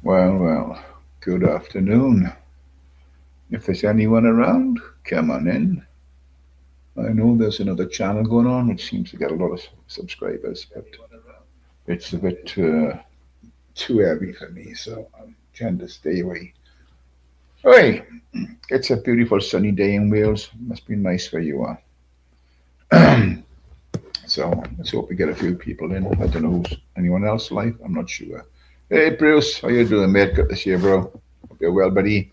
Well, good afternoon. If there's anyone around, come on in. I know there's another channel going on which seems to get a lot of subscribers, but it's a bit too heavy for me, so I tend to stay away. Hey, it's a beautiful sunny day in Wales. Must be nice where you are. So let's hope we get a few people in. I don't know who's anyone else live. I'm not sure. Hey, Bruce, how you doing, mate? Good to see you, bro. Hope you're well, buddy.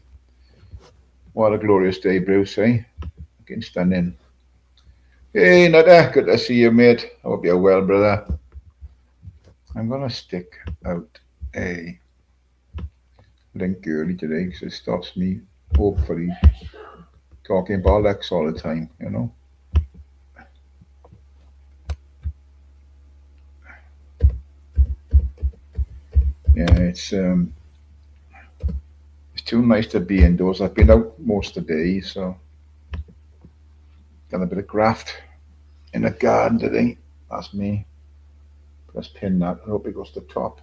What a glorious day, Bruce, eh? Getting stunning. Hey, Nada, good to see you, mate. I hope you're well, brother. I'm going to stick out a link early today because it stops me, hopefully, talking bollocks all the time. Yeah, it's too nice to be indoors. I've been out most of the day, so done a bit of graft in the garden today. That's me. Let's pin that. I hope it goes to the top.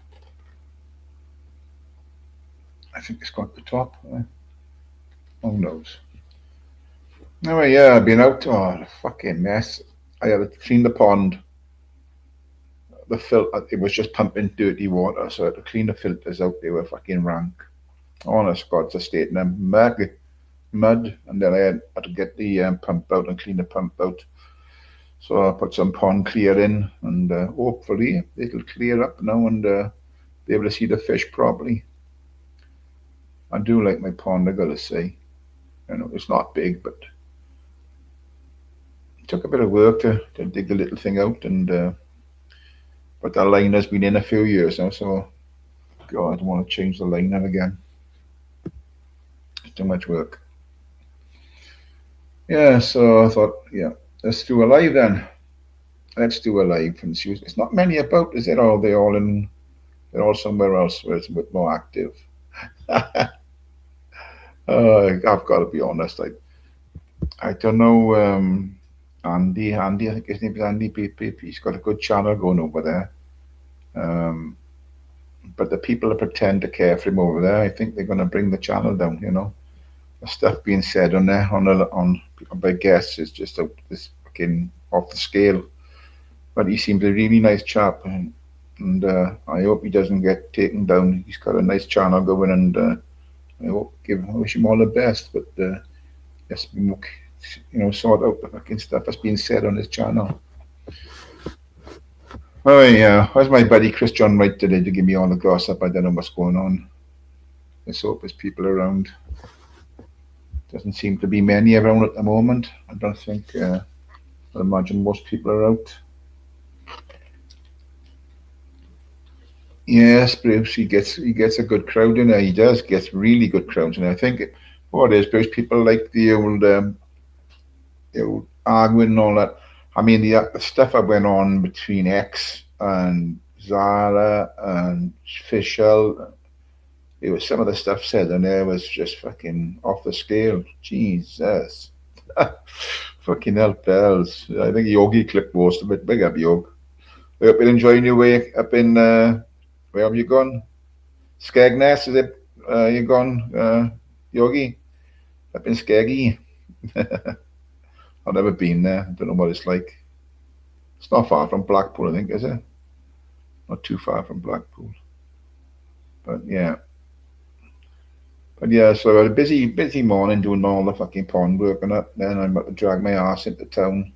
I think it's got the top. Who knows? Anyway, yeah, I've been out. Oh, fucking mess. I had to clean the pond. The filter, it was just pumping dirty water, so I had to clean the filters out. They were fucking rank. Honest God, to state in them mud, and then I had to get the pump out and clean the pump out. So I put some pond clear in, and hopefully it'll clear up now and be able to see the fish properly. I do like my pond, I gotta say. It's not big, but it took a bit of work to dig the little thing out, and but that line has been in a few years now, so God, I don't want to change the liner again. It's too much work. Yeah, so I thought, yeah, let's do a live then. Let's do a live and see. It's not many about, is it? Or they're all somewhere else where it's a bit more active. I've got to be honest. I don't know. Andy, I think his name is Andy Beep Beep. He's got a good channel going over there. Um, but the people that pretend to care for him over there, I think they're going to bring the channel down. The stuff being said on there on by guests is just this fucking off the scale. But he seems a really nice chap, and I hope he doesn't get taken down. He's got a nice channel going, and I wish him all the best. But just sort out the fucking stuff that's being said on his channel. Oh yeah, where's my buddy Chris John Wright today to give me all the gossip? I don't know what's going on. Let's hope there's people around. Doesn't seem to be many around at the moment. I don't think. I imagine most people are out. Yes, Bruce. He gets a good crowd in there. He does gets really good crowds in there. I think what it is, Bruce. People like the old arguing and all that. I mean, the stuff that went on between X and Zara and Fischel. It was some of the stuff said in there was just fucking off the scale. Jesus. Fucking hell, bells. I think Yogi clipped most of it. Big up, Yog. I hope you're enjoying your way up in, where have you gone? Skegness, is it? You gone, Yogi? Up in Skeggy? I've never been there. I don't know what it's like. It's not far from Blackpool, I think, is it? Not too far from Blackpool. But yeah. But yeah, so I had a busy morning doing all the fucking pond work and that. Then I'm about to drag my ass into town.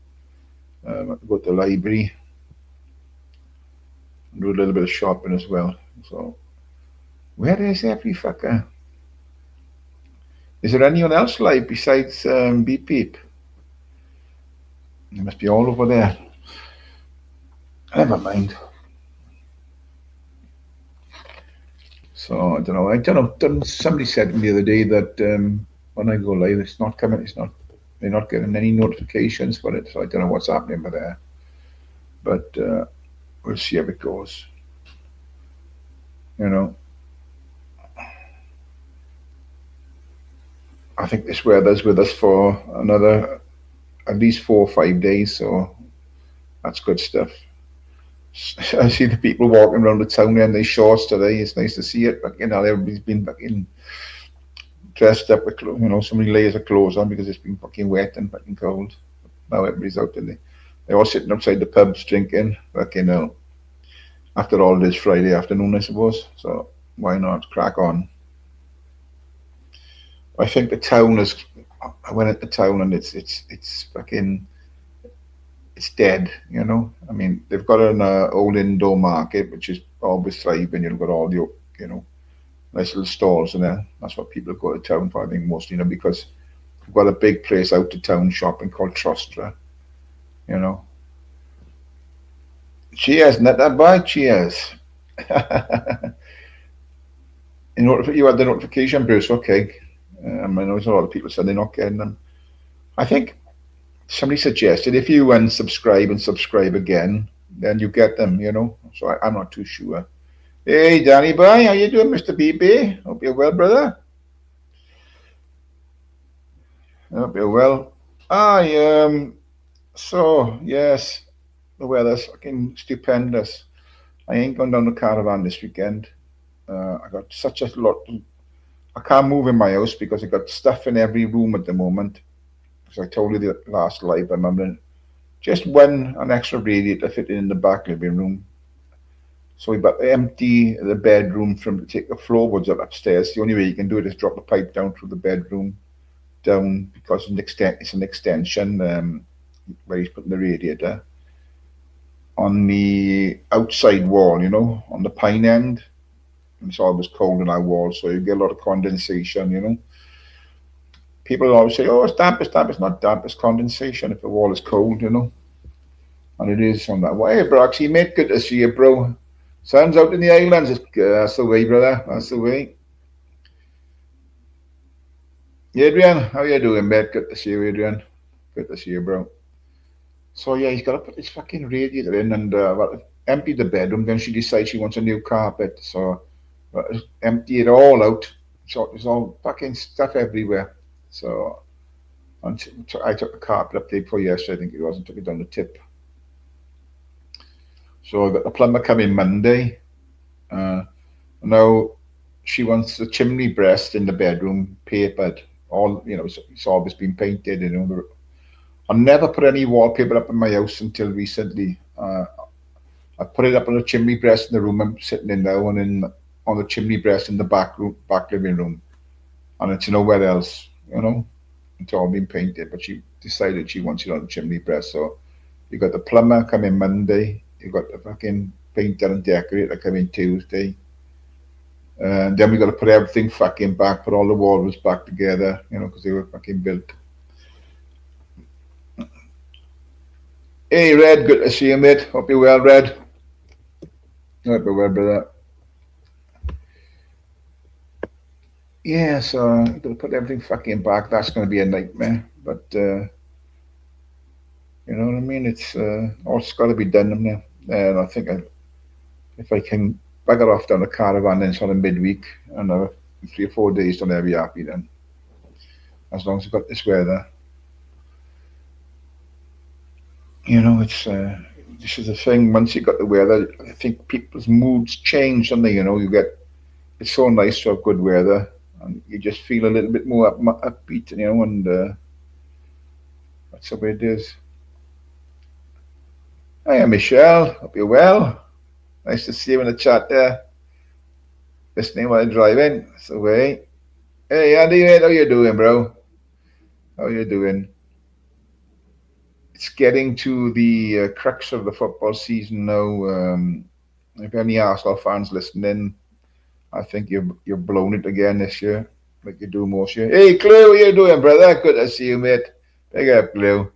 I'm about to go to the library and do a little bit of shopping as well. So, where is every fucker? Is there anyone else live besides Beep Beep? They must be all over there. Never mind. So I don't know. Somebody said to me the other day that when I go live, it's not coming. It's not. They're not getting any notifications for it. So I don't know what's happening with there. But we'll see how it goes. I think this weather's with us for another at least 4 or 5 days. So that's good stuff. I see the people walking around the town in their shorts today. It's nice to see it. But, everybody's been fucking dressed up with, so many layers of clothes on because it's been fucking wet and fucking cold. Now everybody's out and they're all sitting outside the pubs drinking. Fucking hell. After all, it is Friday afternoon, I suppose. So why not crack on? I think the town is. I went into town and it's fucking it's dead. I mean, they've got an old indoor market which is always thriving. You've got all the nice little stalls and there. That's what people go to town for. I think mostly, because we've got a big place out of town shopping called Trostra. You know. Cheers, not that bad. Cheers. You had the notification, Bruce. Okay. I know there's a lot of people saying they're not getting them. I think somebody suggested if you unsubscribe and subscribe again, then you get them. So I'm not too sure. Hey, Danny boy, how you doing, Mr. BB? Hope you're well, brother. Hope you're well. So yes, the weather's fucking stupendous. I ain't going down the caravan this weekend. I got such a lot. I can't move in my house because I got stuff in every room at the moment. As I told you the last live, I'm having just an extra radiator fitting in the back living room. So we've got to empty the bedroom to take the floorboards up upstairs. The only way you can do it is drop a pipe down through the bedroom down because it's an extension where he's putting the radiator on the outside wall, on the pine end. And it's always cold in our wall, so you get a lot of condensation. People always say, "Oh, it's damp, it's damp." It's not damp; it's condensation. If the wall is cold, and it is on that. Well, hey, Broxy, mate, good to see you, bro. Sun's out in the islands. That's the way, brother. That's the way. Adrian, how you doing, mate? Good to see you, Adrian. Good to see you, bro. So yeah, he's got to put his fucking radiator in and empty the bedroom. Then she decides she wants a new carpet, so empty it all out. So there's all fucking stuff everywhere. So I took the carpet up there for yesterday, I think it was, and took it down the tip. So I got the plumber coming Monday. Now she wants the chimney breast in the bedroom papered. All it's always been painted. I never put any wallpaper up in my house until recently. I put it up on the chimney breast in the room I'm sitting in now, and then on the chimney breast in the back living room, and it's nowhere else. It's all been painted. But she decided she wants it on the chimney breast. So you got the plumber coming Monday. You got the fucking painter and decorator coming Tuesday. And then we got to put everything fucking back, put all the walls back together, because they were fucking built. Hey, Red, good to see you, mate. Hope you're well, Red. Hope you're well, brother. Yeah, so I'm going to put everything fucking back. That's going to be a nightmare. But, you know what I mean? It's got to be done now. And I think if I can bugger off down the caravan then sort of midweek, and 3 or 4 days, then I'll be happy then. As long as I've got this weather. This is the thing. Once you got the weather, I think people's moods change, don't they? It's so nice to have good weather, and you just feel a little bit more upbeat, and that's the way it is. Hiya, Michelle. Hope you're well. Nice to see you in the chat there. Listening while driving. That's the way. Hey, Andy, how you doing, bro? How you doing? It's getting to the crux of the football season now. If any Arsenal fans listening, I think you're blown it again this year, like you do most year. Hey, Clue, how you doing, brother? Good to see you, mate. Big up, Clue.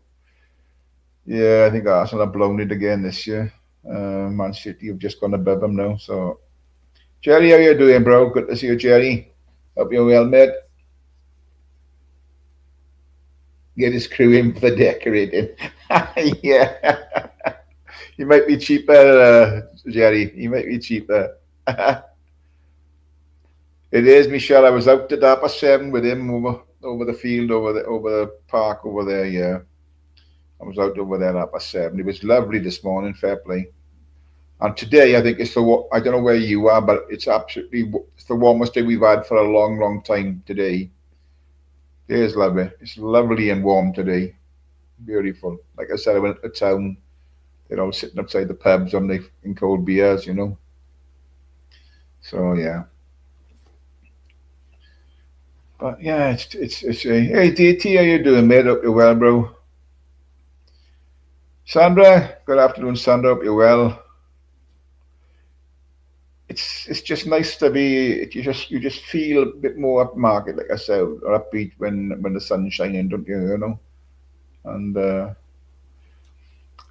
Yeah, I think Arsenal have blown it again this year. Man City have just gone above them now. So, Jerry, how you doing, bro? Good to see you, Jerry. Hope you're well, mate. Get his crew in for the decorating. Yeah. He might be cheaper, Jerry. He might be cheaper. It is, Michelle. I was out at 7:30 with him over the field, over the park over there. Yeah, I was out over there at 7:30. It was lovely this morning. Fair play. And today, I think I don't know where you are, but it's the warmest day we've had for a long, long time today. It is lovely. It's lovely and warm today. Beautiful. Like I said, I went to town, sitting outside the pubs on the in cold beers. So yeah. But yeah, hey DT, how you doing, mate? Hope you're well, bro. Sandra, good afternoon, Sandra. Hope you're well. It's just nice to be. You just feel a bit more upmarket, like I said, or upbeat when the sun's shining, don't you? And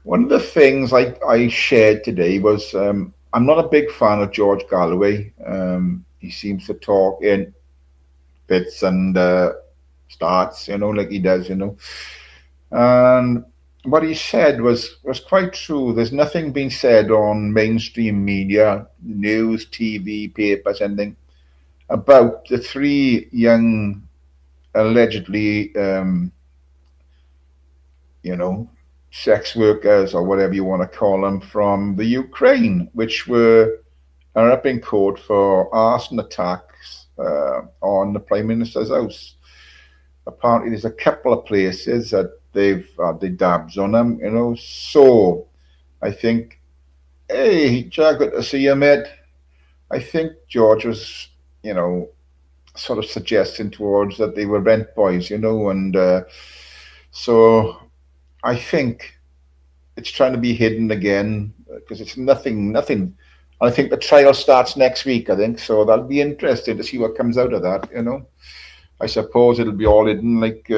one of the things I shared today was I'm not a big fan of George Galloway. He seems to talk in bits and starts, like he does. And what he said was quite true. There's nothing being said on mainstream media, news, TV, papers, anything about the three young, allegedly, you know, sex workers or whatever you want to call them from the Ukraine, which are up in court for arson attacks on the Prime Minister's house. Apparently, there's a couple of places that they've had the dabs on them. So I think, hey, Jack, good to see you, mate. I think George was, you know, sort of suggesting towards that they were rent boys, and so I think it's trying to be hidden again because it's nothing, nothing. I think the trial starts next week. I think so. That'll be interesting to see what comes out of that. I suppose it'll be all hidden, like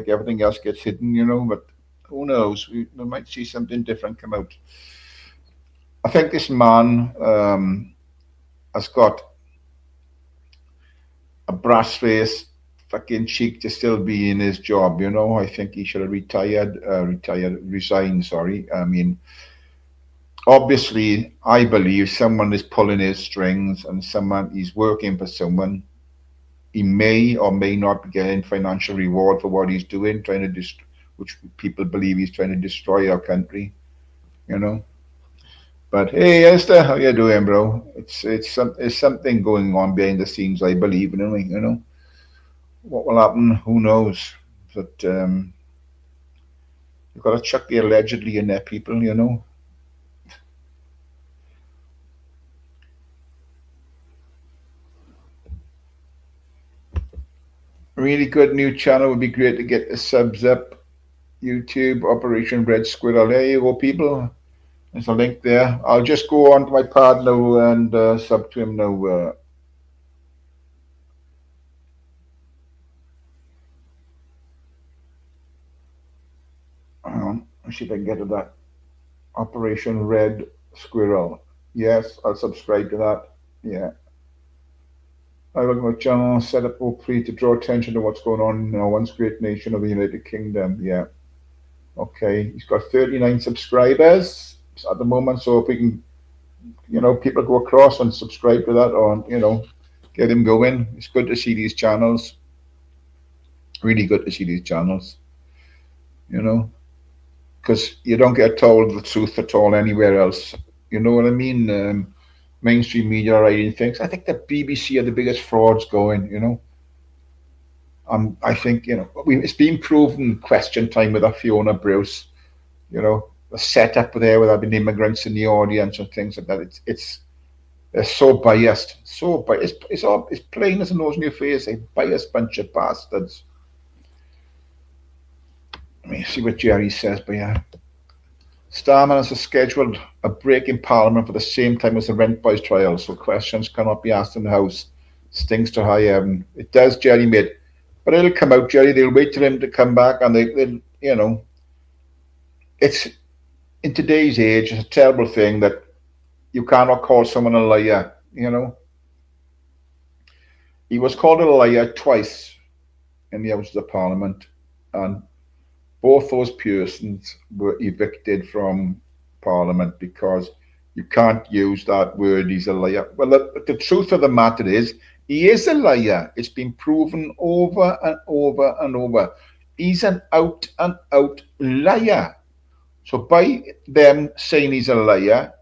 everything else gets hidden. But who knows? We might see something different come out. I think this man has got a brass face, fucking cheek to still be in his job. I think he should have resigned. Sorry. I mean, obviously, I believe someone is pulling his strings and someone he's working for someone. He may or may not be getting financial reward for what he's doing, which people believe he's trying to destroy our country. But hey, Esther, how you doing, bro? It's something going on behind the scenes, I believe. What will happen? Who knows? But you've got to chuck the allegedly in there, people. Really good new channel. Would be great to get the subs up. YouTube Operation Red Squirrel. There you go, people. There's a link there. I'll just go on to my pad now and sub to him now. Hang on. Let's see if I can get to that. Operation Red Squirrel. Yes, I'll subscribe to that. Yeah. I look at my channel, set up hopefully to draw attention to what's going on in our once great nation of the United Kingdom. Yeah. Okay. He's got 39 subscribers at the moment. So if we can, people go across and subscribe to that or, get him going. It's good to see these channels. Really good to see these channels, because you don't get told the truth at all anywhere else. You know what I mean? Mainstream media are writing things. I think the BBC are the biggest frauds going. I think it's been proven. Question time with a Fiona Bruce. The setup there with having immigrants in the audience and things like that. It's they're so biased, so biased. It's plain as a nose in your face. A biased bunch of bastards. Let me see what Jerry says, but yeah. Starman has scheduled a break in Parliament for the same time as the Rent Boys trial, so questions cannot be asked in the House. Stinks to high heaven. It does, Jerry, mate. But it'll come out, Jerry. They'll wait till him to come back, and it's in today's age, it's a terrible thing that you cannot call someone a liar. He was called a liar twice in the Houses of Parliament, and both those persons were evicted from Parliament because you can't use that word, he's a liar. Well, the truth of the matter is, he is a liar. It's been proven over and over and over. He's an out and out liar. So by them saying he's a liar,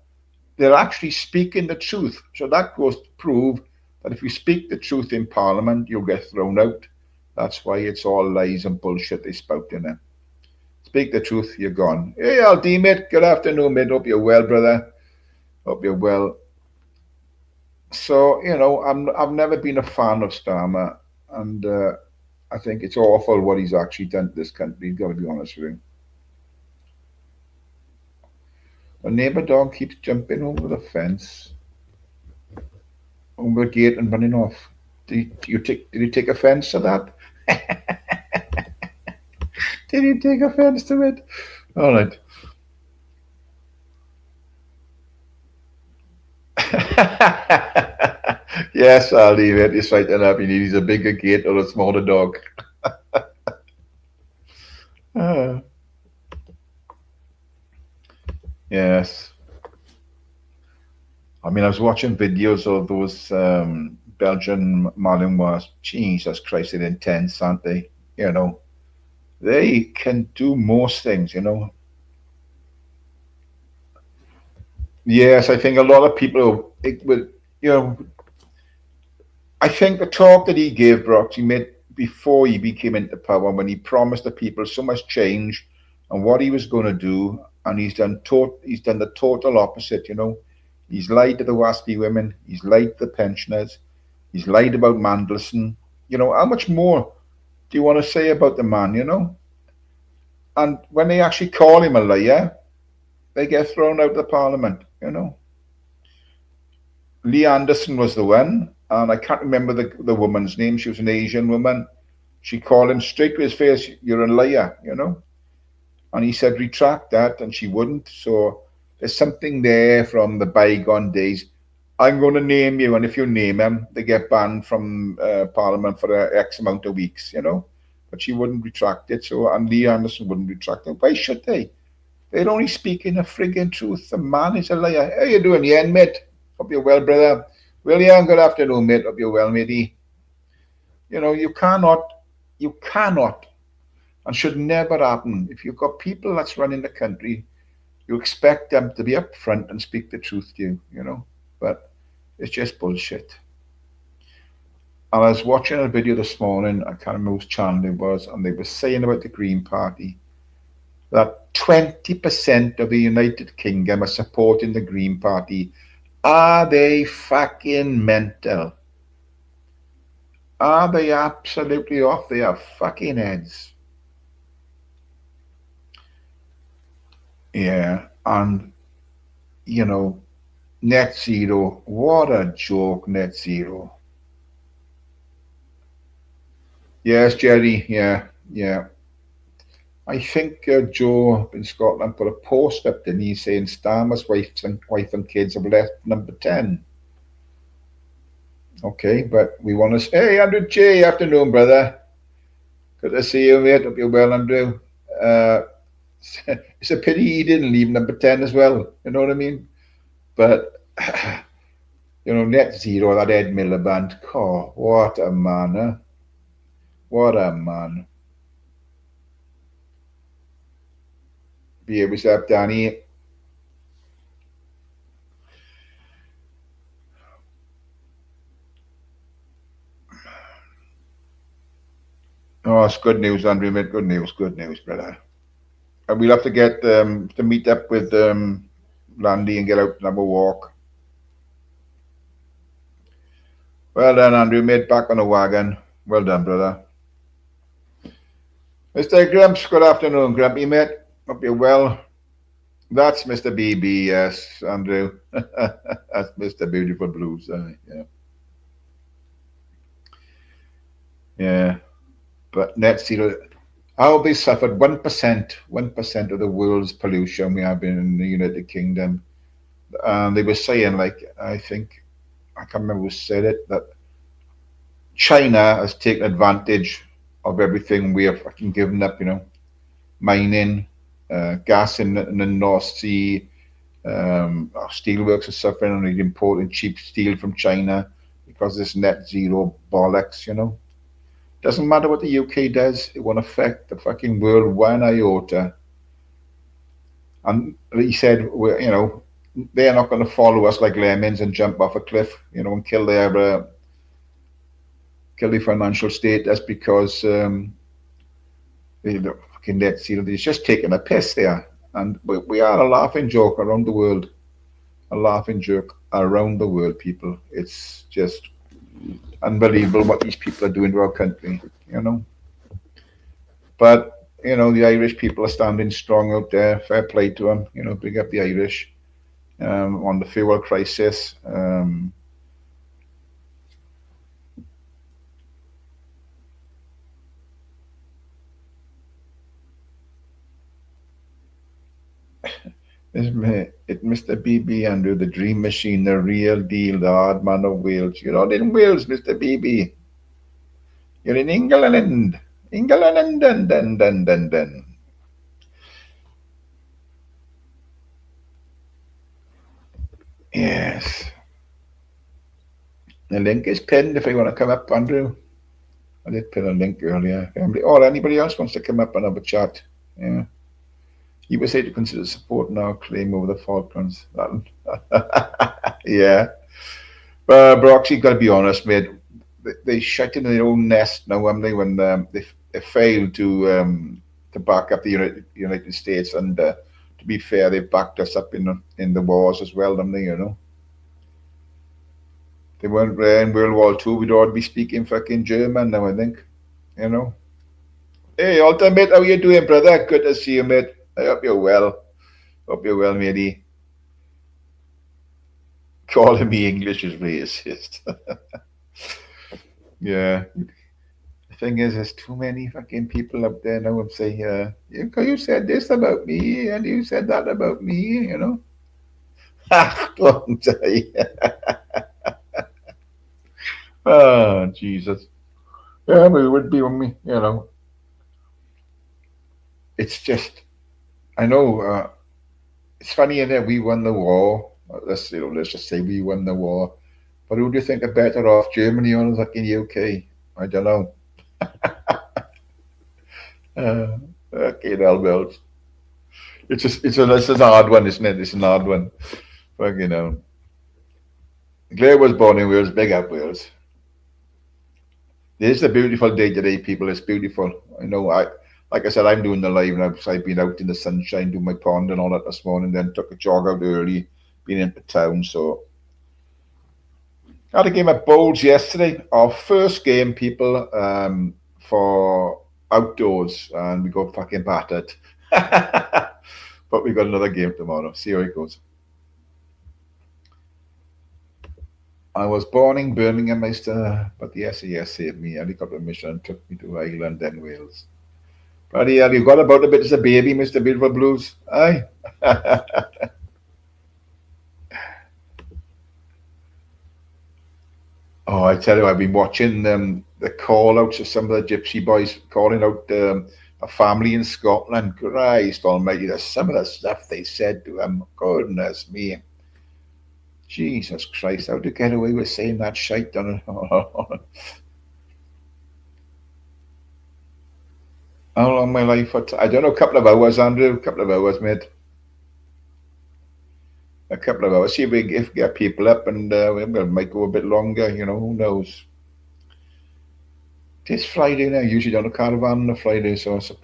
they're actually speaking the truth. So that goes to prove that if you speak the truth in Parliament, you'll get thrown out. That's why it's all lies and bullshit they spout in it. Speak the truth, you're gone. Hey, Aldi, mate. Good afternoon, mate. Hope you're well, brother. Hope you're well. So, I've never been a fan of Starmer, and I think it's awful what he's actually done to this country, got to be honest with you. The neighbour dog keeps jumping over the fence, over the gate and running off. Did you take offence to that? Did you take offence to it? All right. Yes, I'll leave it. It's right enough. He needs a bigger gate or a smaller dog. Ah, yes. I mean, I was watching videos of those Belgian Malinois. Jesus Christ, they're intense, aren't they? They can do most things. Yes, I think a lot of people, it would, you know, I think the talk that he gave, Brock, he made before he became into power, when he promised the people so much change and what he was going to do, and he's done the total opposite. He's lied to the WASPy women, he's lied to the pensioners, he's lied about Mandelson. How much more do you want to say about the man? And when they actually call him a liar, they get thrown out of the parliament. Lee Anderson was the one, and I can't remember the woman's name. She was an Asian woman. She called him straight to his face, "You're a liar." And he said, "Retract that," and she wouldn't. So there's something there from the bygone days. I'm going to name you, and if you name him, they get banned from Parliament for X amount of weeks. But she wouldn't retract it. So, and Lee Anderson wouldn't retract it. Why should they? They're only speaking the frigging truth. The man is a liar. How you doing, Ian, mate? Hope you're well, brother. William, good afternoon, mate. Hope you're well, matey. You cannot, and should never happen. If you've got people that's running the country, you expect them to be upfront and speak the truth to you. But it's just bullshit. And I was watching a video this morning, I can't remember whose channel it was, and they were saying about the Green Party that 20% of the United Kingdom are supporting the Green Party. Are they fucking mental? Are they absolutely off their fucking heads? Yeah, and net zero, what a joke, net zero. Yes, Jerry, yeah, yeah. I think Joe up in Scotland put a post up, didn't he, saying Starmer's wife and kids have left number 10. Okay, but we want to. Hey, Andrew J. Afternoon, brother. Good to see you, mate. Hope you're well, Andrew. Uh, it's a pity he didn't leave number 10 as well. You know what I mean? But, net zero, that Ed Miliband. Oh, what a man, huh? What a man. Behave yourself, Danny. Oh, it's good news, Andrew, mate. Good news, brother. And we'll have to get to meet up with Landy and get out and have a walk. Well done, Andrew, mate. Back on the wagon. Well done, brother. Mr. Grumps, good afternoon, Grumpy, mate. Hope you're well. That's Mr. BB, yes, Andrew. That's Mr. Beautiful Blues. Yeah. Yeah. But net zero, how they suffered 1% of the world's pollution we have in the United Kingdom. And they were saying, like, I think, I can't remember who said it, that China has taken advantage of everything we have fucking given up, mining, gas in the North Sea. Our steelworks are suffering and they're importing cheap steel from China because of this net zero bollocks. Doesn't matter what the UK does, it won't affect the fucking world one iota. And he said, they're not going to follow us like lemmings and jump off a cliff, and kill the financial status because the fucking net zero. They're just taking a piss there, and we are a laughing joke around the world. A laughing joke around the world, people. It's just unbelievable what these people are doing to our country. You know, but the Irish people are standing strong out there. Fair play to them. Big up the Irish on the fuel crisis. It Mr. BB, Andrew, the dream machine, the real deal, the hard man of Wales. You're not in Wales, Mr. BB. You're in England. England, dun. Yes. The link is pinned if you want to come up, Andrew. I did pin a link earlier. Or anybody else wants to come up and have a chat. Yeah. USA to consider supporting our claim over the Falklands. Yeah. Brox, you got to be honest, mate. They shut in their own nest now, haven't they? When they failed to back up the United States, and to be fair, they backed us up in the wars as well, haven't they? They weren't there in World War II. We'd all be speaking fucking German now, I think. You know. Hey, Ultimate, how you doing, brother? Good to see you, mate. I hope you're well. Hope you're well, matey. Calling me English is racist. Yeah. The thing is, there's too many fucking people up there now and say, you said this about me and you said that about me. Don't I? Oh, Jesus. Yeah, it would be on me. It's just, I know, it's funny in that we won the war. Let's just say we won the war. But who do you think are better off, Germany or the fucking UK? I don't know. Okay, well, it's a hard one, isn't it? It's an hard one. But Claire was born in Wales, big up Wales. This is a beautiful day today, people. It's beautiful. Like I said, I'm doing the live now because I've been out in the sunshine doing my pond and all that this morning. Then took a jog out early, been into town. So had a game of bowls yesterday. Our first game, people, for outdoors, and we got fucking battered. But we got another game tomorrow. See how it goes. I was born in Birmingham, Meister, but the SAS saved me. Helicopter mission took me to Ireland, then Wales. Bloody hell, you got about a bit as a baby, Mr. Beautiful Blues. Aye. Oh, I tell you, I've been watching the call outs of some of the gypsy boys calling out a family in Scotland. Christ almighty, there's some of the stuff they said to them. Goodness me. Jesus Christ, how to get away with saying that shite on it? How long my life? I don't know, a couple of hours, Andrew. A couple of hours, mate. A couple of hours. See if we get people up, and we might go a bit longer. Who knows? It's Friday now. Usually on a caravan on a Friday, so it's a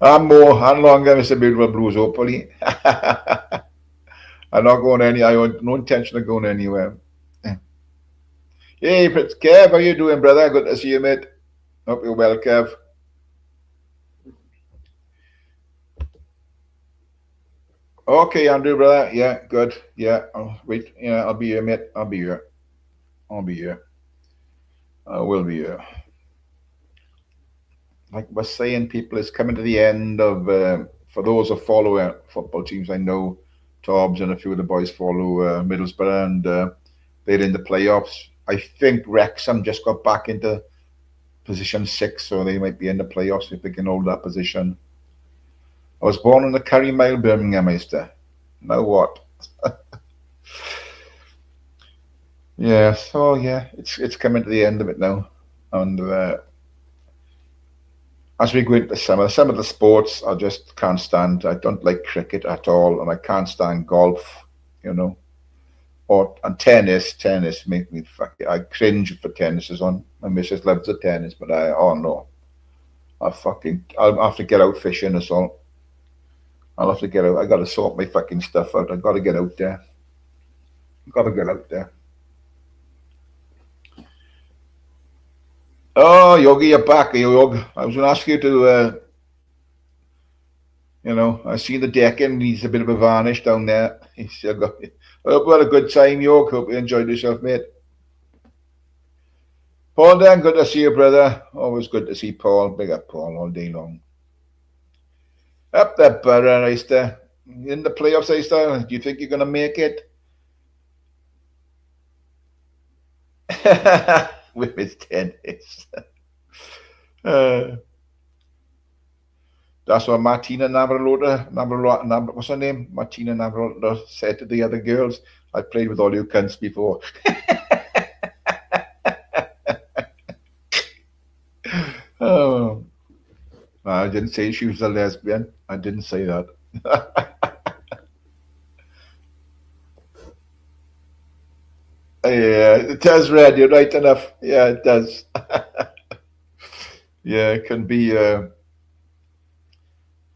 I'm more and longer, Mr. Beautiful Blues, hopefully. I'm not going I have no intention of going anywhere. Hey, Prince Kev, how you doing, brother? Good to see you, mate. Hope you're well, Kev. Okay, Andrew, brother. Yeah, good. Yeah, wait. Yeah, I'll be here, mate. I'll be here. I'll be here. I will be here. Like I was saying, people, it's coming to the end of, for those who follow football teams, I know Tobbs and a few of the boys follow Middlesbrough, and they're in the playoffs. I think Wrexham just got back into position 6, so they might be in the playoffs if they can hold that position. I was born in the Curry Mile, Birmingham, Meister. Now what? Yeah, so yeah, it's coming to the end of it now, and as we go into some of the sports I just can't stand. I don't like cricket at all, and I can't stand golf. You know, or and tennis. Tennis make me I cringe for tennis is on. My missus loves the tennis, but I oh no, I'll have to get out fishing or something. I'll have to get out. I got to sort my fucking stuff out. I got to get out there. Got to get out there. Oh, Yogi, you're back, Yog. I was going to ask you to, I see the decking needs a bit of a varnish down there. He's still got. I hope you had a good time, Yog. Hope you enjoyed yourself, mate. Paul, then, good to see you, brother. Always good to see Paul. Big up, Paul, all day long. Up there, brother, Easter. In the playoffs, Easter. Do you think you're going to make it? With his tennis. That's what Martina Navratilova, what's her name? Martina Navratilova said to the other girls, I played with all you cunts before. Oh, I didn't say she was a lesbian. I didn't say that. Yeah, it does, Red. You're right enough. Yeah, it does. Yeah, it can be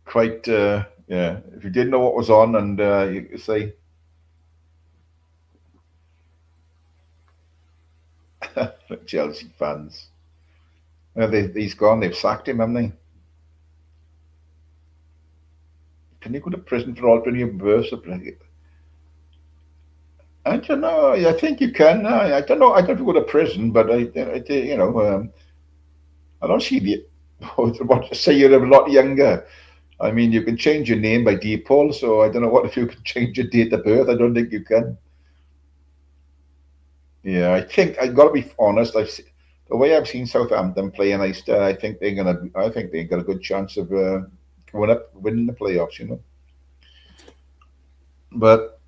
quite, yeah. If you didn't know what was on, and you could say, Chelsea fans. Well, he's gone. They've sacked him, haven't they? Can you go to prison for altering your birth certificate? I don't know. I think you can. I don't know. I don't go to prison, but I don't see the. What to say you're a lot younger. I mean, you can change your name by default, so I don't know what if you can change your date of birth. I don't think you can. Yeah, I think I got to be honest. The way I've seen Southampton play in Easter, I think they're gonna. I think they got a good chance of going up, winning the playoffs. But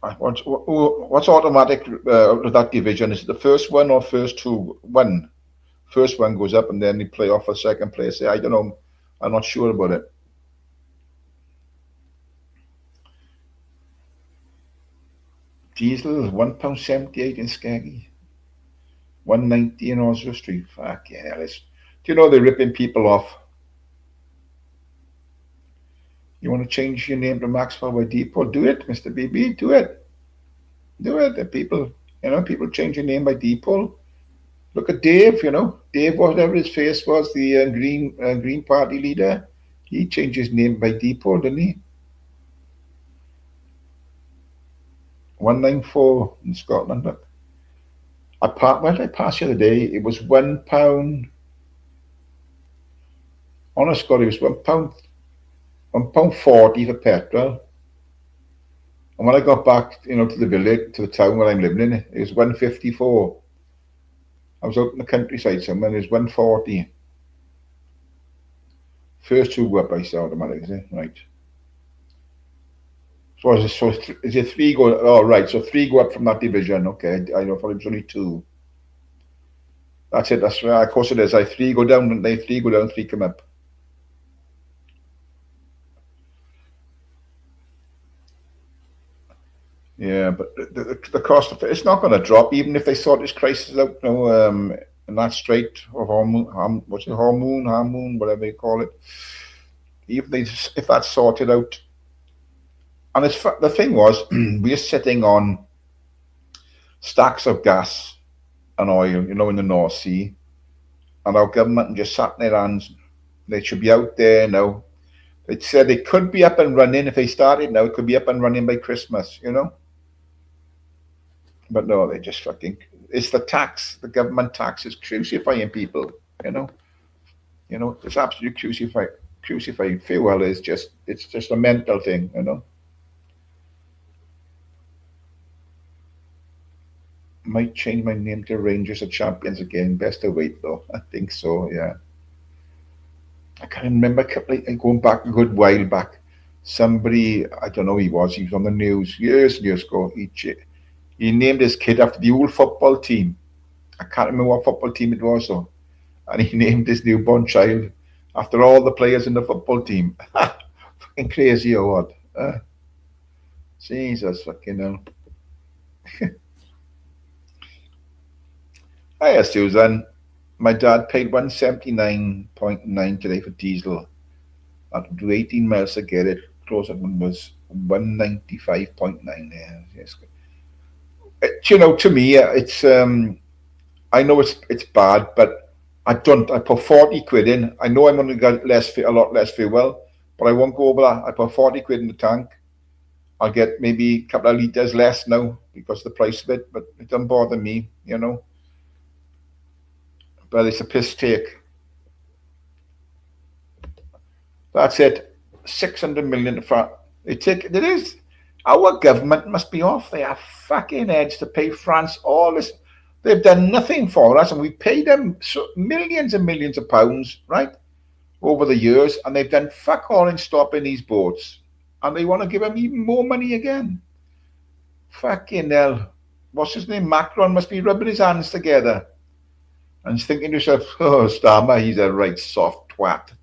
what's automatic out of that division? Is it the first one or first two? One. First one goes up, and then they play off for second place. I don't know. I'm not sure about it. Diesel £1.78 in Skaggy, 190 in Oslo Street. Fuck yeah, do you know they're ripping people off? You want to change your name to Maxwell by default? Do it, Mr. BB. Do it. Do it. The people change your name by default. Look at Dave. Dave, whatever his face was, the Green Party leader. He changed his name by default, didn't he? 194 in Scotland. Look. What did I pass the other day? It was £1. Honest God, it was £1 40 for petrol. And when I got back, to the village, to the town where I'm living in, it was 154. I was out in the countryside somewhere, and it was 140. First two go up, I saw automatic, is it? Right. So is it three go? Oh, right. So three go up from that division. Okay, I know. For it was only two. That's it. That's right. Of course it is. Three go down, and they three go down, three come up. Yeah, but the cost of it's not going to drop, even if they sort this crisis out. In that strait of hormone, what's it, hormone, whatever you call it. Even if that's sorted out, and the thing was, we're sitting on stacks of gas and oil, in the North Sea, and our government just sat in their hands. They should be out there now. They said they could be up and running if they started now. It could be up and running by Christmas, But no, they just fucking. It's the tax. The government tax is crucifying people. It's absolutely crucifying. Fuel is it's just a mental thing. Might change my name to Rangers of Champions again. Best to wait though. I think so. Yeah. I can't remember going back a good while back. Somebody, I don't know who he was. He was on the news years and years ago. He named his kid after the old football team. I can't remember what football team it was though. and he named his newborn child after all the players in the football team. Fucking crazy or what? Jesus fucking hell. Hiya, Susan. My dad paid 179.9 today for diesel. I had to do 18 miles to get it. Close one was 195.9. Yeah, yes. To me, it's I know it's bad, but I don't. I put 40 quid in. I know I'm going to get a lot less fuel, but I won't go over that. I put 40 quid in the tank. I'll get maybe a couple of litres less now because of the price of it, but it doesn't bother me. But it's a piss take. That's it. 600 million for it. It is. Our government must be off their fucking heads to pay France all this. They've done nothing for us, and we paid them millions and millions of pounds, right, over the years, and they've done fuck all in stopping these boats, and they want to give them even more money again. Fucking hell. What's his name? Macron must be rubbing his hands together and he's thinking to himself, oh, Starmer, he's a right soft twat.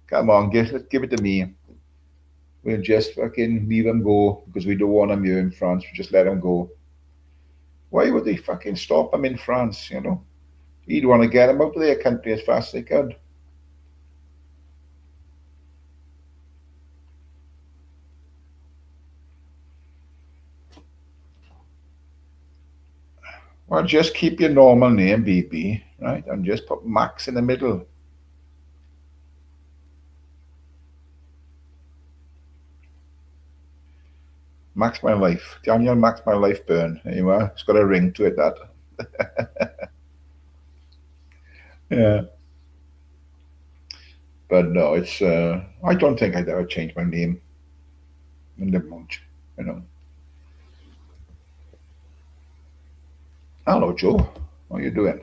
Come on, give it to me. We'll just fucking leave him go because we don't want him here in France. We just let him go. Why would they fucking stop him in France? He'd want to get him out of their country as fast as they could. Well, just keep your normal name, BB, right? And just put Max in the middle. Max My Life. Daniel Max My Life Burn. There you are. It's got a ring to it, that. Yeah. But no, it's, I don't think I'd ever change my name in the much. Hello, Joe. How you doing?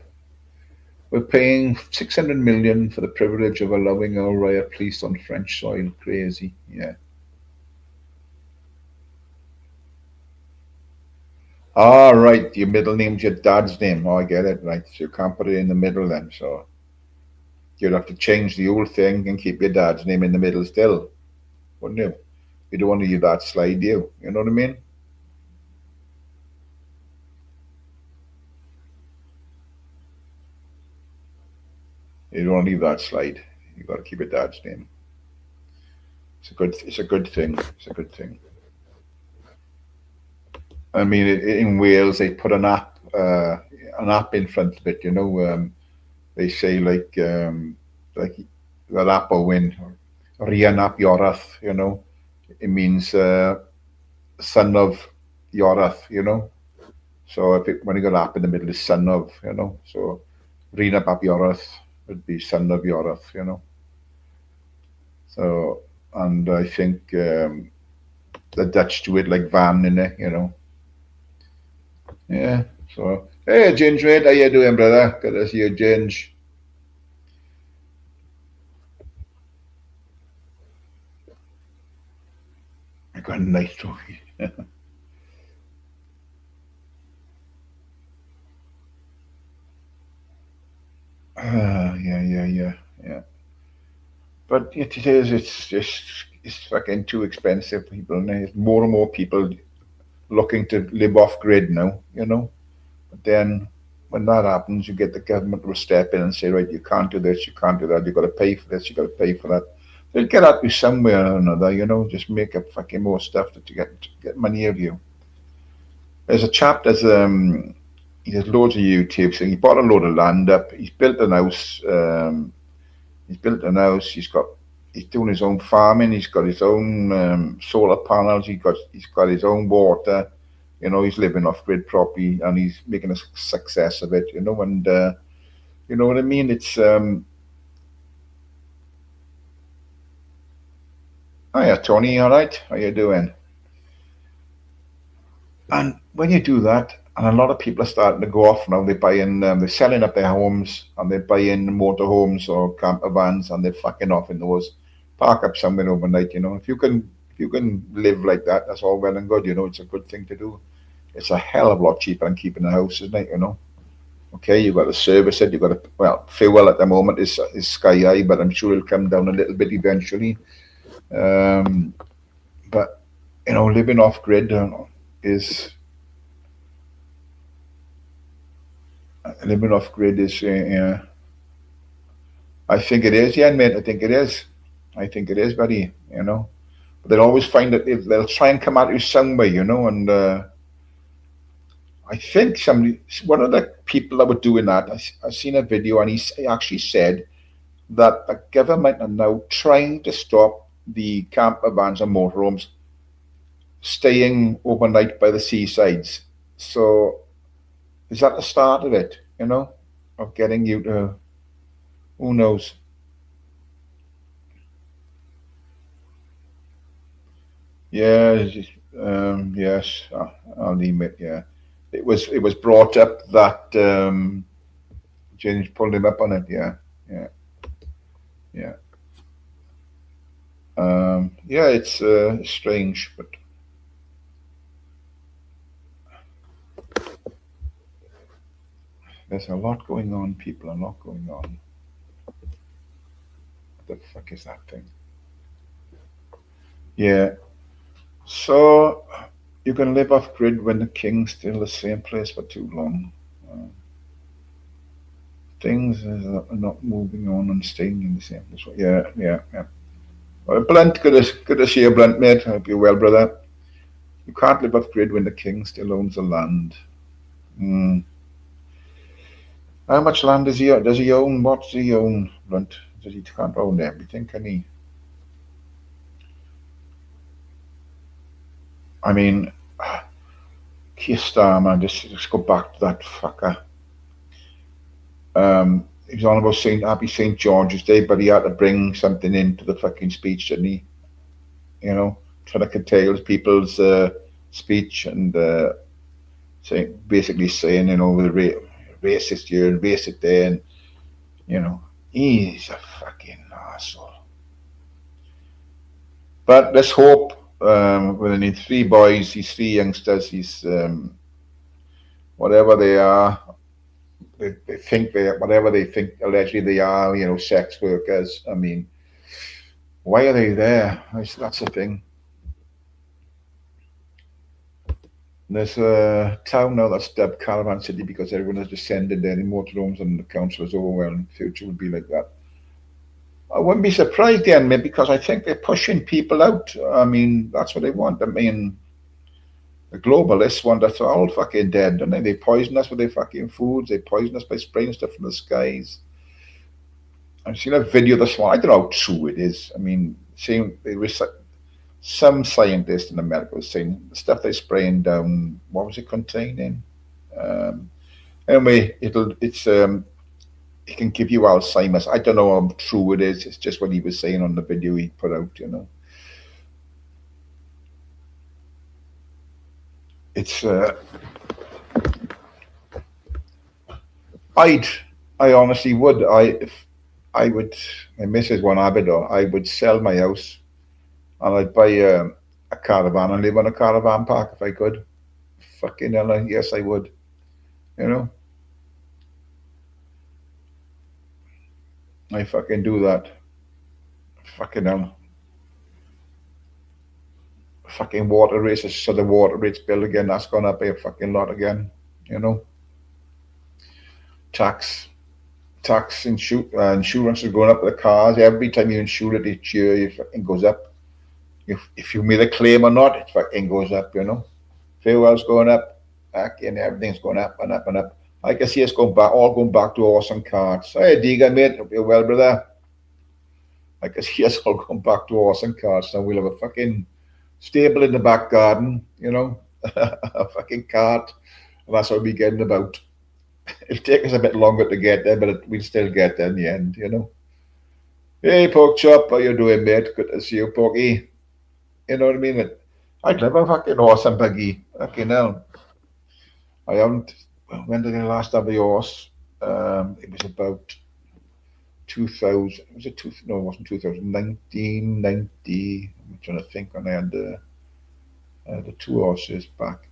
We're paying 600 million for the privilege of allowing our riot police on French soil. Crazy, yeah. Ah, right. Your middle name's your dad's name. Oh, I get it. Right. So you can't put it in the middle then. So you'd have to change the whole thing and keep your dad's name in the middle still, wouldn't you? You don't want to leave that slide, do you? You know what I mean? You don't want to leave that slide. You got to keep your dad's name. It's a good thing. It's a good thing. I mean, in Wales, they put an app in front of it. They say like that app will win. Rian ap Yorath. It means son of Yorath. So when you got app in the middle is son of. So Rian ap Yorath would be son of Yorath. So, and I think the Dutch do it like van in it. Yeah. So, hey, Ginge, how you doing, brother? Good to see you, Ginge. I got a nice story. Yeah. But it is, it's fucking too expensive, people. And there's more and more people looking to live off grid now. But then when that happens, you get the government will step in and say, right, you can't do this, you can't do that, you've got to pay for this, you've got to pay for that. They'll get at you somewhere or another, just make up fucking more stuff to get money out of you. There's a chap he does loads of YouTube, so he bought a load of land up, he's built an house, he's doing his own farming, he's got his own solar panels, he's got his own water, he's living off grid properly and he's making a success of it, and you know what I mean? It's hiya Tony, all right? How you doing? And when you do that, and a lot of people are starting to go off now, they're selling up their homes and they're buying motorhomes or camper vans and they're fucking off in those. Park up somewhere overnight, if you can live like that, that's all well and good, it's a good thing to do. It's a hell of a lot cheaper than keeping a house, isn't it? Okay, you've got to service it. You've got to, well, fuel at the moment is sky high, but I'm sure it'll come down a little bit eventually. Um, but living off grid is living off grid is. I think it is, yeah, mate. I think it is. I think it is, buddy. But they'll always find that they'll try and come at you some way, and I think one of the people that were doing that, I seen a video, and he actually said that the government are now trying to stop the camper vans and motorhomes staying overnight by the seasides. So is that the start of it? Of getting you to, who knows? Yeah, yes, I'll admit, yeah. It was brought up that James pulled him up on it. Yeah, yeah, yeah. Yeah, it's strange, but there's a lot going on, people. A lot going on. What the fuck is that thing? Yeah. So you can live off grid when the king's still the same place for too long. Uh, things are not moving on and staying in the same place. Yeah, yeah, yeah. Well, Blunt, good to see you, Blunt, mate. I hope you're well, brother. You can't live off grid when the king still owns the land. Mm. How much land does he own? What does he own, Blunt? Does he can't own everything, can he? I mean, Keir Starmer, just go back to that fucker. He was on about Saint Happy St George's Day, but he had to bring something into the fucking speech, didn't he? Trying to curtail people's speech and basically saying, the racist here and racist there, and you know, he's a fucking asshole. But let's hope. Well, need three boys, these three youngsters, these whatever they are, they think they whatever they think allegedly they are, sex workers. I mean, why are they there? That's the thing. There's a town now that's dubbed Caravan City because everyone has descended there in motorhomes and the council is overwhelmed. The future would be like that. I wouldn't be surprised then, mate, because I think they're pushing people out. I mean, that's what they want. I mean, the globalists want us all fucking dead, don't they? They poison us with their fucking foods. They poison us by spraying stuff from the skies. I've seen a video this one. I don't know how true it is. I mean, saying some scientist in America was saying the stuff they're spraying down. What was it containing? Um, anyway, it can give you Alzheimer's. I don't know how true it is. It's just what he was saying on the video he put out. It's I'd I honestly would. If I would, my missus one Aberdor, I would sell my house and I'd buy a caravan and live on a caravan park if I could. Fucking hell, yes, I would. You know, I fucking do that. Fucking hell. Fucking water rates, so the water rates bill again, that's gone up by a fucking lot again. You know, tax, insurance is going up with the cars. Every time you insure it each year, it fucking goes up. If you made a claim or not, it fucking goes up. Fuel's going up, and everything's going up and up and up. I can see us going back to awesome cards. Hey, Diga, mate, hope you're well, brother. I can see us all going back to awesome cards. So we'll have a fucking stable in the back garden, a fucking cart. And that's what we're getting about. It'll take us a bit longer to get there, but we'll still get there in the end. Hey, Pork Chop, how you doing, mate? Good to see you, Porky. You know what I mean? I'd love a fucking horse and buggy. Fucking hell. I haven't. When did I last have a horse? It was about 2000. Was it two? No, it wasn't 2000. 1990. I'm trying to think when I had the two horses back.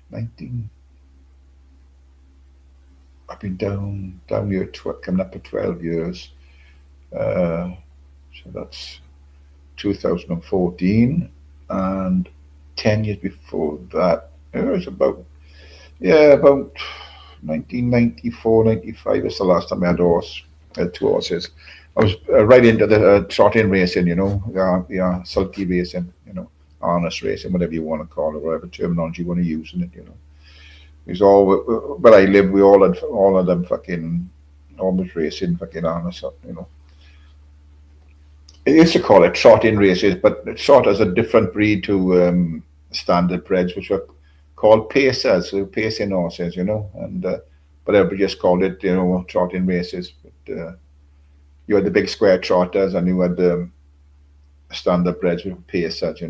19. I've been down here coming up to 12 years. Uh, so that's 2014, and 10 years before that, it was about 1994, 95 is the last time I had a horse. I had two horses. I was right into the trotting racing, yeah, sulky racing, harness racing, whatever you want to call it, whatever terminology you want to use in it, It's all where I live. We all of them fucking almost racing fucking harness, It used to call it trotting races, but trot is a different breed to standard breds, which are called pacers, so pacing horses, and but everybody just called it, trotting races. But you had the big square trotters, and you had the standard breds with pacers,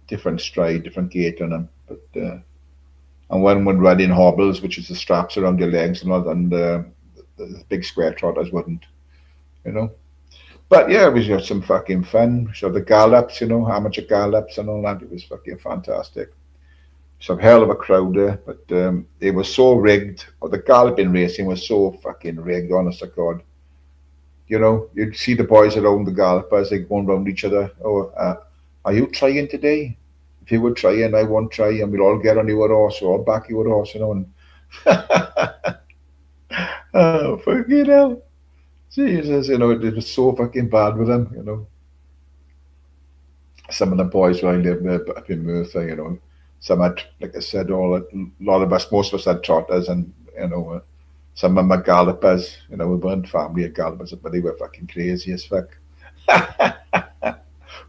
different stride, different gait on them. But and one would ride in hobbles, which is the straps around your legs, and all, and the big square trotters wouldn't, you know. But yeah, it was just some fucking fun. So the gallops, amateur gallops and all that, it was fucking fantastic. Some hell of a crowd there, but it was so rigged. Or the galloping racing was so fucking rigged, honest to God. You'd see the boys around the gallopers, they going around each other. Oh, are you trying today? If you were trying, I won't try, and we'll all get on your horse, or I'll back your horse, And oh, fucking hell. Jesus, it was so fucking bad with them, Some of the boys where I lived up in Merthyr, some had, like I said, a lot of us, most of us had trotters, and some of them are gallopers. We weren't family of gallopers, but they were fucking crazy as fuck.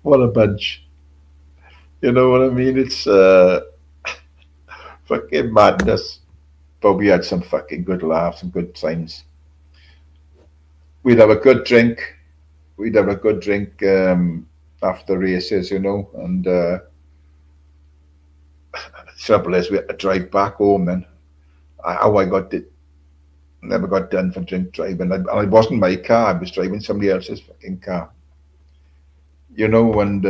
What a bunch! You know what I mean? It's fucking madness. But we had some fucking good laughs and good times. We'd have a good drink. We'd have a good drink after the races, and the trouble is we had to drive back home then. How I got it, never got done for drink driving. And it wasn't my car, I was driving somebody else's fucking car. And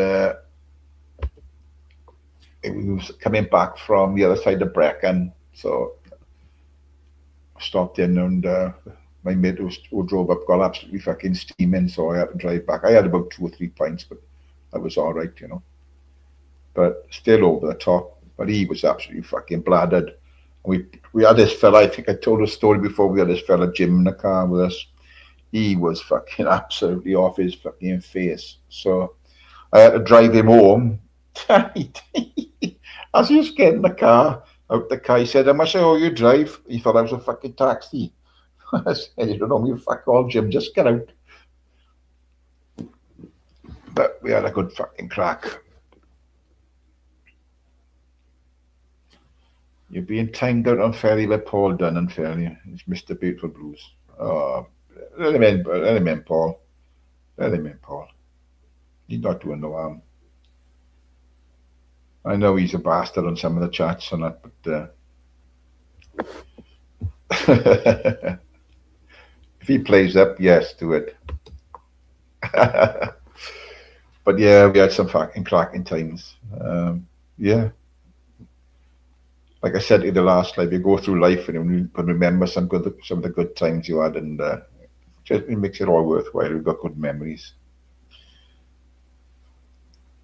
it was coming back from the other side of Brecon, so I stopped in, and my mate who drove up got absolutely fucking steaming, so I had to drive back. I had about 2 or 3 pints, but I was all right, But still over the top. But he was absolutely fucking bladdered. We had this fella. I think I told a story before. We had this fella Jim in the car with us. He was fucking absolutely off his fucking face. So I had to drive him home. As he was getting out the car, he said, "Am I sure you drive?" He thought I was a fucking taxi. I said, "You don't know me, fuck all, Jim. Just get out." But we had a good fucking crack. You're being timed out unfairly by Paul Dunn, unfairly. It's Mr. Beautiful Blues. Oh, let him in, Paul. Let him in, Paul. He's not doing no harm. I know he's a bastard on some of the chats and that, but if he plays up, yes, do it. But yeah, we had some fucking cracking times. Yeah. Like I said in the last life, you go through life and you can remember some of the good times you had, and it makes it all worthwhile. We've got good memories.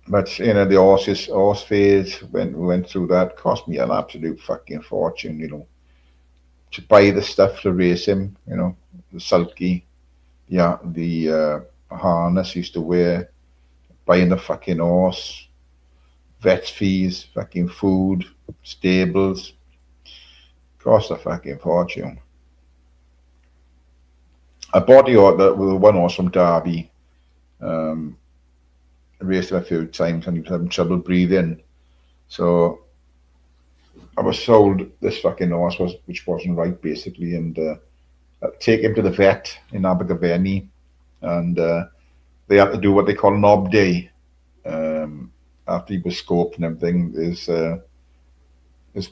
But the horse phase, when we went through that, cost me an absolute fucking fortune, to buy the stuff to race him, the sulky, yeah, the harness he used to wear, buying the fucking horse, vet fees, fucking food, stables, cost a fucking fortune. I bought the one horse from Derby, raced him a few times, and he was having trouble breathing. So I was sold this fucking horse, which wasn't right, basically, and take him to the vet in Abergavenny, and they had to do what they call an ob day. After he was scoped and everything, his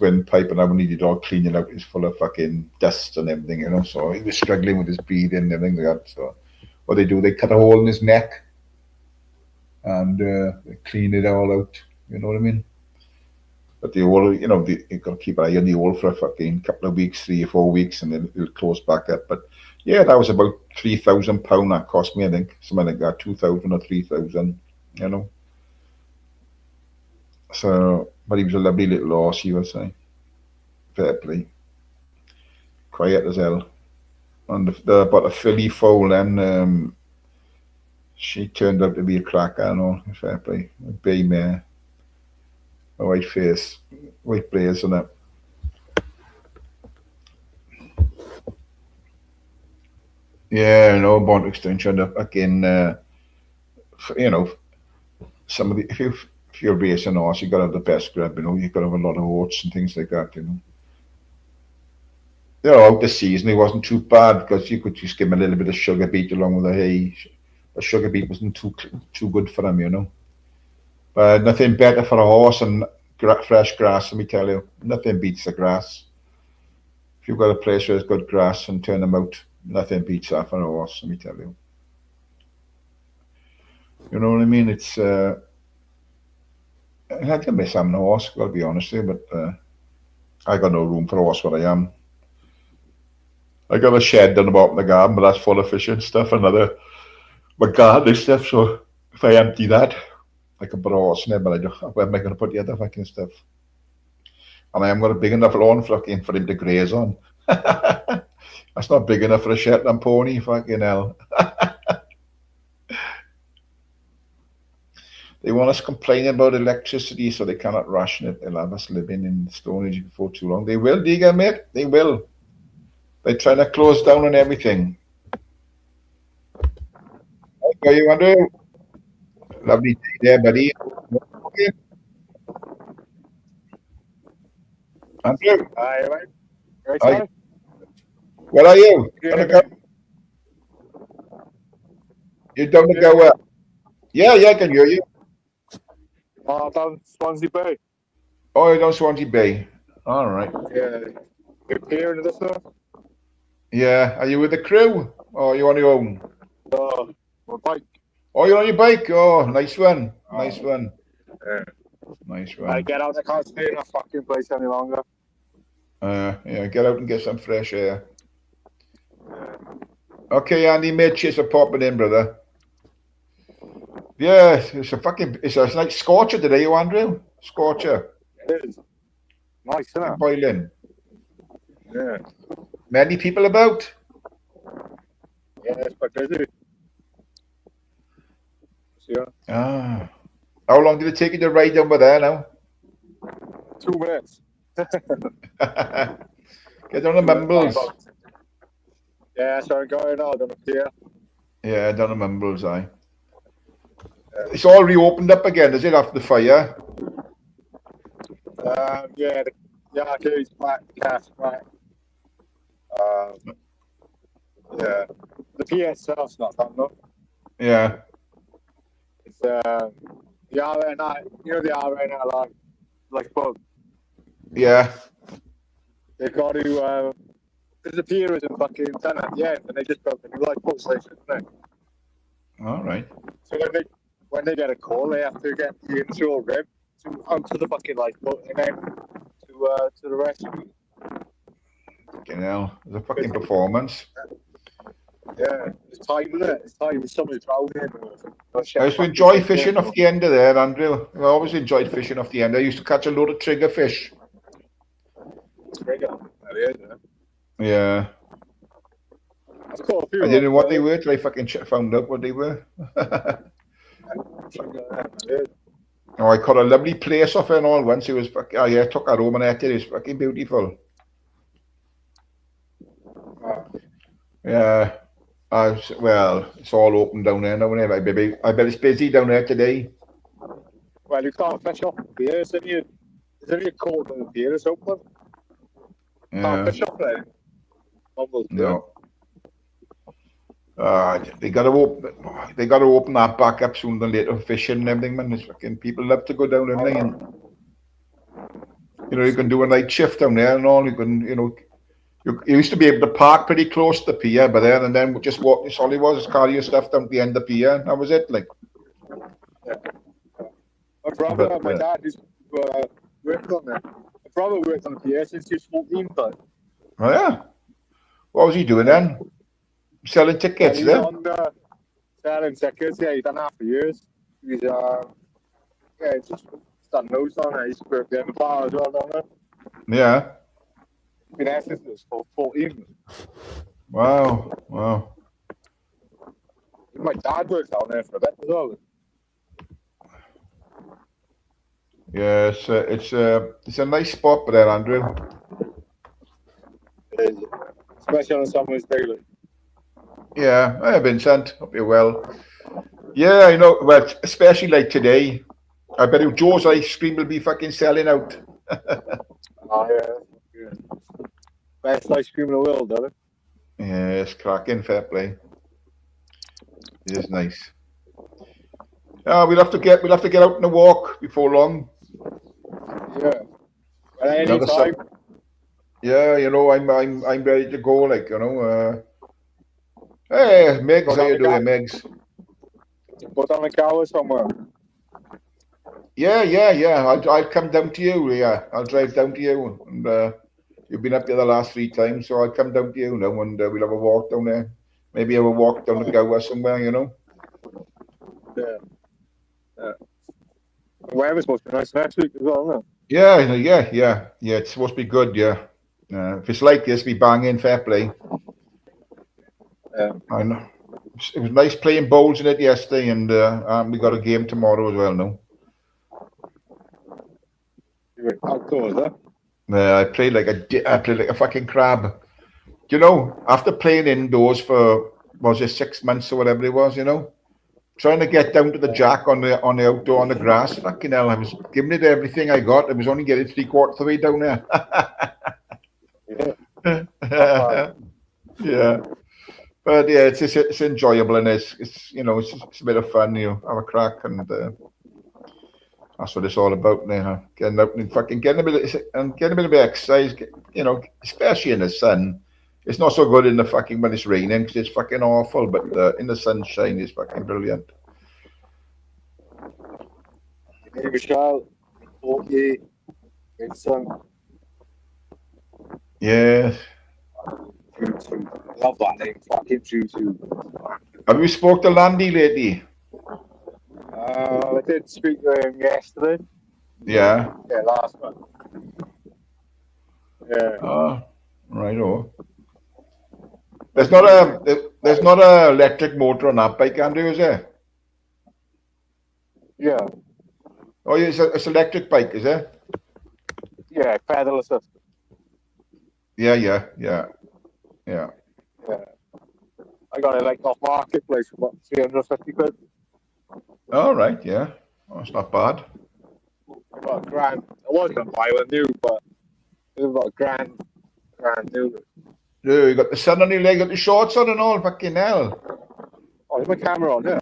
windpipe and how he needed all cleaning out is full of fucking dust and everything, So he was struggling with his breathing and everything like that. So what they do, they cut a hole in his neck and they clean it all out. You know what I mean? But the old, you know, you've got to keep an eye on the old for a fucking couple of weeks, 3 or 4 weeks, and then it'll close back up. But yeah, that was about £3,000 that cost me, I think. Something like that, 2,000 or 3,000, you know. So, but he was a lovely little horse, he was, fair play. Quiet as hell. And but a filly foal then, she turned out to be a cracker and all, fair play. A bay mare, a white face, white blaze and that. Yeah, no, bond extension up again. You know, some of the if you're racing horse, you got to have the best grab. You know, you got to have a lot of oats and things like that. You know. You know, out the season, it wasn't too bad because you could just give him a little bit of sugar beet along with the hay. But sugar beet wasn't too good for him, you know. But nothing better for a horse than fresh grass. Let me tell you, nothing beats the grass. If you've got a place where there's good grass and turn them out, nothing beats that for a horse. Let me tell you. You know what I mean? It's I can miss having a horse. Got to be honest with you, but I got no room for a horse where I am. I got a shed down the bottom of the garden, but that's full of fish and stuff. My garden and stuff. So if I empty that, I can put a horse in there. But where am I going to put the other fucking stuff? And I am got a big enough lawn for him to graze on. That's not big enough for a Shetland pony. Fucking hell. They want us complaining about electricity, so they cannot ration it. They'll have us living in the Stone Age for too long. They will, Digger, mate. They will. They're trying to close down on everything. How are you, Andrew? Lovely day there, buddy. Okay. Andrew. Hi, mate. Right, Hi. Where are you? You're down to go where? Yeah, I can hear you. Down Swansea Bay. Oh, you're down Swansea Bay. All right. Yeah. You're here in the stuff? Yeah. Are you with the crew? Or are you on your own? My bike. Oh, you're on your bike? Oh, nice one. Nice one. Yeah. Nice one. I get out, I can't stay in a fucking place any longer. Yeah, get out and get some fresh air. Okay, Andy, mate, cheers for popping in, brother. Yeah, it's a nice scorcher today, you Andrew? Scorcher. It is. Nice, isn't it? Boiling. Yeah. Many people about? Yeah, it's quite busy. Yeah. How long did it take you to ride over there now? 2 minutes. Get on the Mumbles. Yeah, sorry, going on up here. Yeah, down the Mumbles, aye. It's all reopened up again, is it, after the fire? Yeah, the arcade's back, cash back. Yeah, the PSL's not done though. Yeah. It's the RNI, you know the RNI like pub. Yeah. They've got to because the pier is in fucking done at the end, and they just built a new lifeboat station, isn't it? All right. So when they get a call, they have to get the inshore rim onto the fucking lifeboat and then to the rescue. Fucking hell, it's a fucking performance. Yeah, it's time, isn't it? It's time if somebody's drowning. I used to enjoy fishing off the end of there, Andrew. I always enjoyed fishing off the end. I used to catch a load of trigger fish. Trigger? Yeah. I've caught a few. I didn't know what they were till I fucking found out what they were. Oh, I caught a lovely place off it and all once. It was fucking, I took her home and ate it. It was fucking beautiful. Yeah. Well, it's all open down there now. I bet it's busy down there today. Well, you can't fish off the pier. There's only a quarter of the pier is open. Can't fish off there. No. They got to open that back up sooner than later. Fishing and everything, man. It's fucking people love to go down there, and you know you can do a night shift down there and all. You can, you know. You used to be able to park pretty close to the pier, but then just walk. It's all it was is carry your stuff down to the end of the pier. That was it, like. Yeah. My brother and my dad used worked on it. My brother worked on the PA since he was 14, but Oh yeah. What was he doing then? Selling tickets, he's then? on the selling tickets. Yeah, he's done that for years. He's yeah, he's just done loads on it. He's worked in the bar as well down there. Yeah. Been there since he was 14. Wow. Wow. My dad works down there for a bit as well. Yeah, it's a nice spot there, Andrew. It is. Especially on a summer's day. Like. Yeah, hey, Vincent, hope you're well. Yeah, I know, but especially like today, I bet you Joe's ice cream will be fucking selling out. Oh, yeah. Best ice cream in the world, doesn't it? Yeah, it's cracking, fair play. It is nice. We'll have to get out on a walk before long. Yeah. At any Another time. Yeah, you know, I'm ready to go, like, you know. Hey, Megs, how you doing, Megs? Go down the car somewhere. Yeah. I'll come down to you. Yeah, I'll drive down to you, and you've been up there the last 3 times, so I'll come down to you now, and we'll have a walk down there. Maybe have a walk down the Gower somewhere, you know. Yeah. Weather's supposed to be nice next week as well, isn't it? Yeah. It's supposed to be good. Yeah. If it's like this, be banging, fair play. Yeah. I know. It was nice playing bowls in it yesterday, and we got a game tomorrow as well. No. You went outdoors, huh? I played like a fucking crab. You know, after playing indoors for was it 6 months or whatever it was, you know, trying to get down to the jack on the outdoor on the grass. Fucking hell, I was giving it everything I got. I was only getting 3/4 of the way down there. Yeah. Yeah. But yeah, it's enjoyable, and it's you know, it's a bit of fun. You know, have a crack, and that's what it's all about now. Getting out and fucking getting a bit of exercise. You know, especially in the sun. It's not so good in the fucking when it's raining because it's fucking awful. But in the sunshine, it's fucking brilliant. Hey, Michelle. Okay. Vincent. Yeah. Love that name. Fucking YouTube. Have you spoke to Landy lately? I did speak to him yesterday. Yeah. Yeah, last month. Yeah. Oh, right. Oh. There's not a electric motor on that bike, Andrew, is there? Yeah. Oh, yeah, it's electric bike, is it? Yeah, pedal assist. Yeah. I got it like off marketplace for about 350 quid. All right, yeah. Oh, it's not bad. About a grand. I was gonna buy one new, but it was about a grand new. Yeah, you got the sun on your leg, got the shorts on and all, fucking hell. Oh, there's my camera on, yeah.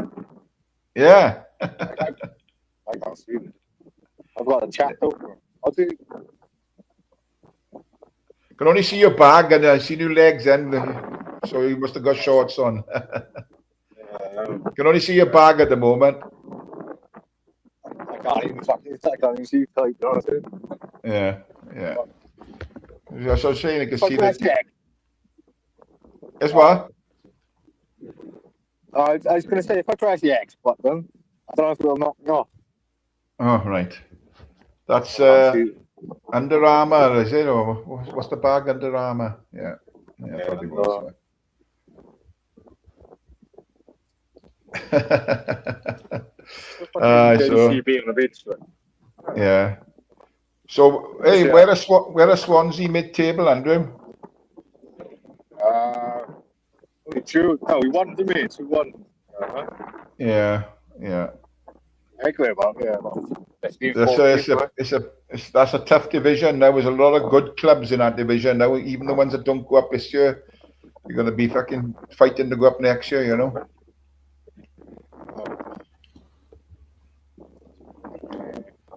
Yeah. I can't see it. I've got a chat open. I'll do. Can only see your bag and I see your legs, and so you must have got shorts on. Can only see your bag at the moment. I can't even see tight, honestly. Yeah. So I was saying I can see that. Guess what? I was going to say, if I press the X button, I don't know if it'll knock me off. Oh, right. That's Under Armour, is it? Or what's the bag? Under Armour? Yeah, probably was. So yeah. So hey, where are Swansea mid-table, Andrew? We won the mates. We won. Yeah. That's a tough division. There was a lot of good clubs in that division. Now, even the ones that don't go up this year, you're going to be fucking fighting to go up next year, you know.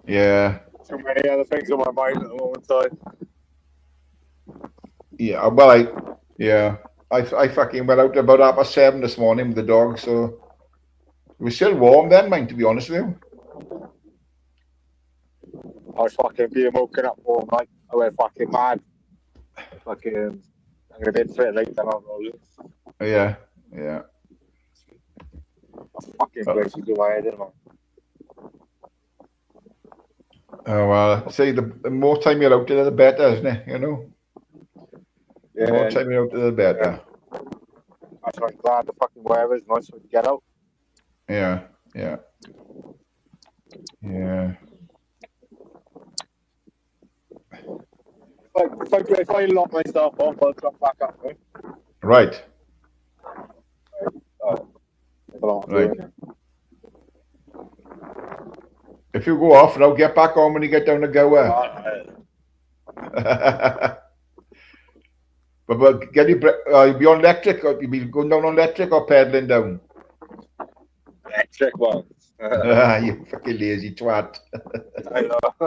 Yeah. So many other things on my mind at the moment, so. Yeah, well, I fucking went out about 7:30 this morning with the dog, so it was still warm then, man, to be honest with you. I was fucking being woken up all night. I went fucking mad. Fucking, I'm gonna be straight late then I'll roll it. Yeah, yeah. Fucking place to do my head in, man. Oh, well, say the more time you're out there, the better, isn't it? You know? The more time you're out there, the better. That's why I'm glad the fucking weather is nice to get out. Yeah, yeah. Yeah. If I lock myself off, I'll jump back up, right? Right. Right. If you go off now, get back on when you get down the gower. But get you be on electric, or you be going down on electric or pedaling down? Electric ones. You fucking lazy twat. I know. A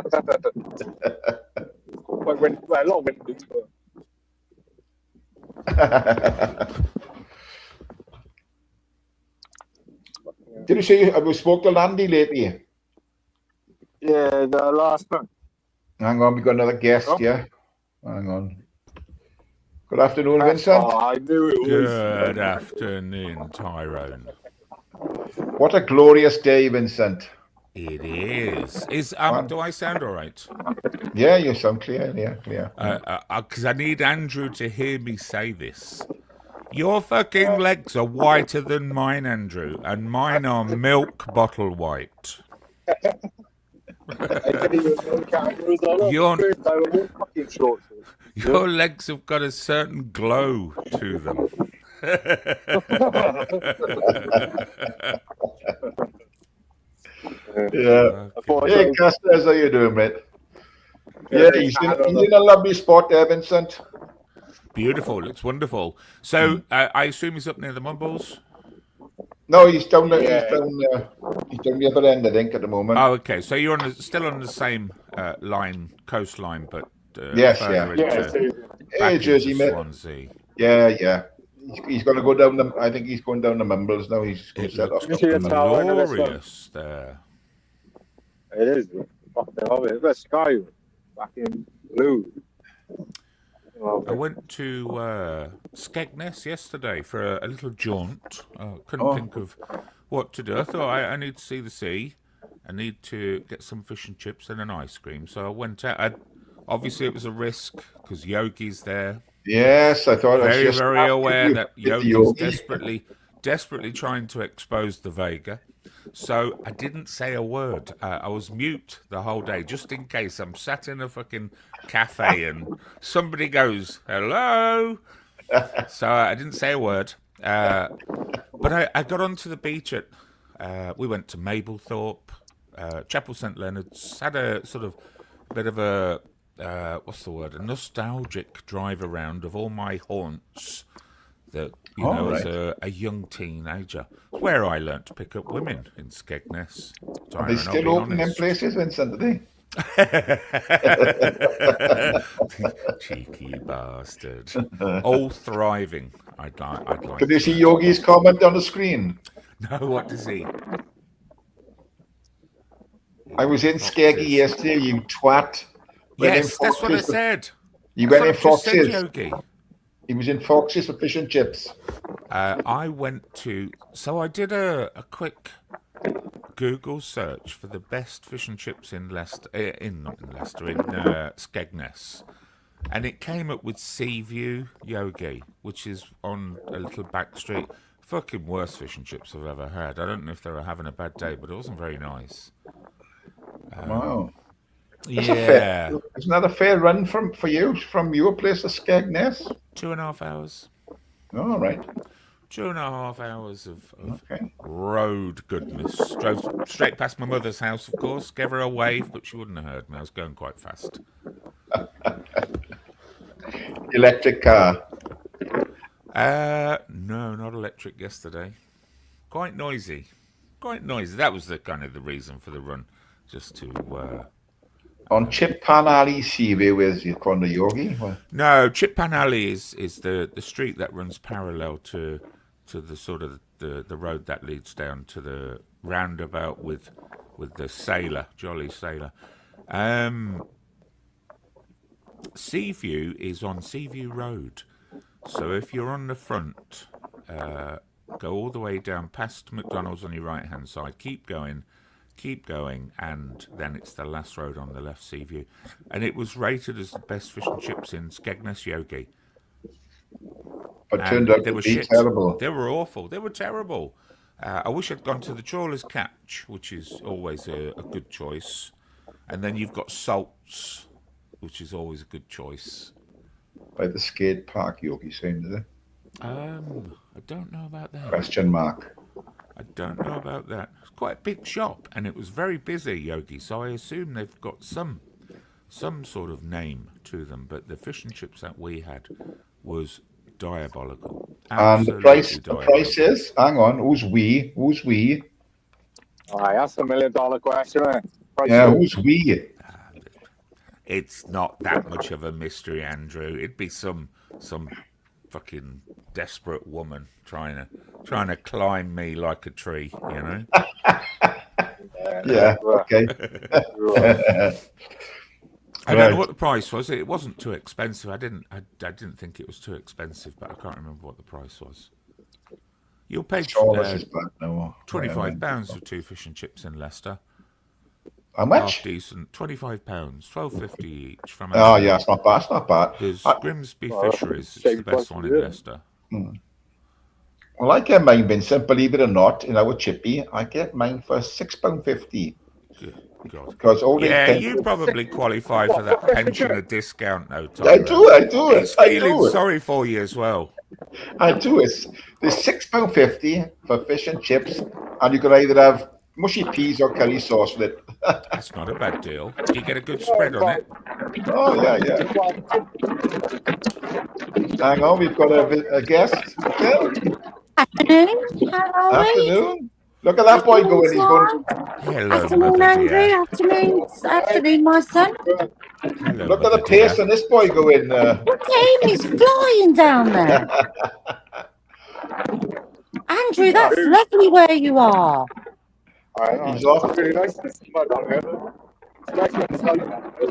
lot of windy. Did you say we spoke to Landy lately? Yeah, the last one. Hang on, we got another guest, yeah? Hang on. Good afternoon, Vincent. Oh, I knew it was. Good afternoon, Tyrone. What a glorious day, Vincent. It is. Do I sound all right? Yeah, you sound clear. Yeah, clear. Because I need Andrew to hear me say this. Your fucking legs are whiter than mine, Andrew, and mine are milk bottle white. Your legs have got a certain glow to them. Yeah. Hey, Custas, how you doing, mate? Yeah, he's in a lovely spot there, Vincent. Beautiful, looks wonderful. So, I assume he's up near the Mumbles? No, he's down there. He's down the other end, I think, at the moment. Oh, okay. So you're still on the same coastline, but yes, further hey, Jersey, mate. Swansea. Yeah. He's going to go down I think he's going down the Mumbles now. He's going to set off. Glorious there. It is. Fucking love it. The sky, fucking blue. I went to Skegness yesterday for a little jaunt. Couldn't think of what to do. I thought I need to see the sea. I need to get some fish and chips and an ice cream. So I went out. Obviously, it was a risk because Yogi's there. Yes, I thought very aware that Yogi's desperately trying to expose the Vega. So I didn't say a word. I was mute the whole day, just in case I'm sat in a fucking cafe and somebody goes, hello. So I didn't say a word. But I got onto the beach we went to Mablethorpe, Chapel St. Leonard's, had a sort of bit of a, a nostalgic drive around of all my haunts that, as a young teenager. It's where I learnt to pick up women in Skegness. Are they still open in places, Vincent, are they? Cheeky bastard. All thriving. I'd like. Could you see Yogi's comment on the screen? No, what does he? I was in Skeggy yesterday, you twat. Yes, that's what I said. You went in Foxes. Yogi. He was in Foxes for fish and chips. I went to... So I did a quick Google search for the best fish and chips in Skegness. And it came up with Seaview Yogi, which is on a little back street. Fucking worst fish and chips I've ever had. I don't know if they were having a bad day, but it wasn't very nice. Wow. Isn't that a fair run for you from your place to Skegness? 2.5 hours. All right. 2.5 hours of road goodness. Drove straight past my mother's house, of course. Gave her a wave, but she wouldn't have heard me. I was going quite fast. Electric car? No, not electric yesterday. Quite noisy. That was the kind of the reason for the run, just to... On Chip Pan Alley, Seaview, where's your corner Yogi? No, Chip Pan Alley is the street that runs parallel to the sort of the road that leads down to the roundabout with the sailor, Jolly Sailor. Seaview is on Seaview Road. So if you're on the front, go all the way down past McDonald's on your right hand side, keep going, and then it's the last road on the left, Seaview. And it was rated as the best fish and chips in Skegness, Yogi. But turned out they to were be shit. terrible. They were awful. They were terrible. I wish I'd gone to the trawler's catch, which is always a good choice. And then you've got salts, which is always a good choice. By the skate park, Yogi saying, is it? I don't know about that. Question mark. I don't know about that. It's quite a big shop, and it was very busy, Yogi. So I assume they've got some sort of name to them. But the fish and chips that we had was diabolical. Absolutely and the price is, hang on, who's we? Aye, that's $1 million question, eh? Who's we? It's not that much of a mystery, Andrew. It'd be some fucking desperate woman trying to climb me like a tree, you know? Yeah, okay. I don't know what the price was. It wasn't too expensive. I didn't think it was too expensive, but I can't remember what the price was. You'll pay £25 for 2 fish and chips in Leicester. How much? Half decent. £25, £12.50 each from. Oh yeah, it's not bad. It's not bad. There's Grimsby Fisheries. It's the best one in Leicester. Well, I get mine, Vincent. Believe it or not, in our chippy, I get mine for £6.50. God. Because you probably qualify for that pensioner discount, though, Tom. I do. He's feeling sorry for you as well. I do. There's £6.50 for fish and chips, and you can either have mushy peas or curry sauce with it. That's not a bad deal. You get a good spread on it. Oh yeah. Hang on, we've got a guest. Afternoon. How are Afternoon. Look at that boy going. He's going. Hello, afternoon, Andrew. Afternoon, my son. Hello, look at the pace on this boy going. Look at him. He's flying down there. Andrew, that's lovely where you are. He's off. Really nice to see my down here.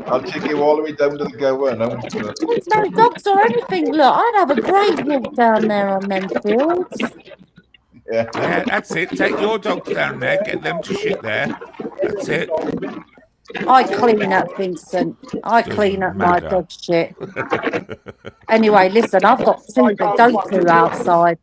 I'll take you all the way down to the goer now. There's no dogs or anything. Look, I'd have a great walk down there on them fields. Yeah, that's it. Take your dogs down there. Get them to shit there. That's it. I clean up, Vincent. I clean up my dog shit. Anyway, listen, I've got 2 that don't poo outside.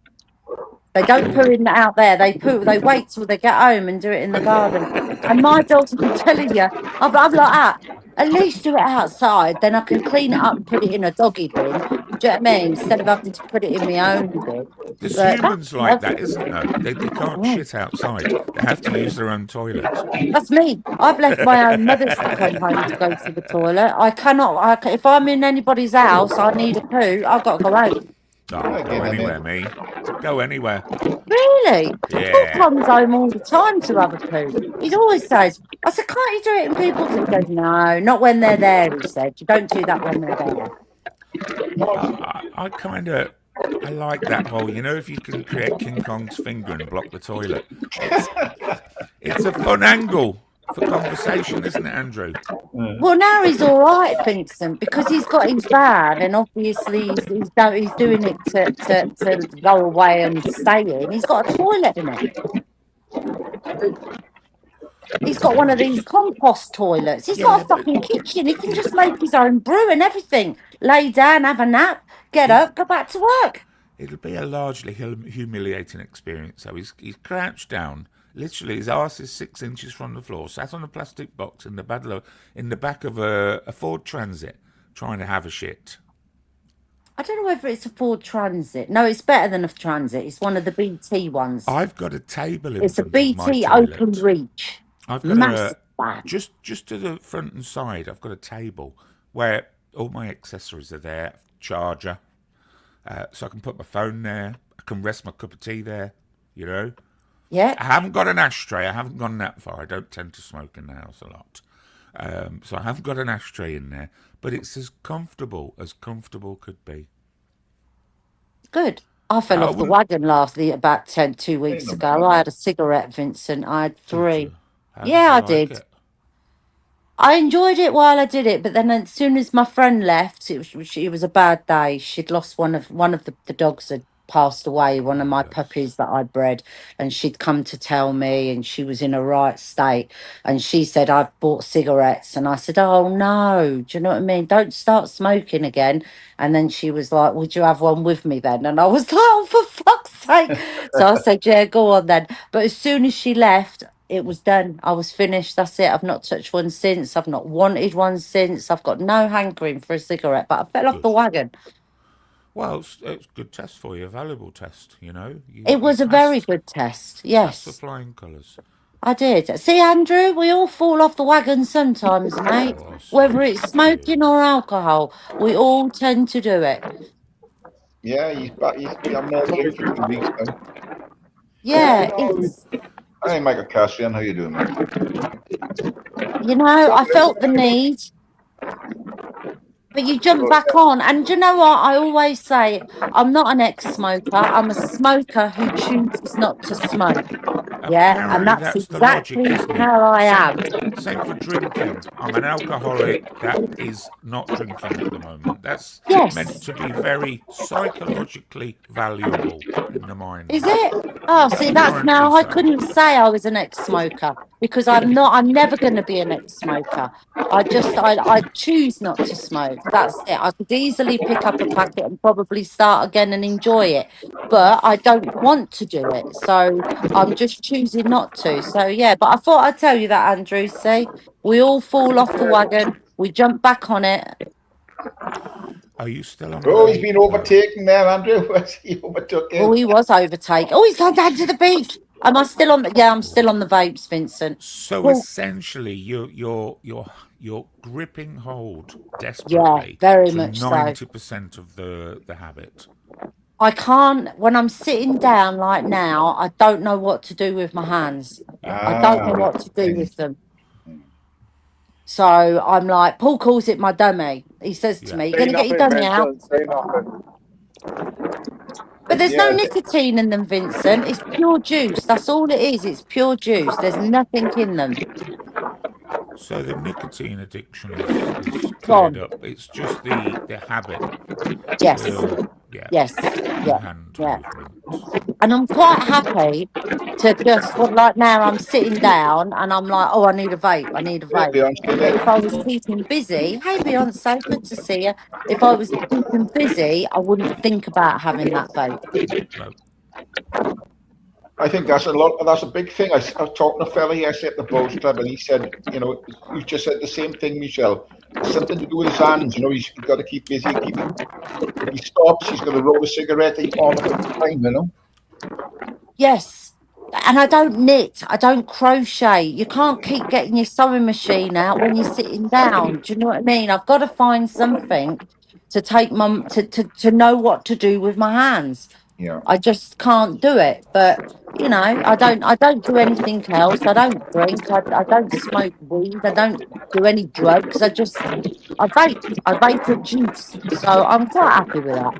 They don't poo out there. They wait till they get home and do it in the garden. And my dogs, I'm telling you, I'm like that. At least do it outside. Then I can clean it up and put it in a doggy bin. Do you know what I mean? Instead of having to put it in my own bin. There's humans like that, isn't there? They can't shit outside. They have to use their own toilet. That's me. I've left my own mother's to come home to go to the toilet. I cannot. If I'm in anybody's house, I need a poo. I've got to go home. Oh, go anywhere, me. Go anywhere. Really? Yeah. Paul comes home all the time to have a poo. He always says, I said, can't you do it in people's? He goes, no, not when they're there, he said. You don't do that when they're there. I like that whole, if you can create King Kong's finger and block the toilet. It's a fun angle for conversation, isn't it, Andrew? Well, now he's all right, Vincent, because he's got his van, and obviously he's doing it to go away and stay in. He's got a toilet in it. He's got one of these compost toilets. He's got a fucking kitchen. He can just make his own brew and everything. Lay down, have a nap, get up, go back to work. It'll be a largely humiliating experience. So he's crouched down. Literally, his arse is 6 inches from the floor, sat on a plastic box in the back of a Ford Transit, trying to have a shit. I don't know whether it's a Ford Transit. No, it's better than a Transit. It's one of the BT ones. I've got a table in It's a front of my BT toilet. Open Reach. I've got just to the front and side. I've got a table where all my accessories are there. Charger, so I can put my phone there. I can rest my cup of tea there. Yeah. I haven't got an ashtray. I haven't gone that far. I don't tend to smoke in the house a lot. So I haven't got an ashtray in there. But it's as comfortable could be. Good. I fell off the wagon about 2 weeks ago. I had a cigarette, Vincent. I had 3. Yeah, I did. I enjoyed it while I did it, but then as soon as my friend left, it was a bad day. She'd lost one of the dogs had passed away, one of Oh, my bless. puppies that I'd bred, and she'd come to tell me, and she was in a right state. And she said, "I've bought cigarettes," and I said, "Oh no, do you know what I mean? Don't start smoking again." And then she was like, "Would you have one with me then?" And I was like, "Oh, for fuck's sake!" So I said, "Yeah, go on then." But as soon as she left, it was done. I was finished. That's it. I've not touched one since. I've not wanted one since. I've got no hankering for a cigarette, but I fell off Good. the wagon. Well, it's a good test for you, a valuable test. You know, It you was a very passed good test. passed for Yes, flying colours. I did. See, Andrew, we all fall off the wagon sometimes, Of mate. course, Whether yes, it's you do. smoking or alcohol, we all tend to do it. Yeah, he's back. I'm not drink for 2 weeks now. Yeah, Yeah, no, it's, Hi, Michael Cassian. How you doing, man? I felt the need, but you jump back on. And you know what? I always say, I'm not an ex smoker. I'm a smoker who chooses not to smoke. Yeah, and Apparently, that's that's the logic, exactly isn't it? how I Same, am. same for drinking. I'm an alcoholic that is not drinking at the moment. That's meant Yes. to be very psychologically valuable in the Is mind. it? Oh, see, that's Apparently now I so. couldn't say I was an ex-smoker because I'm not. I'm never going to be an ex-smoker. I choose not to smoke. That's it. I could easily pick up a packet and probably start again and enjoy it, but I don't want to do it. So I'm just choosing not to. So yeah, but I thought I'd tell you that, Andrew. See, we all fall off the wagon. We jump back on it. Are you still on the Oh, he's vape been though? overtaken there, Andrew. He overtook Oh, him. he was overtaken. Oh, he's gone down to the beach. Am I still on the? Yeah, I'm still on the vapes, Vincent. So Well, essentially, you're gripping hold yeah, desperately very to much so. 90% of the habit. I can't, when I'm sitting down like now, I don't know what to do with my hands. Yeah. I don't know Right. what to do Okay. with them. So I'm like, Paul calls it my dummy. He says to Yeah. me, "You're say going to get your nothing, dummy out." Vincent. Say nothing. But there's no Yeah. nicotine in them, Vincent. It's pure juice. That's all it is. It's pure juice. There's nothing in them. So the nicotine addiction is cleared Gone. up. It's just the habit, Yes. the yeah, Yes. the Yeah. hand Yeah. movement. And I'm quite happy to just, well, like now I'm sitting down and I'm like, oh, I need a vape. I need a Hey, vape. Beyonce But there. if I was keeping busy, hey, Beyonce, good to see you. If I was keeping busy, I wouldn't think about having that vape. No. I think that's a lot. That's a big thing. I was talking to a fella yesterday at the Bowls Club, and he said, you just said the same thing, Michelle. It's something to do with his hands. He's got to keep busy. If he stops, he's going to roll a cigarette all the time. Yes. And I don't knit. I don't crochet. You can't keep getting your sewing machine out when you're sitting down. Do you know what I mean? I've got to find something to take my to know what to do with my hands. Yeah. I just can't do it. But I don't do anything else. I don't drink. I don't smoke weed. I don't do any drugs. I vape. I vape a juice. So I'm quite happy with that.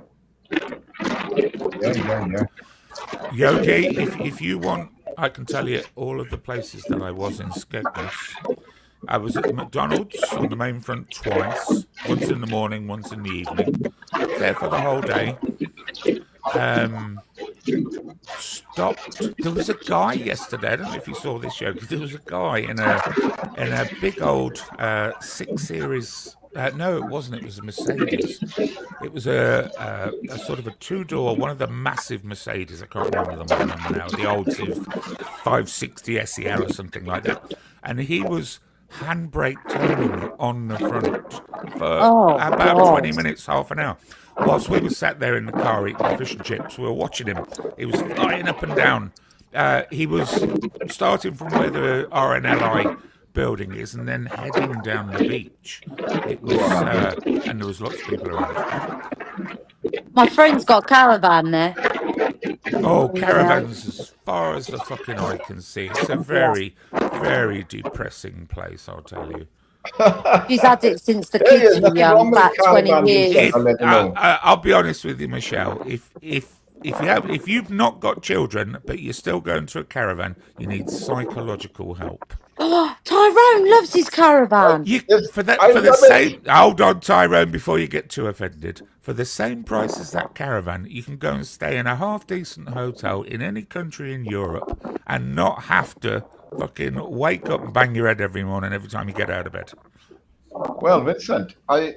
Yeah. Yogi, if you want, I can tell you all of the places that I was in Skegness. I was at the McDonald's on the main front twice, once in the morning, once in the evening. There for the whole day. Stopped. There was a guy yesterday. I don't know if you saw this, Yogi. There was a guy in a big old 6 Series. No, it wasn't. It was a Mercedes. It was a sort of a two-door, one of the massive Mercedes. I can't remember the model number now. The old Civ 560 SEL or something like that. And he was handbrake turning on the front for Oh about God. 20 minutes, half an hour. Whilst we were sat there in the car eating fish and chips, we were watching him. He was flying up and down. He was starting from where the RNLI building is and then heading down the beach. It was, and there was lots of people around. My friend's got a caravan there. Oh, Yeah. caravans as far as the fucking eye can see. It's a Yeah. very, very depressing place, I'll tell you. She's had it since the Hey, kids there's were nothing young, wrong with a about 20 caravan, Vincent. years. If I'll let you know. I'll be honest with you, Michelle, if if you've not got children but you're still going to a caravan, you need psychological help. Oh, Tyrone loves his caravan. You Yes, for that I for the love it. same hold on, Tyrone, before you get too offended. For the same price as that caravan, you can go and stay in a half decent hotel in any country in Europe and not have to fucking wake up and bang your head every morning every time you get out of bed. Well, Vincent, I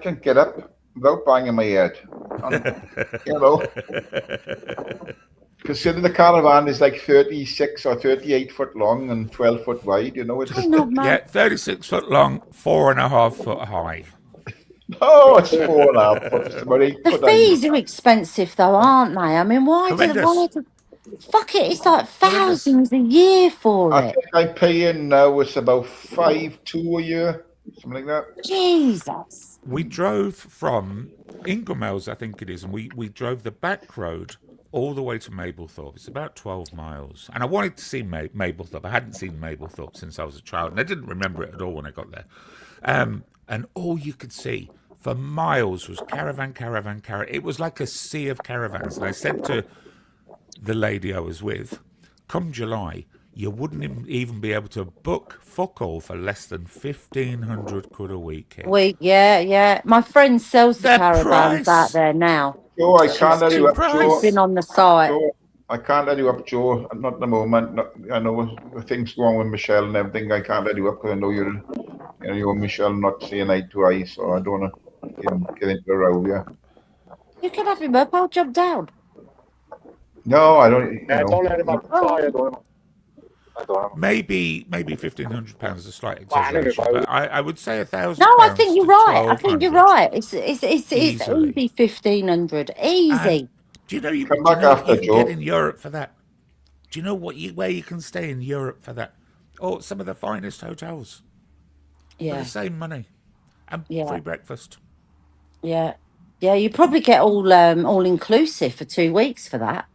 can get up without banging my head. And, you know, consider the caravan is like 36 or 38 foot long and 12 foot wide. You know, it's I know, man. Yeah, 36 foot long, 4.5 foot high. oh, it's 4.5 foot. It's about 8 The foot high. fees are expensive, though, aren't they? I mean, why Horrendous. do fuck it? It's like Horrendous. thousands a year for I it. think I'm paying now. It's about 5.2 a year, something like that. Jesus. We drove from Inglemells, I think it is, and we drove the back road all the way to Mablethorpe. It's about 12 miles. And I wanted to see Mablethorpe. I hadn't seen Mablethorpe since I was a child, and I didn't remember it at all when I got there. And all you could see for miles was caravan, caravan, caravan. It was like a sea of caravans. And I said to the lady I was with, come July, you wouldn't even be able to book fuck all for less than 1,500 quid a week here. Yeah. My friend sells the The caravans out price! there now. Joe, I can't let The you up, She's Joe. been price! on the site. Joe, I can't let you up, Joe. Not at the moment. Not, I know things go on with Michelle and everything. I can't let you up because I know you and Michelle not seeing eye to eye, so I don't want to get into a row. Yeah. You can have him up. I'll jump down. No, I don't. You Yeah, know. don't let him up. Sorry, I don't know. Maybe £1,500 is a slight Well, I don't know if exaggeration, I would. but I would say £1,000 No, I think you're to right. I think you're 1,200 right. It's easily. easy 1,500. And Easy. Come do you back know what after, you can get Joe. in Europe for that? Do you know where you can stay in Europe for that? Oh, some of the finest hotels for Yeah. the same money and Yeah. free breakfast. Yeah. Yeah, you probably get all inclusive for 2 weeks for that.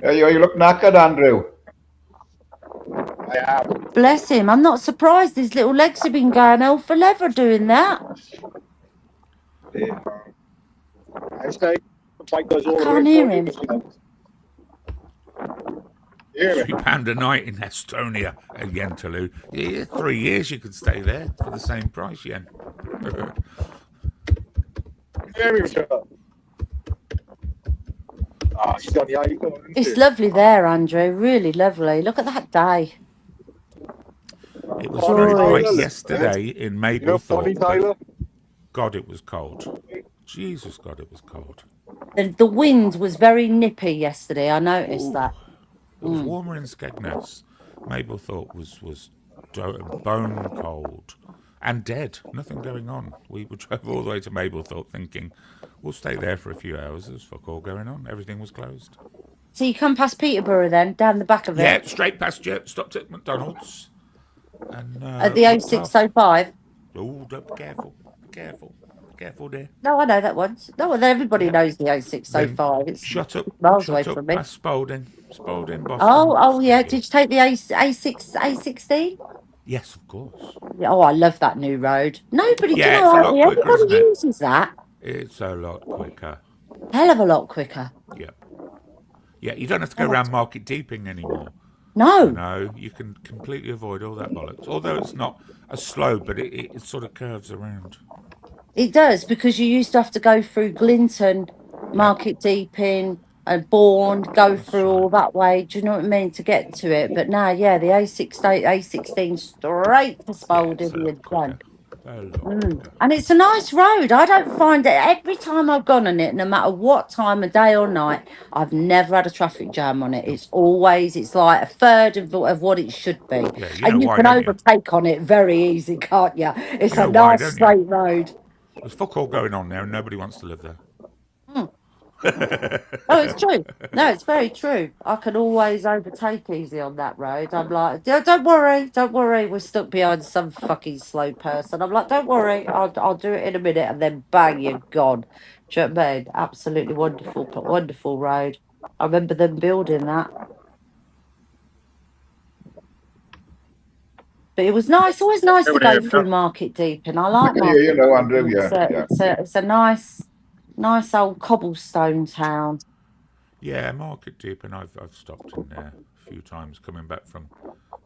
Hey, you look knackered, Andrew. I have. Bless him. I'm not surprised his little legs have been going hell for leather doing that. I stay. The bike goes I all the way can't in hear Tony. him. You hear me? £3 a night in Estonia at Yentelu. Yeah, 3 years you could stay there for the same price, Yen. You hear me, Michelle? Oh, she's on the icon. It's lovely there, Andrew. Really lovely. Look at that day. It was very Glorious. bright yesterday in You know Bonnie Mablethorpe, Tyler? but God, it was cold. Jesus, God, it was cold. The wind was very nippy yesterday. I noticed Ooh, that. it was warmer in Skegness. Mablethorpe was bone cold and dead. Nothing going on. We drove all the way to Mablethorpe thinking we'll stay there for a few hours. There's fuck all going on. Everything was closed. So you come past Peterborough then, down the back of Yeah, it, straight past you. Stopped at McDonald's and at the looked off. 0605. Oh, be careful there. No, I know that one. No, well, everybody Yeah. knows the Then 0605. It's shut up miles away from me. past Spalding, Boston. Oh yeah. Steady. Did you take the A16? Yes, of course. Yeah, oh, I love that new road. Nobody, do you Yeah, know, it's a lot hardly quicker, everybody isn't it? uses that. It's a lot quicker. Hell of a lot quicker. Yeah. Yeah, you don't have to go around Market Deeping anymore. No, You know, you can completely avoid all that bollocks. Although it's not as slow, but it sort of curves around. it does, because you used to have to go through Glinton, Market Deeping, and Bourne, go That's through all right. that way. Do you know what I mean, to get to it? But now, yeah, the A16 straight to Yeah, it's Spalding, a you're lot done. quicker. A lot quicker. And it's a nice road. I don't find it every time I've gone on it, no matter what time of day or night, I've never had a traffic jam on it. It's like a third of what it should be. Yeah, you know And you why, can don't you? overtake on it very easy, can't you? It's You a know why, nice don't you? straight road. There's fuck all going on there and nobody wants to live there. Oh, it's true. No, it's very true. I can always overtake easy on that road. I'm like, don't worry. We're stuck behind some fucking slow person. I'm like, don't worry, I'll do it in a minute, and then bang, you're gone. Do you know what I mean? Absolutely wonderful road. I remember them building that. But it was nice. Always nice to Nobody go hear me now. through Market Deep, and I I like can hear you Market now, Deep. Andrew. It's Yeah, a, yeah. it's a, it's a nice. Nice old cobblestone town. Yeah, Market Deep, and I've stopped in there a few times coming back from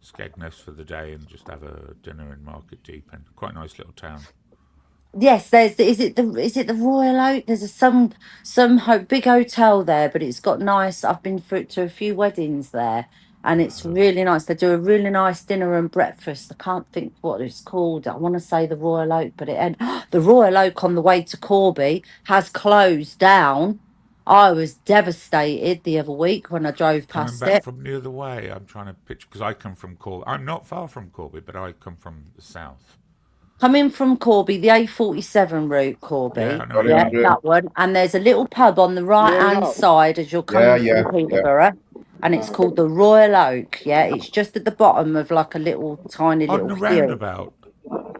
Skegness for the day and just have a dinner in Market Deep, and quite a nice little town. Yes, is it the Royal Oak? There's big hotel there, but it's got nice. I've been to a few weddings there, and it's really nice. They do a really nice dinner and breakfast. I can't think what it's called. I want to say the Royal Oak, but the Royal Oak on the way to Corby has closed down. I was devastated the other week when I drove Coming past back it. from the other way, I'm trying to picture, because I come from Corby. I'm not far from Corby, but I come from the south. Coming from Corby, the A47 route, Yeah, I Corby. know Oh, what you yeah, Yeah, mean. that one. And there's a little pub on the right Yeah, hand no. side as you're yeah, coming from yeah. Peterborough. And it's called the Royal Oak. Yeah, it's just at the bottom of like a little tiny On little the hill. roundabout.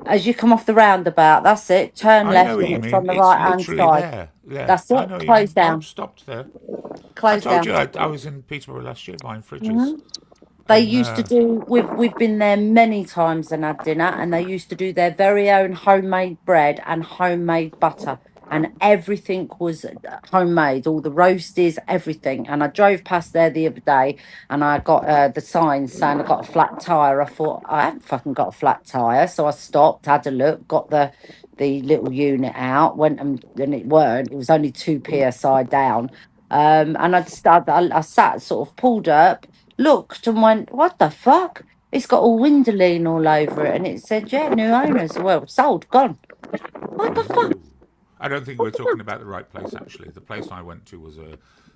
As you come off the roundabout, that's it. Turn I know left what and you it's on mean. the It's right hand literally side. there. Yeah, That's I it. know what you Closed mean. I've down. stopped there. I Closed told down. you I was in Peterborough last year buying fridges. Mhm. They And used to do we've been there many times and had dinner, and they used to do their very own homemade bread and homemade butter, and everything was homemade, all the roasties, everything. And I drove past there the other day, and I got the sign saying I got a flat tire. I thought I haven't fucking got a flat tire, so I stopped, had a look, got the little unit out, went and it weren't. It was only 2 psi down. And I sat sort of pulled up, looked and went, what the fuck? It's got all Windoline all over it. And it said, yeah, new owners. Well, sold, gone. What the fuck? ooh, I don't think we're talking about the right place. Actually, the place I went to was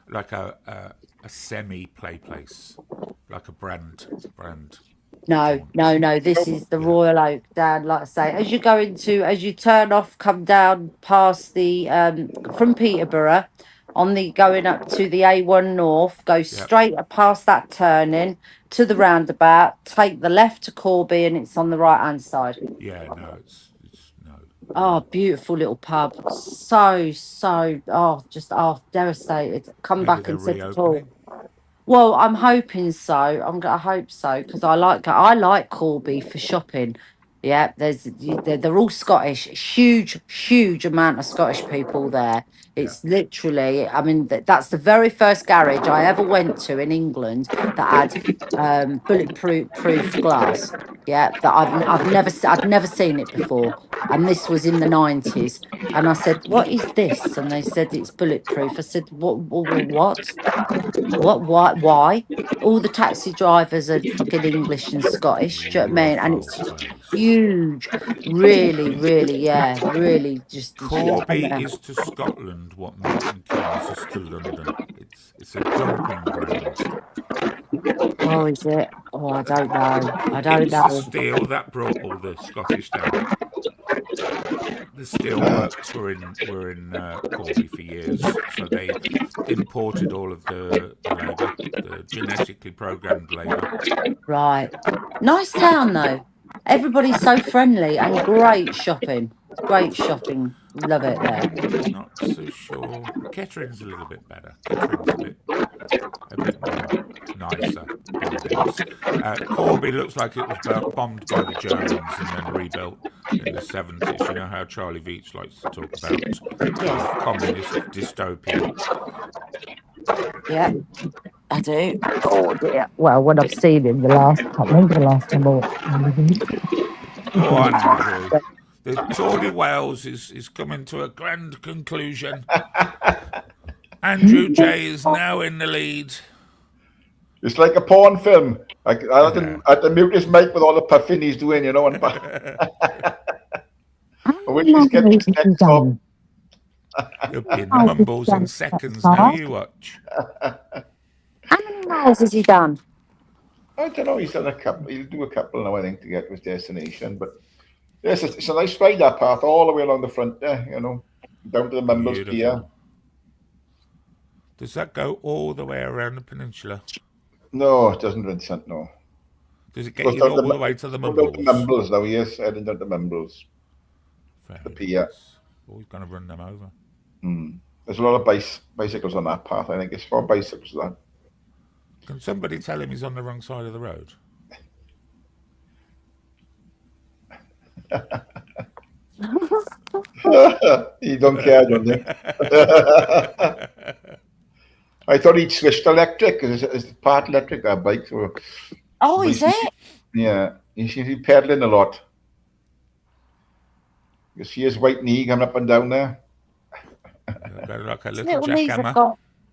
like a semi play place, like a brand No, joint. no, no. This Nope. is the Yeah, Royal Oak, Dan. Like I say, as you turn off, come down past from Peterborough on the going up to the A1 North, go yeah, straight past that turning to the roundabout, take the left to Corby, and it's on the right hand side. yeah. No, it's no, Oh, beautiful little pub. So, devastated. Come maybe back they're and said to Paul, reopening. well, I'm hoping so. I hope so because I like Corby for shopping. Yeah, they're all Scottish. Huge amount of Scottish people there. Yeah, It's literally, I mean, that's the very first garage I ever went to in England that had bulletproof glass. Yeah, that I'd never seen it before, and this was in the 90s. And I said, "What is this?" And they said it's bulletproof. I said, "What? What? Why? All the taxi drivers are fucking English and Scottish. Do you know what I mean? rough And old it's place. huge, really, yeah, really just yeah. Corby is to Scotland what Milton Keynes is to London. It's a dumping ground. Oh, is it? Oh, I don't know. I It don't was the know. steel that brought all the Scottish down. The steel works were in Corby for years, so they imported all of the labour, the genetically programmed labour. Right. Nice town though. Everybody's so friendly and great shopping. Great shopping. Love it there. Not so sure. Kettering's a little bit better. Kettering's a bit more nicer buildings. Corby looks like it was bombed by the Germans and then rebuilt in the 70s. You know how Charlie Veitch likes to talk about Yes. communist dystopia. Yeah, I do. Oh dear. Well, what I've seen in the last, I can't remember the last time I Go on, Andrew. The Tour de Wales is coming to a grand conclusion. Andrew J is now in the lead. It's like a porn film. Yeah. I had to mute his mic with all the puffing he's doing, and when he's getting his next off. You'll be in the mumbles in seconds now, you watch. How many miles has he done? I don't know. He's done a couple. He'll do a couple now, I think, to get to his destination. But yes, it's a nice ride, that path all the way along the front there. Down to the Mumbles Pier. Beautiful. Does that go all the way around the peninsula? No, it doesn't, Vincent. No. Does it get you all the way to the Mumbles? Mumbles? Mumbles now, yes, heading down to Mumbles. The pier. Nice. Always going to run them over. There's a lot of bicycles on that path. I think it's 4 bicycles. That. Can somebody tell him he's on the wrong side of the road? He don't care, don't he? I thought he'd switched electric because it's part electric, that bike. So, Oh, but is it? yeah, he seems to be pedaling a lot. You see his white knee coming up and down there. Like a His little little knees have jackhammer.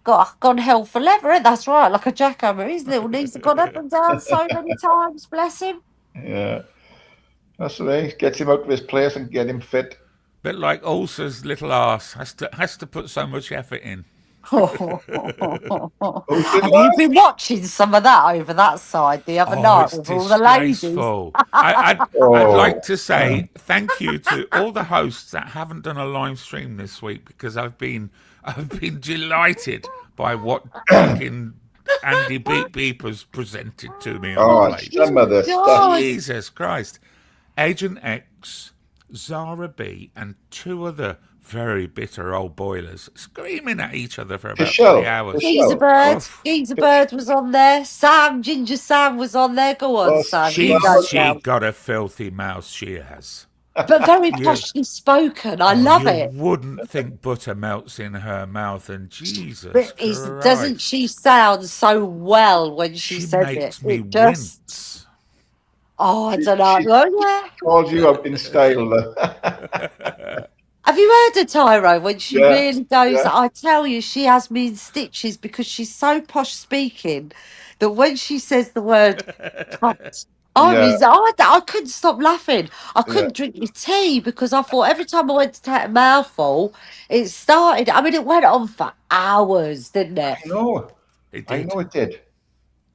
gone hell for leather. That's right, like a jackhammer. His little knees have gone up and down so many times. Bless him. Yeah, that's right. Gets him out of his place and get him fit. Bit like Ulcer's little arse has to put so much effort in. Have Oh, did you I? been watching some of that over that side the other Oh, night it's with all the ladies? disgraceful. I'd Oh, like to say thank you to all the hosts that haven't done a live stream this week because I've been delighted by what fucking Andy Beep Beep has presented to me on the oh, plate. some of the stuff. God. Jesus Christ. Agent X, Zara B, and two other very bitter old boilers screaming at each other for about 3 hours. Geezer Fischel. Bird. Oof. Geezer Bird was on there. Ginger Sam was on there. Go on, Oh, Sam. You go, She girl. got a filthy mouth, she has. But very You, poshly spoken. I oh, love you it. wouldn't think butter melts in her mouth, and Jesus But doesn't Christ. she sound so well when she She says it? makes me It just, wince. oh, I don't She know. Oh, yeah. calls you out in style. Have you heard her, Tyro, when she Yeah, really goes? yeah. I tell you, she has me in stitches because she's so posh speaking that when she says the word cunt, Yeah, I couldn't stop laughing. I yeah. couldn't drink my tea because I thought every time I went to take a mouthful, it started. I mean, it went on for hours, didn't it? I know. It I did. know it did.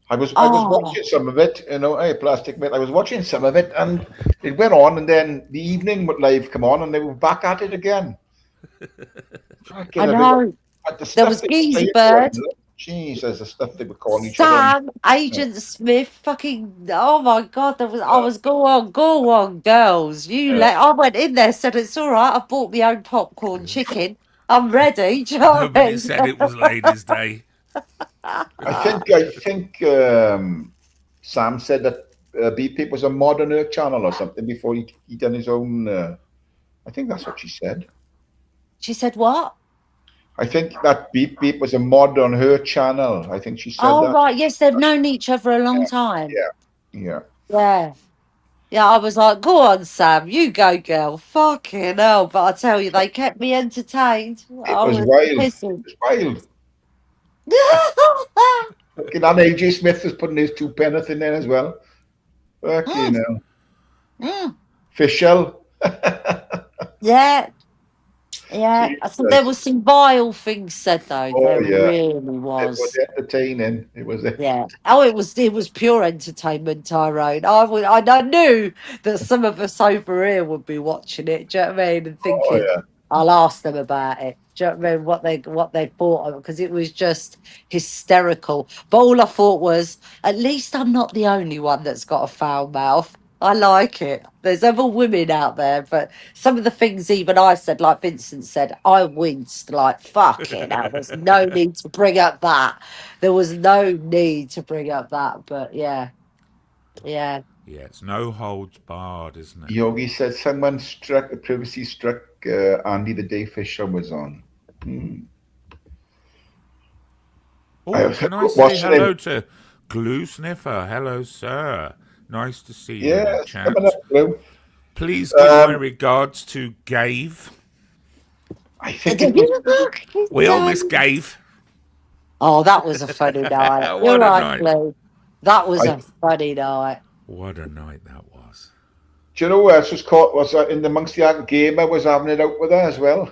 I was Oh, watching some of it, hey, plastic mate. I was watching some of it, and it went on, and then the evening live come on, and they were back at it again. I Fucking, know. the There stuff was they were Geezer saying to Bird. them, Jesus, the stuff they were calling each other. Sam, Agent Smith, fucking, oh my God, I was, go on, girls. I went in there, said, it's all right, I've bought my own popcorn chicken. I'm ready. Do you know what I Nobody mean? said it was Ladies' Day. I think Sam said that Beat Peep was a modern Earth channel or something before he done his own. I think that's what she said. She said, what? I think that Beep Beep was a mod on her channel. I think she said Oh, that. right. Yes, they've known each other a long time. Yeah, yeah. Yeah. Yeah, I was like, go on, Sam, you go, girl. Fucking hell. But I tell you, they kept me entertained. It I was was wild. It pissing. was wild. Fucking and AJ Smith was putting his two penneth in there as well. Fucking Mm, hell. mm. Fischel. Yeah. Yeah, so there Jesus. was some vile things said though. Oh There yeah. really It was was. entertaining. It was. Yeah. Oh, it was pure entertainment, Tyrone. I knew that some of us over here would be watching it. Do you know what I mean? And Oh thinking, yeah. I'll ask them about it. Do you know what I mean? What they thought of it because it was just hysterical. But all I thought was, at least I'm not the only one that's got a foul mouth. I like it. There's other women out there, but some of the things even I said, like Vincent said, I winced like fucking hell. There's no need to bring up that. There was no need to bring up that, but yeah, yeah. Yeah, it's no holds barred, isn't it? Yogi said someone previously struck Andy the day Fisher was on. Hmm. Oh, can I say What's the name? hello to Glue Sniffer? Hello, sir. Nice to see you in Yeah, the it's coming chat. up, Blue. Please give my Um, regards to Gave. I think it was. We all miss Gave. Oh, that was a funny night. You're What a right, night. Blue. That was I, a funny night. What a night that was. do you know who else was caught? Was in amongst the act? Gamer was having it out with her as well.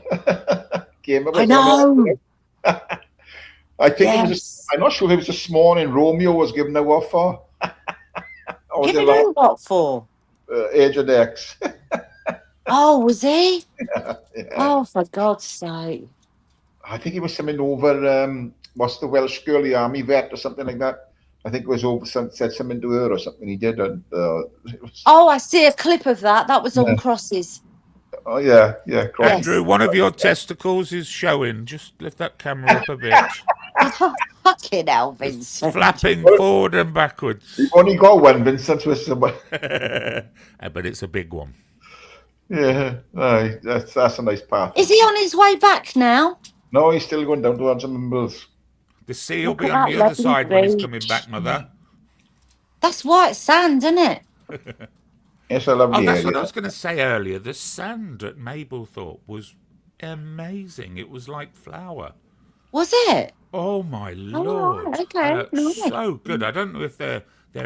Gamer I was on know. it. I think it was. Yes. I'm not sure if it was this morning. Romeo was giving her off for. Or was Give it me last what for? Agent X? Oh, was he? Yeah. Oh, for God's sake. I think it was something over. What's the Welsh girl, the army vet or something like that? I think it was over. Said something to her or something. He did, and it was, Oh, I see a clip of that. That was on yeah. Crosses. Oh yeah, cross. Andrew, Yes. one of your testicles is showing. Just lift that camera up a bit. Fucking hell, It's Vincent. flapping Well, forward and you've backwards. only got one, Vincent. With some. But it's a big one. Yeah, aye, that's a nice path. Is he on his way back now? No, he's still going down towards the Mimbles. The sea will Look be at on that the other lovely side when he's coming beach. back, Mother. That's white sand, isn't it? It's a Oh, lovely that's area. what I was going to say earlier. The sand at Mablethorpe was amazing. It was like flour. Was it? Oh my Oh, lord! right, okay. Nice. So good. I don't know if they're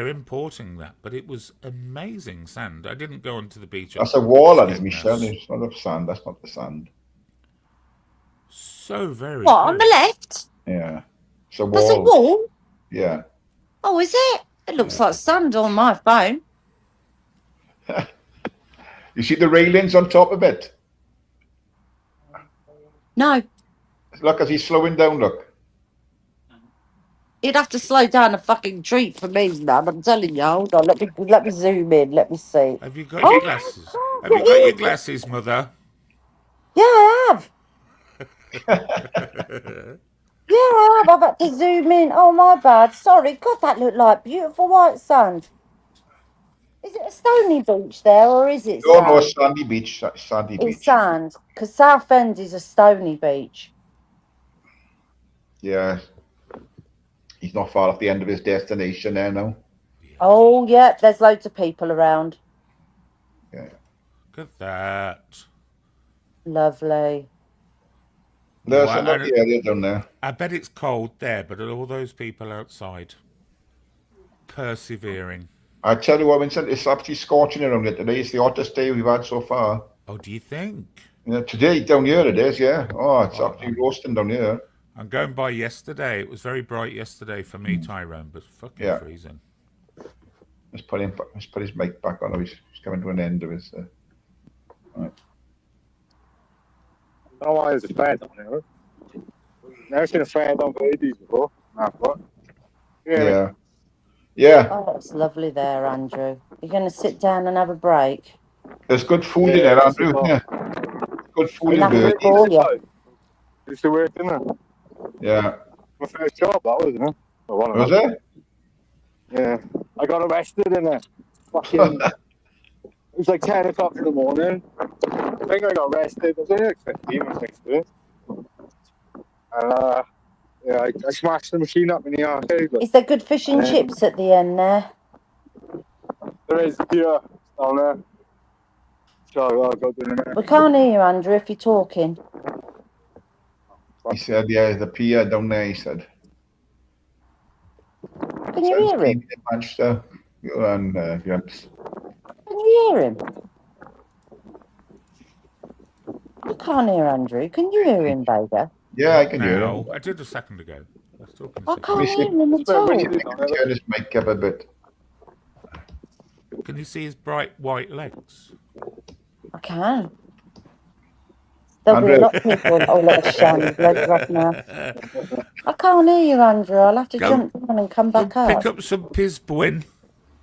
importing that, but it was amazing sand. I didn't go onto the beach at That's a wall, that is, Michelle. Skegness. It's not the sand. That's not the sand. So very What, on good. the left? Yeah, it's a There's a wall. wall? Yeah. Oh, is it? It looks like sand on my phone. You see the railings on top of it? No, Look, as he's slowing down, look. you'd have to slow down a fucking treat for me, man. I'm telling you. Hold on, let me zoom in. Let me see. Have you got Oh, your glasses? God, Have you got your glasses, Mother? Yeah, I have. Yeah, I have. I've had to zoom in. Oh, my bad. Sorry. God, that looked like beautiful white sand. Is it a stony beach there, or is it No, no, sand? sandy beach. Sandy It's beach. sand, because Southend is a stony beach. Yeah. He's not far off the end of his destination there now. Oh, yeah, there's loads of people around. Yeah. Look at that. Lovely. There's Wow, another area down there. I bet it's cold there, but all those people outside persevering. I tell you what, Vincent, it's absolutely scorching around here today. It's the hottest day we've had so far. Oh, do you think? Today, down here it is, yeah. Oh, it's absolutely roasting down here. I'm going by yesterday. It was very bright yesterday for me, Tyrone, but fucking freezing. Let's put his mic back on. He's coming to an end of his... Right. I don't know why there's a fair down there. Never seen a fair down for ages before. Yeah. Yeah. Oh, it's lovely there, Andrew. You're going to sit down and have a break? There's good food in there, Andrew. Yeah. Good food in there. Used to work, didn't I? Yeah. My first job, that wasn't it? Was it? Yeah. I got arrested in a fucking... It was like 10 o'clock in the morning. I think I got arrested. I was only like 15 or 16. And yeah, I smashed the machine up in the arcade. Is there good fish and chips at the end there? There is beer down there. So I'll go down there. We can't hear you, Andrew, if you're talking. He said, yeah, the pier down there, he said. Can you hear him? Manchester and Gramps. Can you hear him? I can't hear Andrew. Can you hear him, Vega? Yeah, I can hear him. I did a second ago. I can't hear him at all. Turn his mic up a bit. Can you see his bright white legs? I can. There'll be a lot of people. Oh, let us shine his legs off now. I can't hear you, Andrew. I'll have to jump down and come back up. Pick up some Pisbwin,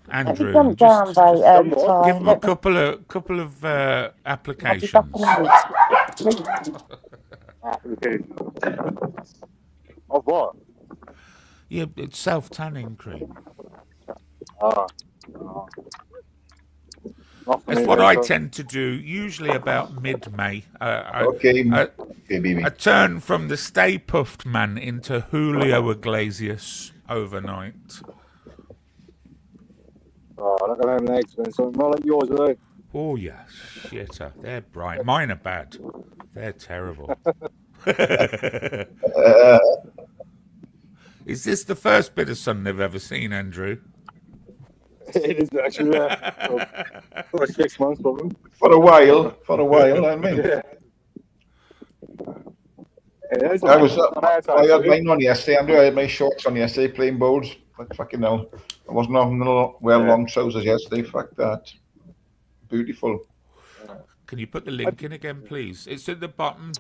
Andrew. Jump down, give him a couple of applications. Of what? Yeah, it's self-tanning cream. That's what I tend to do, usually about mid-May. I turn from the Stay Puffed man into Julio Iglesias overnight. Oh, look at them legs, man. So not like yours, are they? Oh, yeah, shitter. They're bright. Mine are bad. They're terrible. Is this the first bit of sun they've ever seen, Andrew? It is actually, for 6 months, probably. For a while, I mean. Yeah. I had mine on yesterday, Andrew. I had my shorts on yesterday playing bowls. Like fucking hell. I wasn't wearing long trousers yesterday. Fuck that. Beautiful. Can you put the link in again, please? It's at the bottom,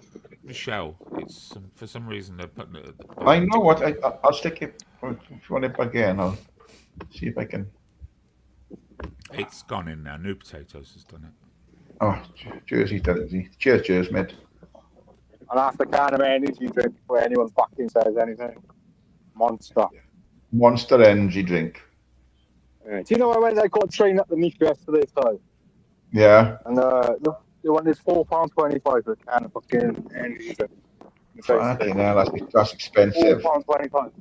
Michelle. It's for some reason they're putting it at the bottom. I know what. I'll stick it. If you want it again, I'll see if I can. It's gone in now. New Potatoes has done it. Oh, Jersey did it. Cheers, mate. And after kind of energy drink where anyone fucking says anything. Monster energy drink. Yeah. Do you know I got trained up the niche yesterday, so? Yeah. And the They wanted £4.25 for a can of fucking energy drink. Fucking hell, that's expensive. £4.25.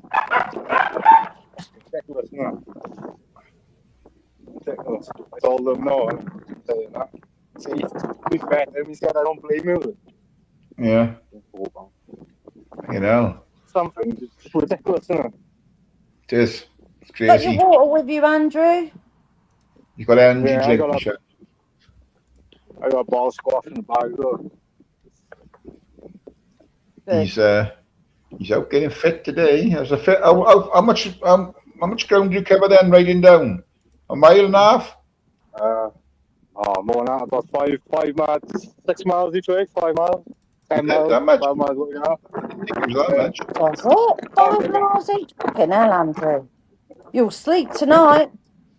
Ridiculous, isn't it? Ridiculous. I told them no. I'm saying that. See, to be fair, he said I don't blame you. Yeah. £4. You know. Some things it's ridiculous, isn't it? It is. It's Got your crazy. water with you, Andrew? You got energy Yeah, drink, Michelle? I got ball squash in the bag though. Good. He's out getting fit today. As a fit, how much ground do you cover then riding down? A mile and a half? More than that, about 5 miles, 6 miles each way, 5 miles, 10 miles, That much? 12 miles, what you know. I didn't think it was that much. Was it? 5 miles each? Fucking hell, Andrew. You'll sleep tonight.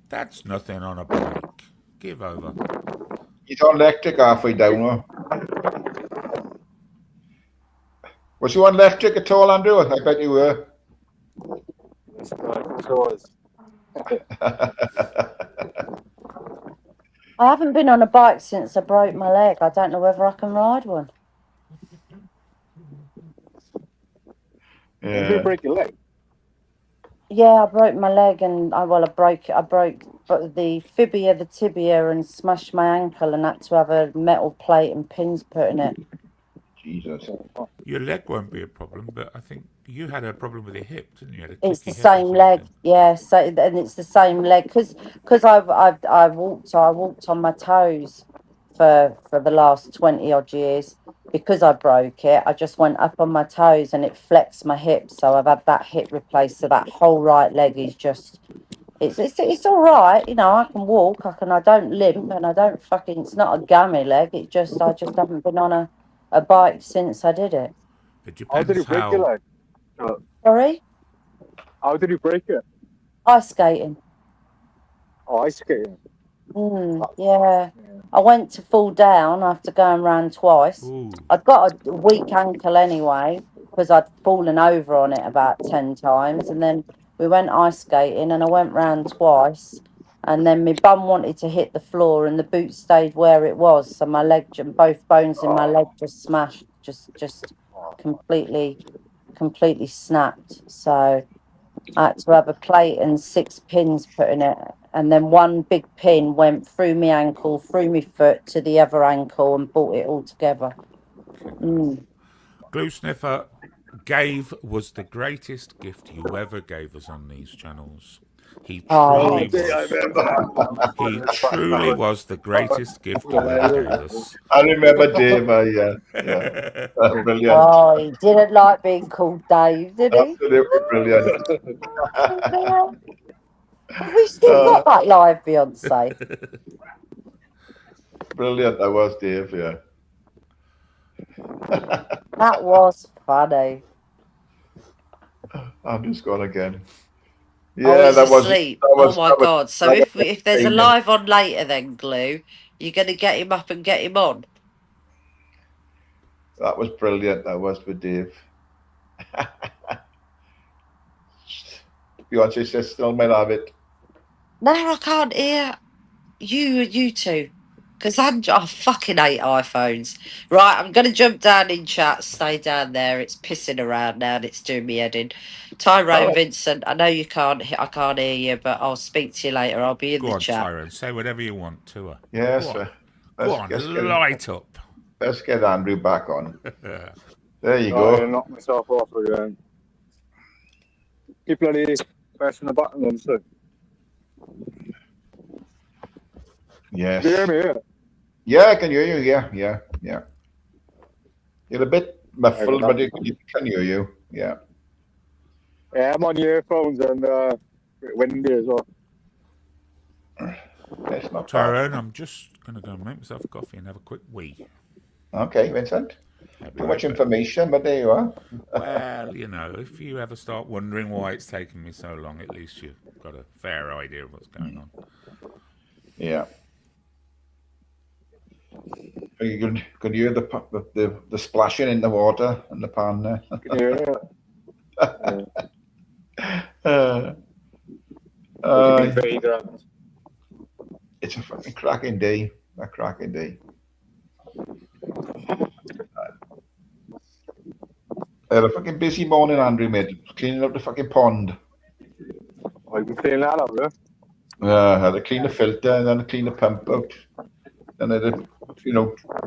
That's nothing on a bike. Give over. He's on electric halfway down, huh? Was you on electric at all, Andrew? I bet you were. Yes, it was. I haven't been on a bike since I broke my leg. I don't know whether I can ride one. Did you break your leg? Yeah, I broke my leg and I broke the fibia, the tibia, and smashed my ankle and had to have a metal plate and pins put in it. Jesus. Your leg won't be a problem, but I think you had a problem with your hip, didn't you? You had a It's kicky the hip or same leg, something. yeah. So and it's the same leg because I walked on my toes for the last 20 odd years. Because I broke it, I just went up on my toes and it flexed my hips. So I've had that hip replaced. So that whole right leg is just it's all right. You know, I can walk. I don't limp and I don't fucking. It's not a gammy leg. I just haven't been on a bike since I did it. It How did you depends break your leg? Sorry, How did you break it? ice skating. Oh, ice skating. Yeah. I went to fall down after going round twice. Ooh. I'd got a weak ankle anyway because I'd fallen over on it about 10 times. And then we went ice skating and I went round twice. And then my bum wanted to hit the floor and the boot stayed where it was. So my leg, both bones in my leg just smashed, just completely snapped. So I had to have a plate and 6 pins put in it. And then one big pin went through my ankle, through my foot to the other ankle and brought it all together. Glue Sniffer, Gave was the greatest gift you ever gave us on these channels. He truly was. He truly was the greatest gift you ever gave us. I remember Dave, yeah. Brilliant. Oh, he didn't like being called Dave, did he? Absolutely brilliant. Have we still got that live Beyonce? Brilliant, that was Dave, yeah. That was funny. I'm just gone again. Oh, Yeah, he's that was. asleep. That was Oh my that was- God. So that if was if there's a entertaining. live on later then, Glue, you're going to get him up and get him on? That was brilliant. That was with Dave. Beyonce says still might have it. No, I can't hear you two. Because I fucking hate iPhones. Right, I'm going to jump down in chat. Stay down there. It's pissing around now and it's doing me head in. Tyrone, Vincent, I know I can't hear you, but I'll speak to you later. I'll be in Go the on, chat. Tyrone. Say whatever you want to her. Yes, Go on. let's Light up. Let's get Andrew back on. There you go. I knocked myself off again. Keep bloody pressing the button and so. Yes. Can you hear me? Yeah? Yeah, I can hear you. Yeah. You're a bit muffled, but I can hear you. Yeah. Yeah, I'm on earphones and windy as well. That's not Tyrone, I'm just going to go and make myself a coffee and have a quick wee. Okay, Vincent. Too much information, but there you are. Well, you know, if you ever start wondering why it's taken me so long, at least you've got a fair idea of what's going on. Yeah. You could hear the splashing in the water in the pan there. Can you hear it? It's a fucking cracking day. A cracking day. I had a fucking busy morning, Andrew, mate. Cleaning up the fucking pond. I've been cleaning that up, yeah? I had to clean the filter and then I clean the pump out. Then I had to,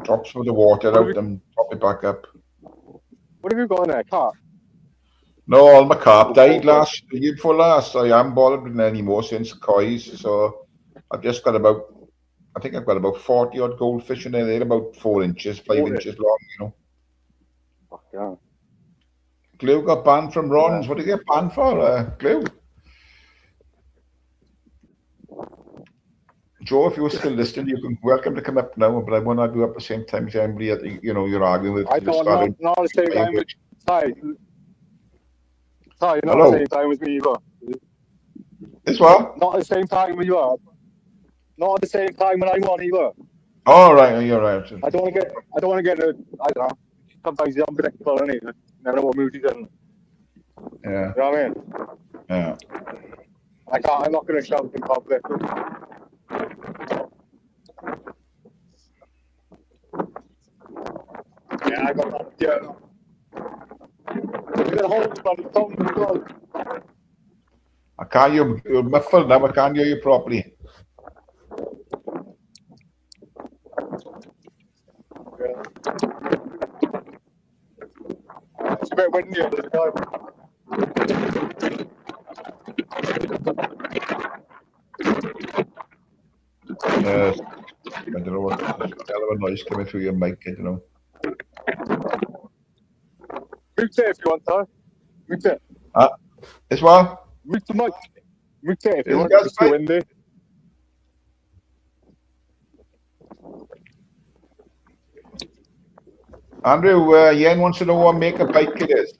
drop some of the water out and top it back up. What have you got in there, car? No, all my carp died the year before last. I haven't bothered with them anymore since Coys. So I've just got I think I've got about 40 odd goldfish in there. They're about 4 inches, 5 inches long, Fuck yeah. Glue got banned from Ron's. What did he get banned for? Glue. Joe, if you're still listening, you're welcome to come up now, but I won't have you up at the same time as anybody that you're arguing with. I don't know, not the same time with Ty. Ty, not the same time with me either. This what? Not at the same time when you are. Not at the same time when I'm on either. Oh, right, you're right. I don't want to get I don't know. Sometimes he's unpredictable, isn't he? Never know what mood he's in. Yeah. You know what I mean? Yeah. I'm not going to shout in public. Yeah, I got that. Yeah. You're hold the bloody phone as well. I can't hear you're muffled now. I can't hear you properly. Yeah. It's a bit windy at this time. I don't know what hell of a noise coming through your mic. I don't know. Mute it if you want, Ty. Mute it. This what? Mute the mic. Mute it if you want. It's It's too windy. Andrew, Yen wants to know what make a bike it is.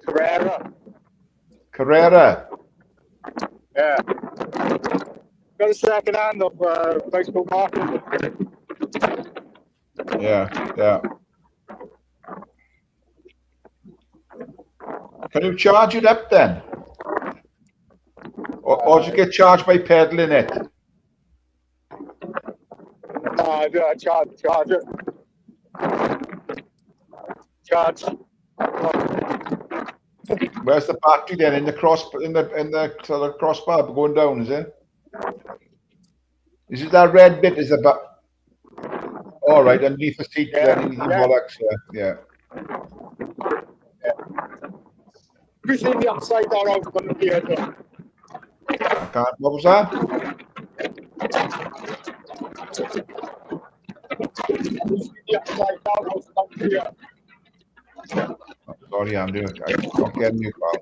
Carrera. Yeah. Got a second hand of Facebook market. Yeah. Can you charge it up then? Or do you get charged by pedaling it? Charge it. Charge. Where's the battery then? In the crossbar going down, is it? Is it that red bit? Is about all right underneath the seat? Then yeah. You see the upside down out on the gear. I can't. What was that? The upside down out on the gear. Sorry, Andrew. I'm not getting you, pal.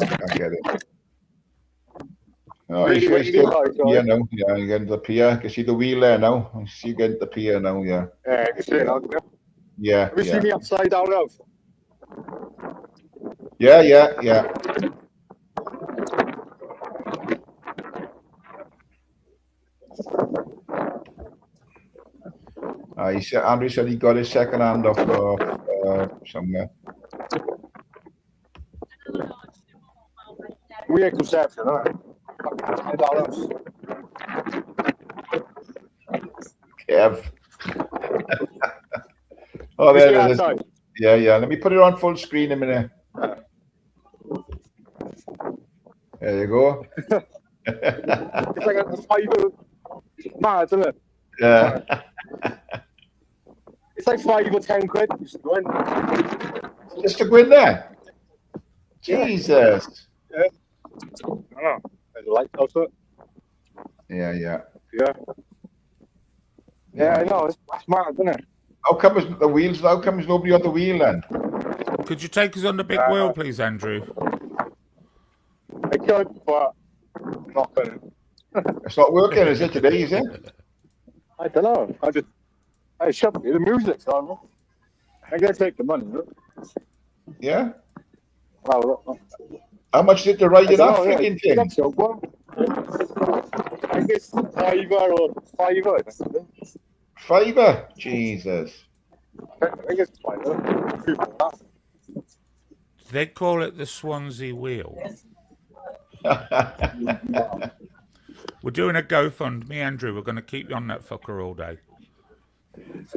I get it. Oh, you sure still pier now? Yeah, you getting the pier. You can see the wheel there now. I see you getting the pier now, yeah. Yeah, you can see it now. Yeah. Have you seen the upside down out? Yeah. Andrew said he got his second hand off somewhere. Weird conception, huh? Kev. Oh, there it is. Yeah. Let me put it on full screen a minute. There you go. It's like a fiver. Mad, isn't it? Yeah. It's like 5 or 10 quid. Just to go in there? Jesus. Yeah. I don't know. There's a light out it. Yeah. Yeah, I know. It's mad, isn't it? How come the wheels? How come there's nobody on the wheel then? Could you take us on the big wheel, please, Andrew? I could, but I'm not going to. It's not working, is it, today, is it? I don't know. I should be. The music's on. I'm going to take the money. Look. Yeah? Well, how much did they write it up? Freaking thing? That's your one. I guess fiver or fiver. Fiver? Jesus. I guess fiver. They call it the Swansea wheel. We're doing a GoFundMe, Andrew. We're going to keep you on that fucker all day.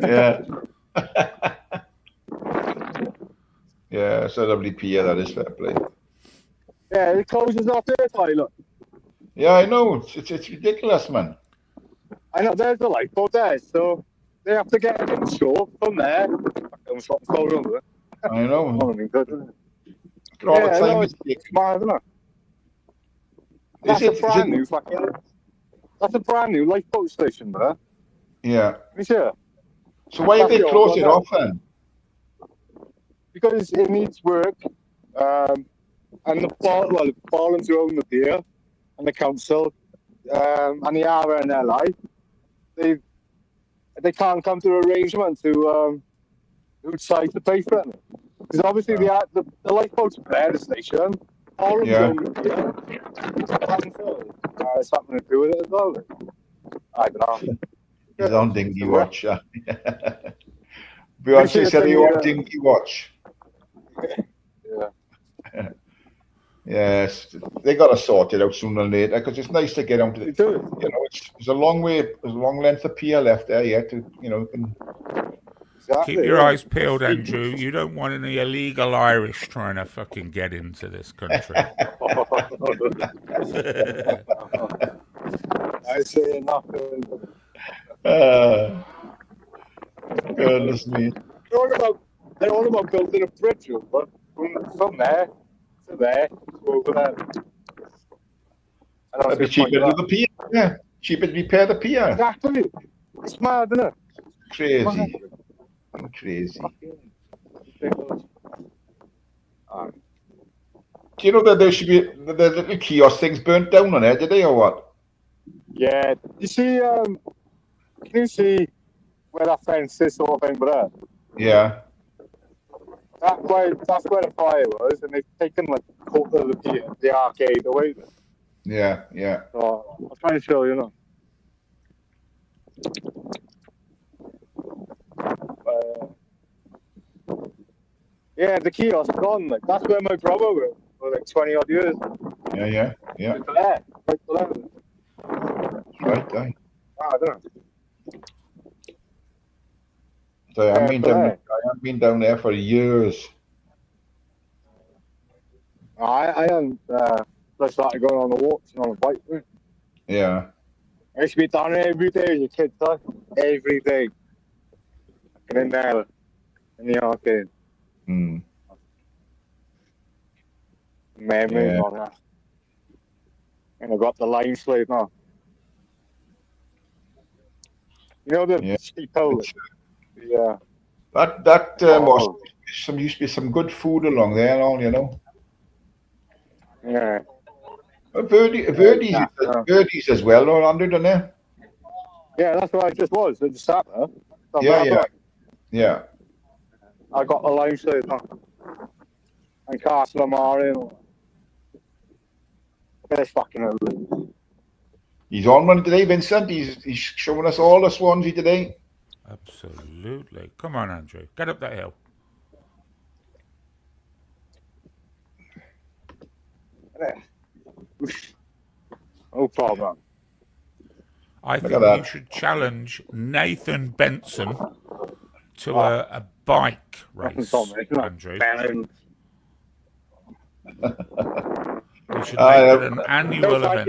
Yeah. Yeah, it's a lovely pier, that is, fair play. Yeah, it closes off there, Tyler. Yeah, I know. It's ridiculous, man. I know there's a lifeboat there, so they have to get in shore from there. I'm stopping cold under it. I know. Oh, I mean, good, isn't it? All the Yeah, time no, it's it's mad, isn't it? That's a brand new fucking. That's a brand new lifeboat station, there. Yeah. You sure? So why have they closed it off then? Because it needs work, and the Barlands who own the pier, and the council, and the RNLI, they can't come to an arrangement to who decides to pay for it. Because obviously the lifeboats are there, the station. Barlands own the pier. It's something to do with it as well. I don't know. He's on Dingy Watch. Beyonce said he on Dingy Watch. Yeah. Yes, they got to sort it out sooner or later because it's nice to get onto the. You know, it's a long way, there's a long length of pier left there yet to, you know. Keep your eyes peeled, Andrew. You don't want any illegal Irish trying to fucking get into this country. I say nothing. Goodness me. They're all about building a bridge over from there to there to over there. It'd be cheaper to do the pier. Yeah, cheaper to repair the pier. Exactly. It's mad, isn't it? Crazy. Crazy. Do you know that there should be the little kiosk things burnt down on there today or what? Yeah. You see, can you see where that fence is sort of thing, but yeah. That's where the fire was, and they've taken like a quarter of the pier, the arcade away. Yeah, yeah. So I'll try and show you now. Yeah, the kiosk gone. Like that's where my brother was for like 20 odd years. Yeah. Right there. Right there. I don't know. So I haven't been down there for years. I haven't just started going on the walks and on the bike. Right? Yeah. I used to be down there every day as a kid, though. Every day. And in there, in the arcade. Memories on that. And I got the line slate now. You know the steeple? Yeah. That used to be some good food along there and all, you know. Yeah. Verdi's as well, or under, don't they? Yeah, that's what I just was. I just sat there. Yeah. I got the line slate now. And Castle Amari and all. Look at this fucking early. He's on one today, Vincent. He's showing us all the Swansea today. Absolutely. Come on, Andrew. Get up that hill. No problem. I think you should challenge Nathan Benson to a bike race, Andrew. We should make it an annual event.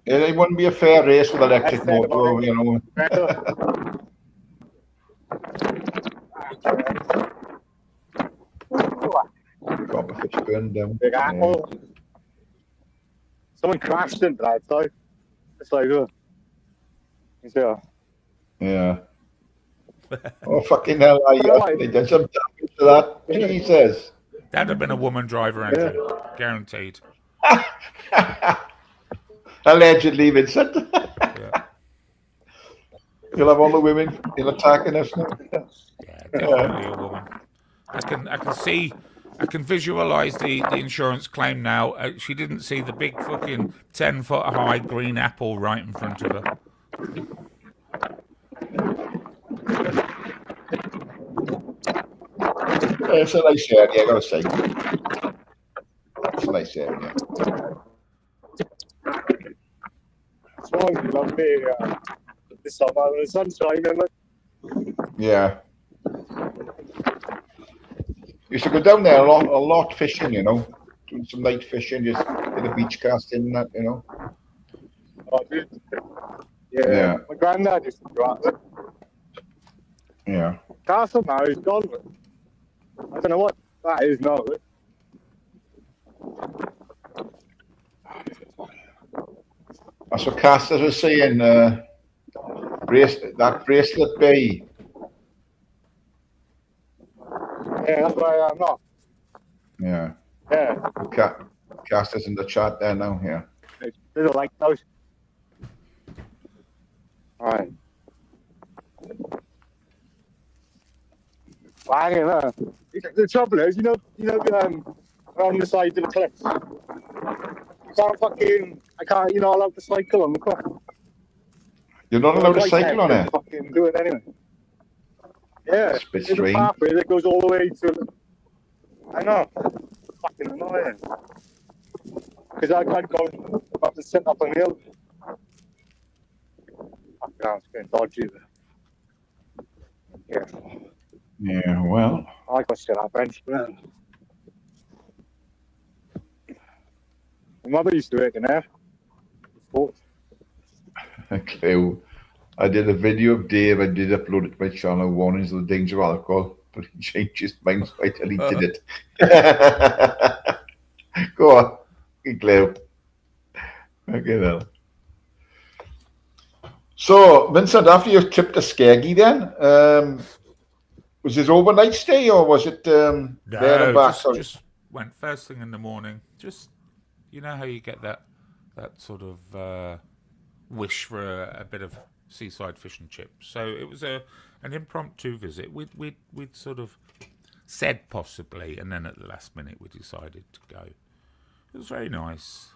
It wouldn't be a fair race with electric motor, you know. Proper fish burned down. Big apple. Someone crashed into that, so it's like, yeah. Oh, fucking hell, they did some damage to that. Jesus. That'd have been a woman driver, Andrew. Guaranteed. Allegedly, Vincent. You'll have all the women attacking us now. Yeah, definitely a woman. I can visualise the insurance claim now. She didn't see the big fucking 10-foot high green apple right in front of her. It's a nice area, I gotta say. It's a nice area. It's lovely this summer when the sun's shining. Yeah. Used to go down there a lot fishing, you know, doing some night fishing, just in the beach casting and that, you know. Oh, dude. Yeah. My granddad used to go out there. Yeah. Castle now is gone. I don't know what that is now. That's what Casters was saying, that Bracelet Bay. Yeah, that's where I am now. Yeah. Yeah. Casters in the chat there now, yeah. Little like those. Alright. Banging, huh? The trouble is, you know, on the side of the cliff. You're not allowed to cycle on the cliff. You're not allowed to cycle on it? Fucking do it anyway. Yeah, it's a bit there's strange. A pathway that goes all the way to. I know. Fucking annoying. Because I can't go up to sit up on the hill. Fucking hell, it's getting dodgy there. Yeah. Yeah, well. I got sit up bench, man. My mother used to work in there. A clue. I did a video of Dave. I did upload it to my channel, warnings of the danger of alcohol, but he changed his mind, so I deleted it. Go on, good clue. Okay, then. So, Vincent, after your trip to Skeggy, then, was it overnight stay or was it there and back? Just went first thing in the morning. Just, you know how you get that sort of wish for a bit of seaside fish and chips. So it was an impromptu visit. We'd sort of said possibly, and then at the last minute we decided to go. It was very nice.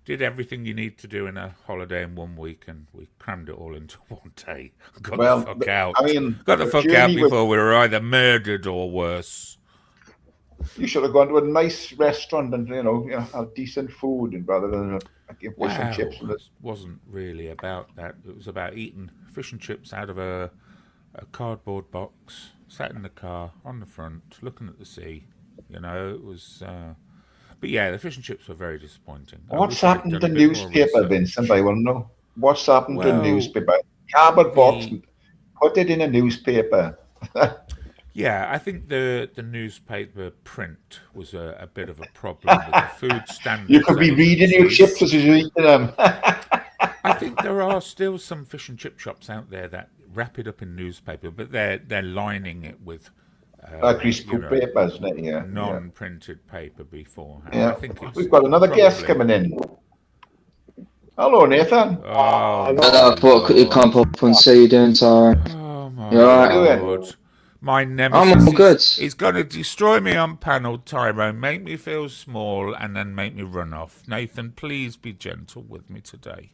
Did everything you need to do in a holiday in 1 week, and we crammed it all into one day. Got the fuck out. I mean, got the fuck out before we were either murdered or worse. You should have gone to a nice restaurant and have decent food, and rather than fish and chips. It wasn't really about that. It was about eating fish and chips out of a cardboard box, sat in the car on the front, looking at the sea. It was. But yeah, the fish and chips were very disappointing. What's happened to the newspaper, Vincent? I want to know. What's happened to the newspaper? Cardboard box, put it in a newspaper. Yeah, I think the newspaper print was a bit of a problem with the food standards. You could be reading your chips as you're eating them. I think there are still some fish and chip shops out there that wrap it up in newspaper, but they're lining it with greaseproof paper, isn't it? Yeah, non-printed paper beforehand. Yeah, I think we've got another guest coming in. Hello, Nathan. I thought you can't pop up and see you doing, Tara. Oh my God. My nemesis I'm all good. He's going to destroy me on panel, Tyrone, make me feel small, and then make me run off. Nathan, please be gentle with me today.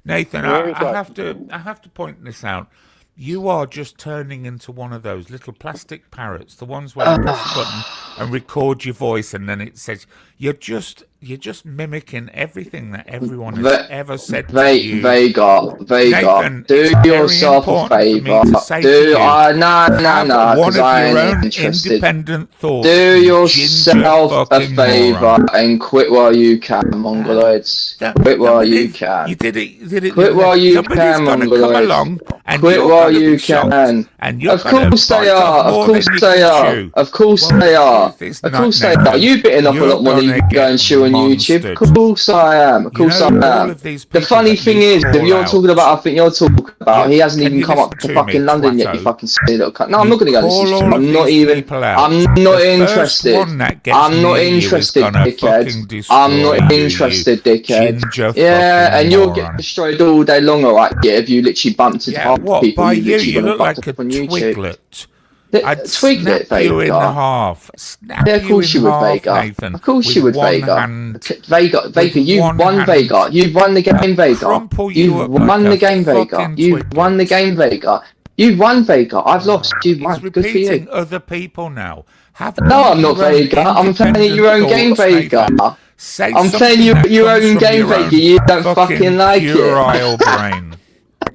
Nathan, I have to point this out. You are just turning into one of those little plastic parrots, the ones where you press a button and record your voice, and then it says you're just mimicking everything that everyone has ever said to you. Vega, Nathan, do yourself a favour. No, because I ain't interested. Independent thoughts. Do yourself a favour and quit while you can, Mongoloids. Quit while you can. You did it. Quit while you can, Mongoloids. Quit while you can. Of course they are. Of course they are. Of course they are. Of course they are. You've bitten off a lot more than you can go and chew on YouTube. Of course I am. Of course I am. The funny thing is, if you're talking about, I think you're talking about, he hasn't even come up to fucking London yet, you fucking silly little cunt. No, I'm not going to go to this. I'm not even. I'm not interested. I'm not interested, dickhead. I'm not interested, dickhead. Yeah, and you'll get destroyed all day long, alright? Yeah, if you literally bumped into half people, by you look like a twiglet. I'd tweak snap it, Vega. you in half. Snap of course you you in would, half, Vega. Nathan. Of course you would, Vega. Vega, you've won, Vega. You've won the game, Vega. You've won the game, Vega. You've won the game, Vega. You've won, Vega. I've lost. You've won. He's Good for you. repeating other people now. No, I'm not, Vega. I'm playing your own game, Vega. I'm playing your own game, Vega. You don't fucking like it. Brain.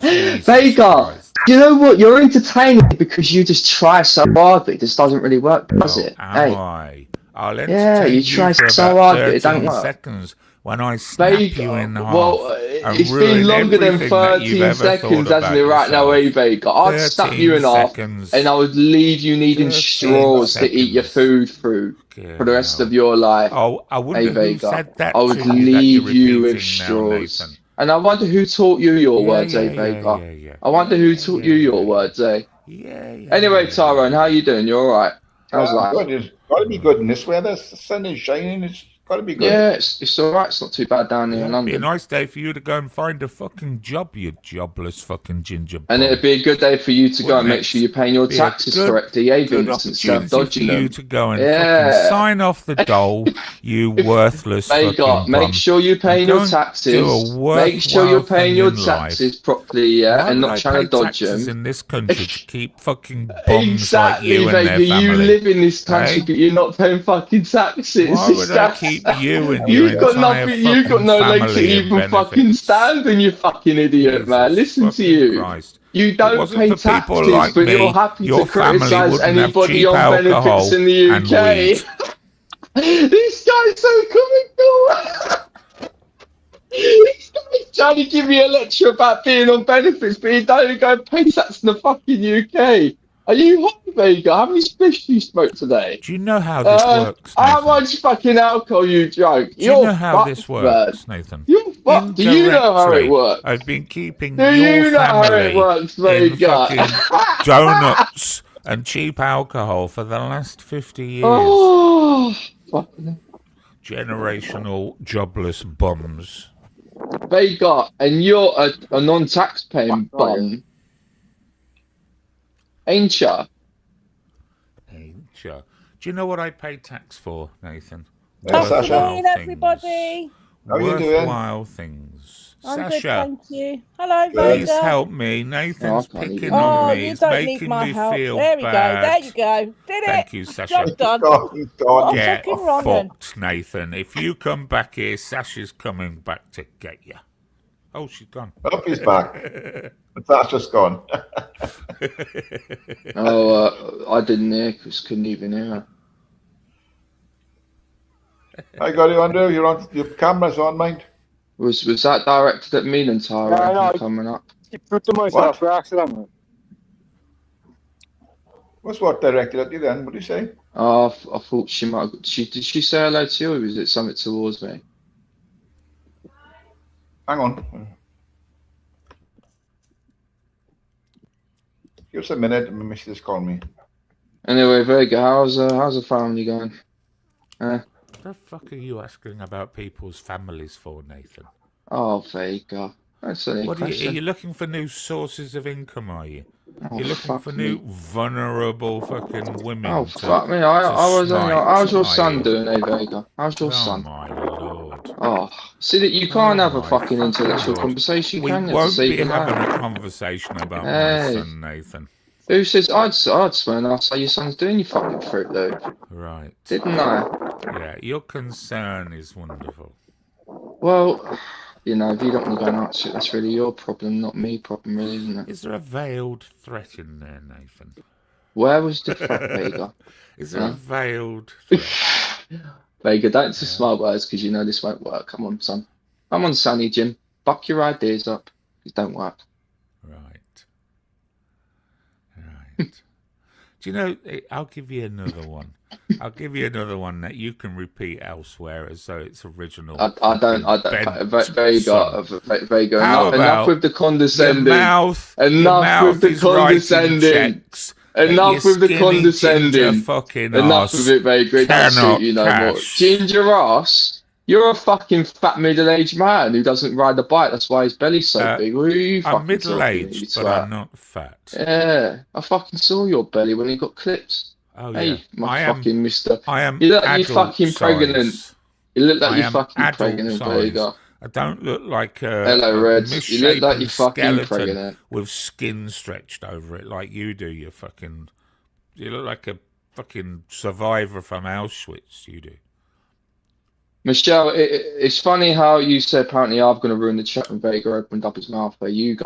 Vega, you know what? You're entertaining because you just try so hard, but it just doesn't really work, does it? Hey. I'll entertain you try for so about hard, but it don't work. seconds when I snap you in half. Well, it's been longer than 13 seconds, hasn't it, right now, Vega? I'd snap you in half, and I would leave you needing straws to eat your food through for the rest of your life. Oh, I wonder who said that. I would leave you with straws. And I wonder who taught you your words, Vega? I wonder who taught you your words, Anyway, Tyrone, how you doing? You all right? How's life? It's got to be good in this weather. The sun is shining. It's got to be good. Yeah, it's all right. It's not too bad down here in London. It'd be a nice day for you to go and find a fucking job, you jobless fucking ginger. And it'd be a good day for you to go and make sure you're paying your taxes correctly, Vincent. Instead of dodging them. For you to go and fucking sign off the dole, you worthless fucking bum. Make sure you're paying your taxes. Make sure you're paying your taxes properly, and not trying to dodge them. In this country to keep fucking bums like you and their family. You live in this country, but you're not paying fucking taxes. Why would I keep you and your You've got nothing. You've got no leg to even fucking stand, and you fucking idiot, man. Listen to you. Christ. You don't pay taxes, like but you're happy to criticise anybody on benefits in the UK. This guy's so comical. This guy's trying to give me a lecture about being on benefits, but he don't even go and pay tax in the fucking UK. Are you hot, Vega? How many spliffs you smoked today? Do you know how this works, Nathan? How much fucking alcohol you drank? Do you know how this works, Nathan? You're fucked. Do you know how it works? I've been keeping your family in fucking donuts and cheap alcohol for the last 50 years. Oh, fucking generational jobless bums. Vega, and you're a non-tax-paying bum. Ain't ya? Do you know what I pay tax for, Nathan? Afternoon, everybody. How are you doing? Worthwhile things. I'm Sasha, good, thank you. Hello, please Vega. help me. Nathan's picking on me. You It's don't making need my me help. feel there we bad. go. There you go. Did it? Thank you, Sasha. Job done. God. Get fucking wrong then. fucked, Nathan. If you come back here, Sasha's coming back to get you. Oh, she's gone. Oh, he's back. That's just gone. I didn't hear because couldn't even hear her. I got you, Andrew. You're on. Your camera's on, mind. Was that directed at me and Tara? No, coming up. I put to myself for accident. What's what directed at you then? What did you say? Oh, I thought she might. Did she say hello to you, or was it something towards me? Hang on. Give us a minute. My missus called me. Anyway, Vega, how's the family going? What the fuck are you asking about people's families for, Nathan? Oh, Vega. That's a question. Are you looking for new sources of income, are you? Oh, You're looking for new vulnerable fucking women. Oh, fuck me. How's your son doing, Vega? How's your son? Oh, my lord. Oh, see that you can't have a fucking intellectual conversation, can you? We won't be having a conversation about my son, Nathan. Who says I'd swear and ask how your son's doing, you fucking Fruit Loop? Right. Didn't I? Yeah, your concern is wonderful. Well, you know, if you don't want to go and answer it, that's really your problem, not me problem, really, isn't it? Is there a veiled threat in there, Nathan? Where was the fuck, Vega? Is there a veiled threat? Vega, don't say smart words because you know this won't work. Come on, son. Come on, Sonny Jim. Buck your ideas up. These don't work. Right. Do you know, I'll give you another one. I'll give you another one that you can repeat elsewhere as though it's original. I don't. Vega, enough with the condescending. Enough with the condescending. Enough with the condescending. Enough with it, Vega. It doesn't suit you no more. Ginger ass. You're a fucking fat middle-aged man who doesn't ride a bike. That's why his belly's so big. What are you I'm fucking talking? middle-aged, but I'm not fat. Yeah, I fucking saw your belly when you got clips. Oh hey, yeah, my fucking mister. I am. You look like you fucking pregnant. You look like you fucking pregnant. Size. There you go. I don't look like Hello, Red. You look like you fucking pregnant with skin stretched over it, like you do. You look like a fucking survivor from Auschwitz. You do. Michelle, it's funny how you said apparently I'm going to ruin the chat when Vega opened up his mouth. But you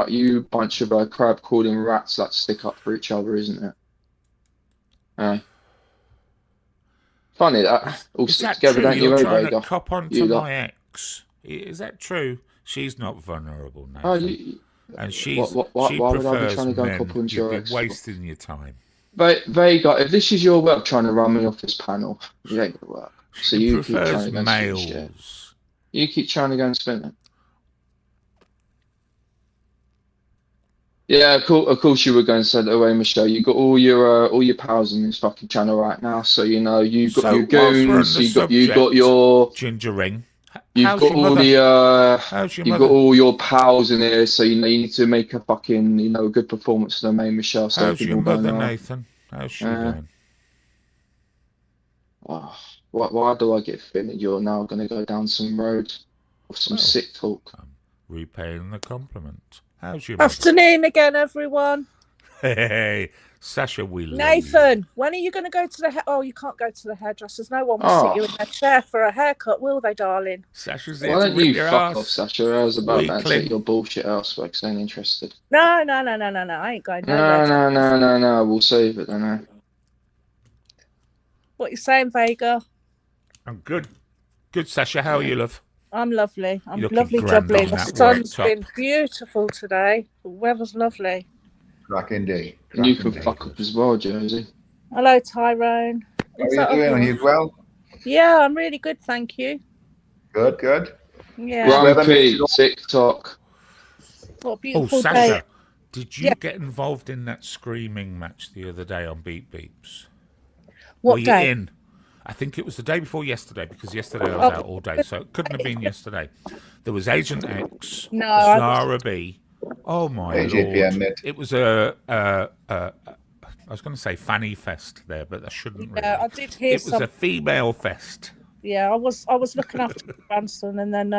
bunch of crab calling rats that stick up for each other, isn't it? Funny that all stick together, don't you, Vega? To cop onto my ex. Is that true? She's not vulnerable now. And she prefers would I be trying to go cop onto your ex? Wasting your time. Vega, if this is your work trying to run me off this panel, it ain't gonna work. So you keep trying to go and spin it. You keep trying to go and spin it. Yeah, of course you were going to send it away, Michelle. You got all your pals in this fucking channel right now, so you know you've got your goons, you got your ginger ring. You've got all you've got all your pals in here, so you know you need to make a fucking good performance for the main Michelle. So how's your mother, Nathan? How's she doing? Oh, why do I get feeling that you're now going to go down some road of some sick talk? I'm repaying the compliment. How's your mother? Afternoon again, everyone. Hey, Sasha, we love Nathan, you. When are you going to go to the you can't go to the hairdressers. No one will sit you in a chair for a haircut, will they, darling? Sasha's there. Why don't you fuck off, Sasha? I was about to take your bullshit elsewhere because I ain't interested. No. I ain't going nowhere. No. We'll save it, then. What you saying, Vega? I'm good. Good, Sasha. How are you, love? I'm lovely. I'm lovely, jubbly. The sun's been beautiful today. The weather's lovely. Cracking day. And you can fuck up as well, Josie. Hello, Tyrone. How are you doing? Are you well? Yeah, I'm really good, thank you. Good. Yeah. Grumpy, TikTok. What a beautiful Sasha, day. did you get involved in that screaming match the other day on Beep Beeps? What day? I think it was the day before yesterday, because yesterday I was out all day, so it couldn't have been yesterday. There was Agent X, Zara B. Oh my lord! It was I was going to say fanny fest there, but I shouldn't. Yeah, really. I did hear. It was a female fest. Yeah, I was looking after my grandson, and then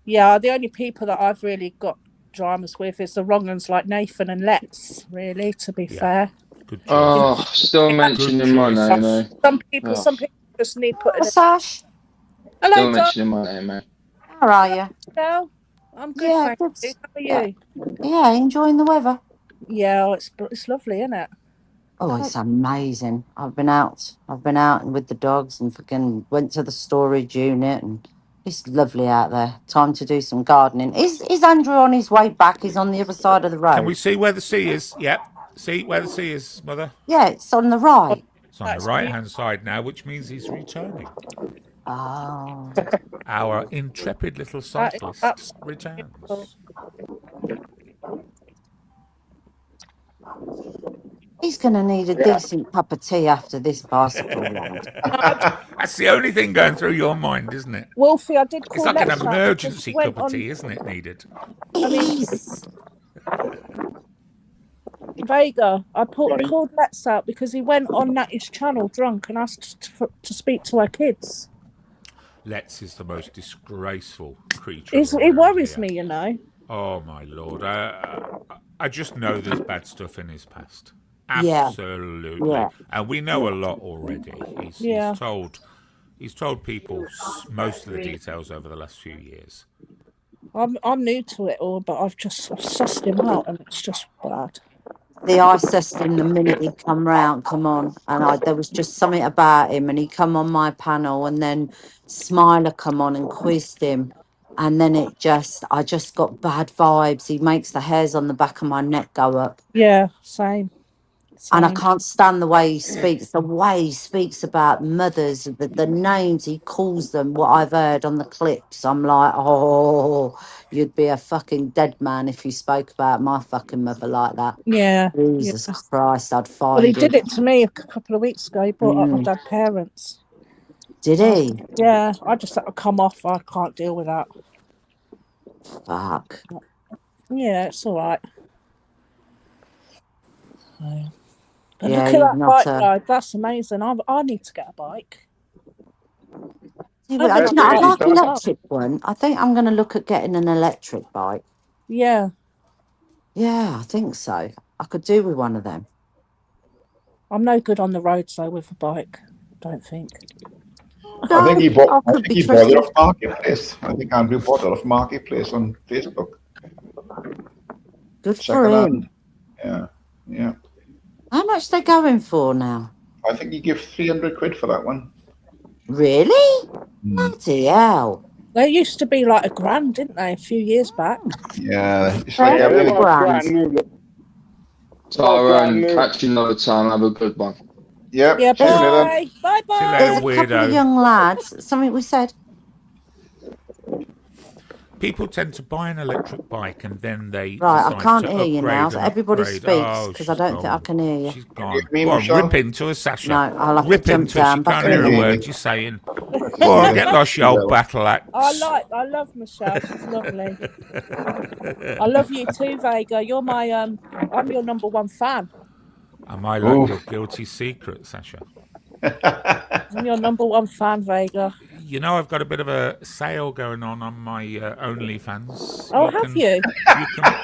the only people that I've really got dramas with is the wrong ones like Nathan and Let's. Really, to be fair. Good choice. Oh, still mentioning my name, eh? Some people just need putting. Sash. Hello, still mentioning my name, eh? How are you? Hello. I'm good, thank you. How are you? Yeah, enjoying the weather. Yeah, it's lovely, isn't it? Oh, it's amazing. I've been out with the dogs and fucking went to the storage unit, and it's lovely out there. Time to do some gardening. Is Andrew on his way back? He's on the other side of the road. Can we see where the sea is? Yep. See where the sea is, Mother? Yeah, it's on the right. It's on the right-hand side now, which means he's returning. Oh. Our intrepid little cyclist returns. He's going to need a decent cup of tea after this bicycle ride. That's the only thing going through your mind, isn't it? Wolfie, I did call. It's like an emergency cup of tea, isn't it? Needed. Vega, I called Let's out because he went on Natty's channel drunk and asked to speak to her kids. Let's is the most disgraceful creature. It worries me, you know. Oh my lord! I just know there's bad stuff in his past. Absolutely, and we know a lot already. He's told people most of the details over the last few years. I'm new to it all, but I've sussed him out, and it's just bad. I sussed him the minute he come on, and there was just something about him, and he come on my panel, and then Smiler come on and quizzed him, and then I just got bad vibes. He makes the hairs on the back of my neck go up. Yeah, same. And I can't stand the way he speaks. The way he speaks about mothers, the names he calls them, what I've heard on the clips. I'm like, oh, you'd be a fucking dead man if you spoke about my fucking mother like that. Yeah. Jesus Christ, I'd find Well, he did it to me a couple of weeks ago. He brought up my dad's parents. Did he? Yeah, I just had to come off. I can't deal with that. Fuck. Yeah, it's all right. But Yeah, look at you've that not. bike ride. That's amazing. I need to get a bike. Yeah, but, I like an electric one. I think I'm going to look at getting an electric bike. Yeah. Yeah, I think so. I could do with one of them. I'm no good on the roads though with a bike. Don't think. I think he bought it off tricky. Marketplace. I think Andrew bought it off Marketplace on Facebook. Good for him. Yeah. How much they going for now? I think he gave 300 quid for that one. Really? Bloody hell. They used to be like $1,000, didn't they? A few years back. Yeah, it's like everything. Tyrone, catch you another time. Have a good one. Yeah. Bye. Bye. There's a couple of young lads. Something we said. People tend to buy an electric bike and then they I can't hear you now. So everybody speaks because I don't think I can hear you. She's gone. Go on, rip into her, Sasha. No, I'll have rip to jump into down. She can't hear a word you're saying. Go on, get lost, you old battle axe. I love Michelle. She's lovely. I love you too, Vega. You're my I'm your number one fan. Am I like your guilty secret, Sasha? I'm your number one fan, Vega. You know, I've got a bit of a sale going on my OnlyFans. Oh, have you?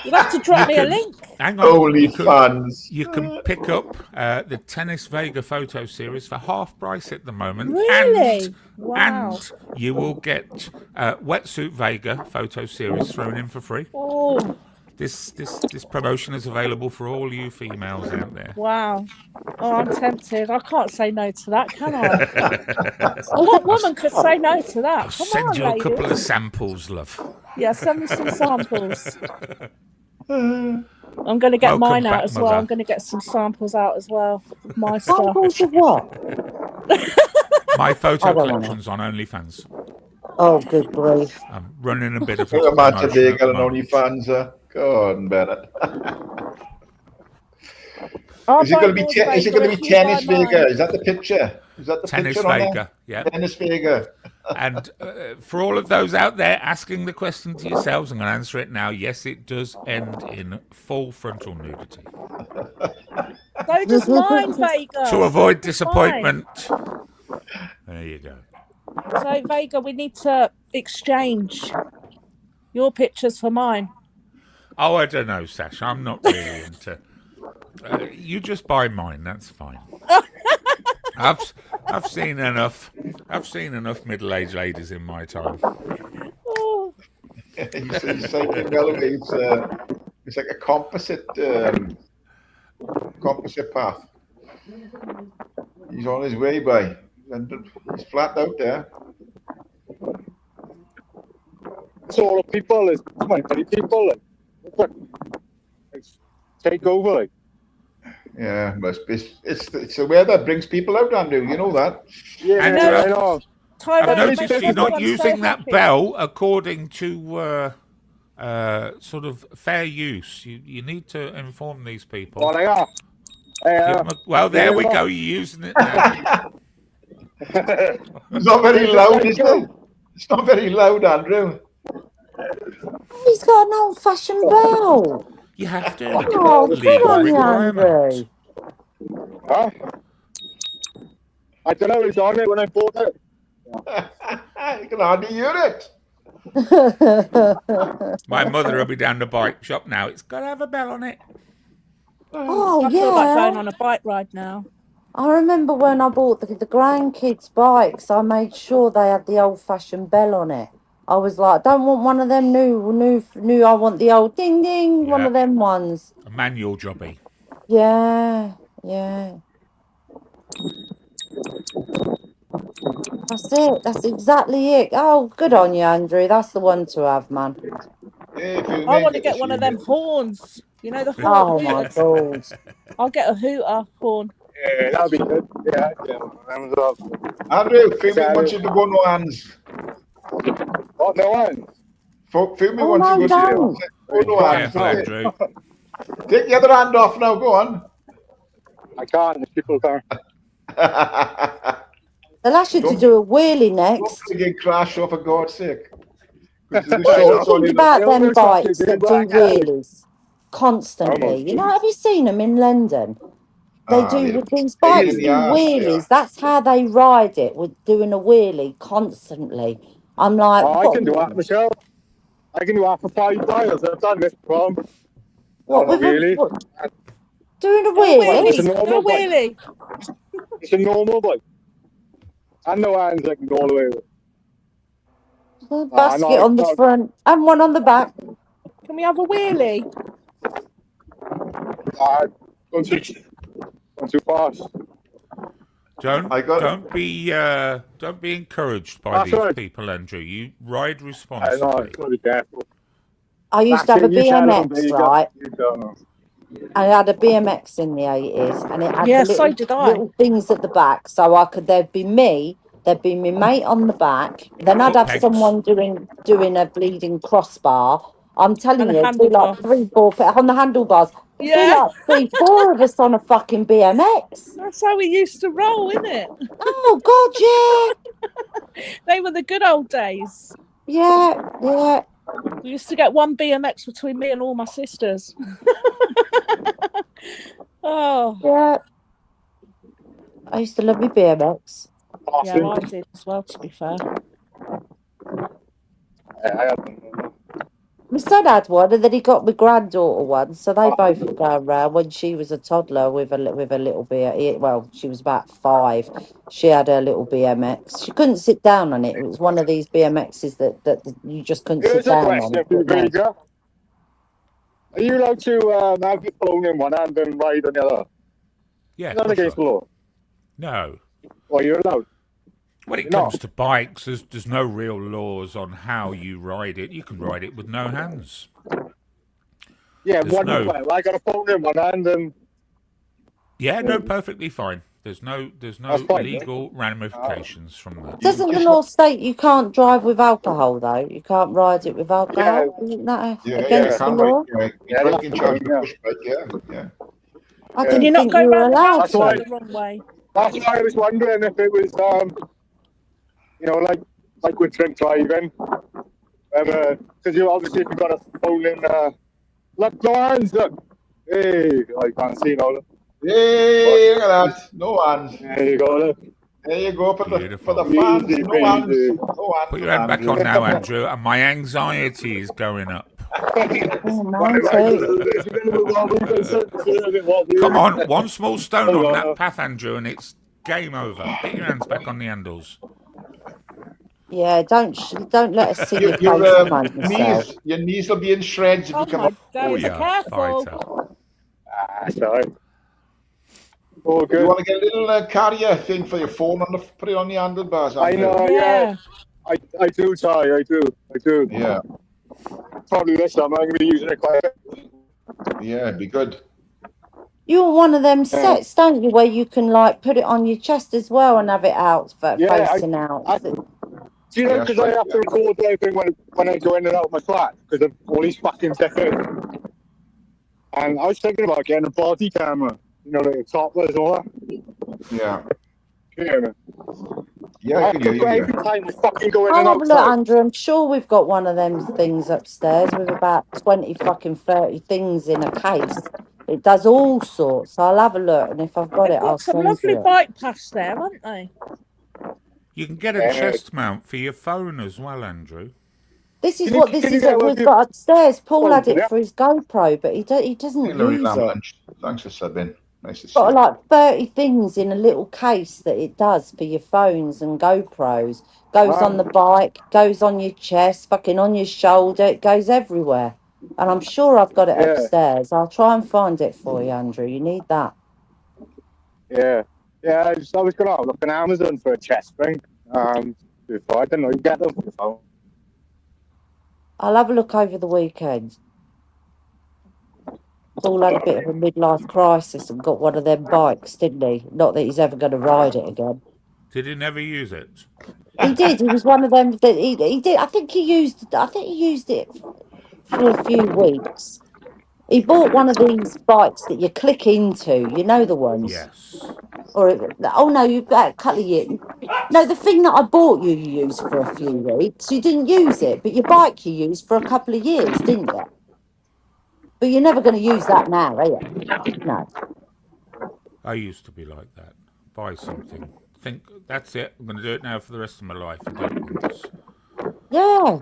You'll have to drop me a link. Hang on. OnlyFans. You can pick up the Tennis Vega photo series for half price at the moment. Really? And you will get Wetsuit Vega photo series thrown in for free. Oh. This promotion is available for all you females out there. Wow. Oh, I'm tempted. I can't say no to that, can I? What woman could say no to that? I'll send you a couple of samples, love. Yeah, send me some samples. I'm going to get mine out as well. I'm going to get some samples out as well. My samples of what? My photo collections on OnlyFans. Oh, good grief. I'm running a bit of a match Vega and OnlyFans. Go on, Bennett. Is it going to be Tennis Vega? Is that the picture? Is that the Tennis picture Vega? Yeah. Tennis Vega. And for all of those out there asking the question to yourselves, I'm going to answer it now. Yes, it does end in full frontal nudity. So does mine, Vega. To avoid disappointment. There you go. So, Vega, we need to exchange your pictures for mine. Oh, I don't know, Sash. I'm not really into. You just buy mine. That's fine. I've seen enough. I've seen enough middle-aged ladies in my time. Oh. It's like a composite path. He's on his way by. He's flat out there. It's all the people. It's many people. Take over. Like. Yeah, it's the weather that brings people out, Andrew. You know that. Yeah, I know. I've noticed you're not using that bell according to sort of fair use. You need to inform these people. Oh, they are. Well, there we go. You're using it now. It's not very loud, is it? It's not very loud, Andrew. He's got an old-fashioned bell. You have to. Oh, good on you, Andrew. Huh? I don't know. It's on it when I bought it. You can hardly hear it. My mother will be down the bike shop now. It's got to have a bell on it. Oh, I feel like going on a bike ride now. I remember when I bought the grandkids' bikes, I made sure they had the old-fashioned bell on it. I was like, I don't want one of them new. I want the old ding ding, one of them ones. A manual jobby. Yeah. That's it. That's exactly it. Oh, good on you, Andrew. That's the one to have, man. I want to get one of them horns. You know the horn. Oh my God. I'll get a hooter horn. Yeah, that'll be good. Yeah. Andrew, Fumi wants you to go no hands. Oh, no hands? Fumi wants you to go no hands. Careful, Andrew. Take the other hand off now, go on. I can't, the people can't. They'll ask you to do a wheelie next. Don't get crashed off, for God's sake. What do you think about them bikes that do wheelies constantly? You know, have you seen them in London? They do these bikes do wheelies. That's how they ride it, with doing a wheelie constantly. I'm like, I can do that, Michelle. I can do that for 5 miles. I've done this from. What with wheelie? Doing a wheelie? A wheelie. It's a normal bike. And no hands I can go all the way with. Basket on the front and one on the back. Can we have a wheelie? Gone too fast. Don't be encouraged by these people, Andrew. You ride responsibly. I know, I've got to be careful. I used to have a BMX, right? I had a BMX in the 80s, and it had little things at the back, so there'd be me, there'd be my mate on the back, then I'd have someone doing a bleeding crossbar. I'm telling you, it'd be like 3-4 on the handlebars. It'd be like 3-4 of us on a fucking BMX. That's how we used to roll, isn't it? Oh God, yeah. They were the good old days. Yeah. We used to get one BMX between me and all my sisters. Oh. Yeah. I used to love my BMX. Yeah, I did as well, to be fair. My son had one, and then he got my granddaughter one, so they both were going round when she was a toddler with a little BMX. Well, she was about 5. She had her little BMX. She couldn't sit down on it. It was one of these BMXs that you just couldn't sit down on. Are you allowed to have your phone in one hand and ride on the other? Yeah. None against the law? No. Well, you're allowed. When it comes to bikes, there's no real laws on how you ride it. You can ride it with no hands. Yeah, I got a phone in one hand and. Yeah, no, perfectly fine. There's no legal ramifications from that. Doesn't the law state you can't drive with alcohol though? You can't ride it with alcohol. Isn't that against the law? I didn't think you were allowed to. The wrong way. That's why I was wondering if it was, like with drink driving, because obviously if you've got a phone in, look, no hands, look. Hey, I can't see now. Hey, look at that. No hands. There you go, look. There you go for the fans. No hands. Put your hand back on now, Andrew, and my anxiety is going up. Come on, one small stone on that path, Andrew, and it's game over. Get your hands back on the handles. Yeah, don't let us see your face. Your knees will be in shreds if you come up. Careful. Sorry. Oh, good. You want to get a little carrier thing for your phone put it on the handlebars. I know, yeah. I do, Ty. I do. Yeah. Probably this time I'm going to be using it quite a bit. Yeah, it'd be good. You want one of them sets, don't you, where you can like put it on your chest as well and have it out facing out. Do you know, because I have to record everything when I go in and out of my flat because of all these fucking stickers. And I was thinking about getting a body camera, like topless and all that. Yeah. Yeah, I can hear you. Every time we fucking go in and out. Look, Andrew, I'm sure we've got one of them things upstairs with about 30 things in a case. It does all sorts. I'll have a look, and if I've got it, I'll send you it. Some lovely bike paths there, haven't they? You can get a chest mount for your phone as well, Andrew. This is what we've got upstairs. Paul had it for his GoPro, but he doesn't use it. Thanks for subbing. Nice to see got like 30 things in a little case that it does for your phones and GoPros. Goes on the bike, goes on your chest, fucking on your shoulder. It goes everywhere. And I'm sure I've got it upstairs. I'll try and find it for you, Andrew. You need that. Yeah. Yeah, I was going to look on Amazon for a chest ring. Before I didn't know you get them for your phone. I'll have a look over the weekend. Paul had a bit of a midlife crisis and got one of them bikes, didn't he? Not that he's ever going to ride it again. Did he never use it? He did. He was one of them that he did. I think he used it for a few weeks. He bought one of these bikes that you click into. You know the ones. Yes. Oh no, you've got a couple of years. No, the thing that I bought you, you used for a few weeks. You didn't use it, but your bike you used for a couple of years, didn't you? But you're never going to use that now, are you? No. I used to be like that. Buy something. Think, that's it. I'm going to do it now for the rest of my life and do it once. Yeah.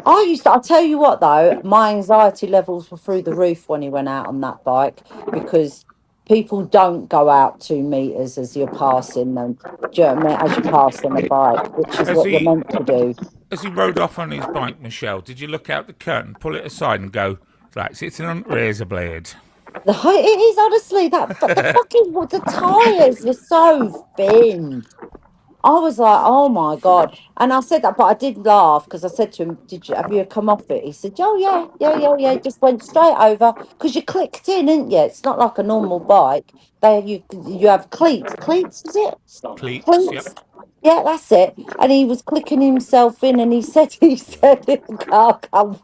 I'll tell you what though, my anxiety levels were through the roof when he went out on that bike because people don't go out 2 meters as you're passing them. Do you know what I mean? As you pass on a bike, which is As what you're he meant to do. as he rode off on his bike, Michelle, did you look out the curtain, pull it aside, and go, "Right, it's an razor blade"? It is honestly the tires were so thin. I was like, oh my God. And I said that, but I did laugh because I said to him, have you come off it? He said, oh, yeah. Just went straight over because you clicked in, didn't you? It's not like a normal bike. You have cleats. Cleats, is it? Cleats, yep. Cleats. Yeah, that's it. And he was clicking himself in and he said, car come.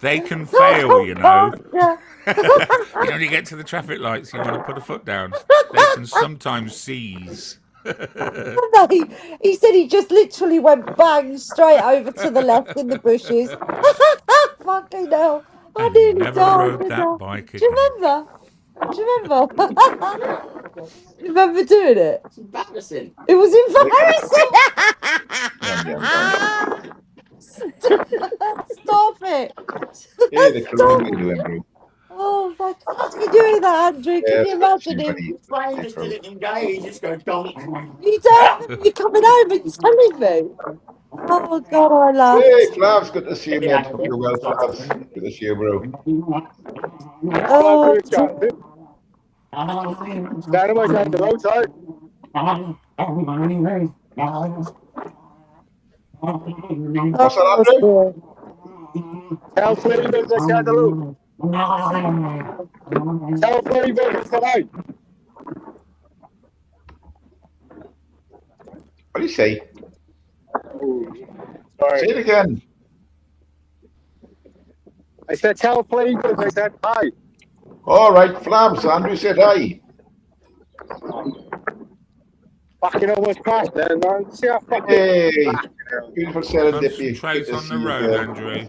They can fail, you know. Yeah. When you get to the traffic lights, you want to put a foot down. They can sometimes seize. No, he said he just literally went bang straight over to the left in the bushes. Fucking hell. I And he nearly never died. rode that bike Do you again. remember? Do you remember? You remember doing it? It's embarrassing. It was embarrassing. Stop it. Yeah, the Stop. clown do Andrew. Oh, my God. You're doing that, Andrew. Can you imagine him? You don't. You're coming home and telling me. Oh, God, I laughed. Hey, Flavs, good to see you, mate. Hope you're well, Flavs. Good to see you, bro. Oh, Dynamite on the roadside. What's that, Andrew? Tell Flavor to say hello. Tell Flavor to tonight. What do you say? Sorry. Say it again. I said tell Flavor. I said hi. All right, Flavs. Andrew said hi. Fucking almost past there, man. See how fucking. Hey, beautiful serendipity. Concentrate on the road, Andrew.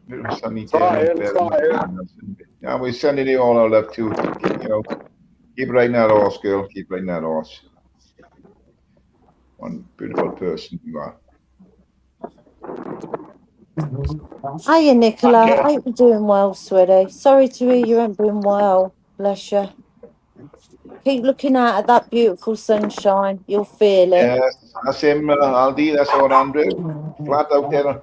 Beautiful sunny Sorry. Yeah, we're sending you all our love too. You know, keep riding that horse, girl. Keep riding that horse. One beautiful person you are. Hiya, Nicola. I hope you're doing well, sweetie. Sorry to hear you ain't been well. Bless you. Keep looking out at that beautiful sunshine. You'll feel it. Yes, that's him, Aldi. That's our Andrew. Flat out there.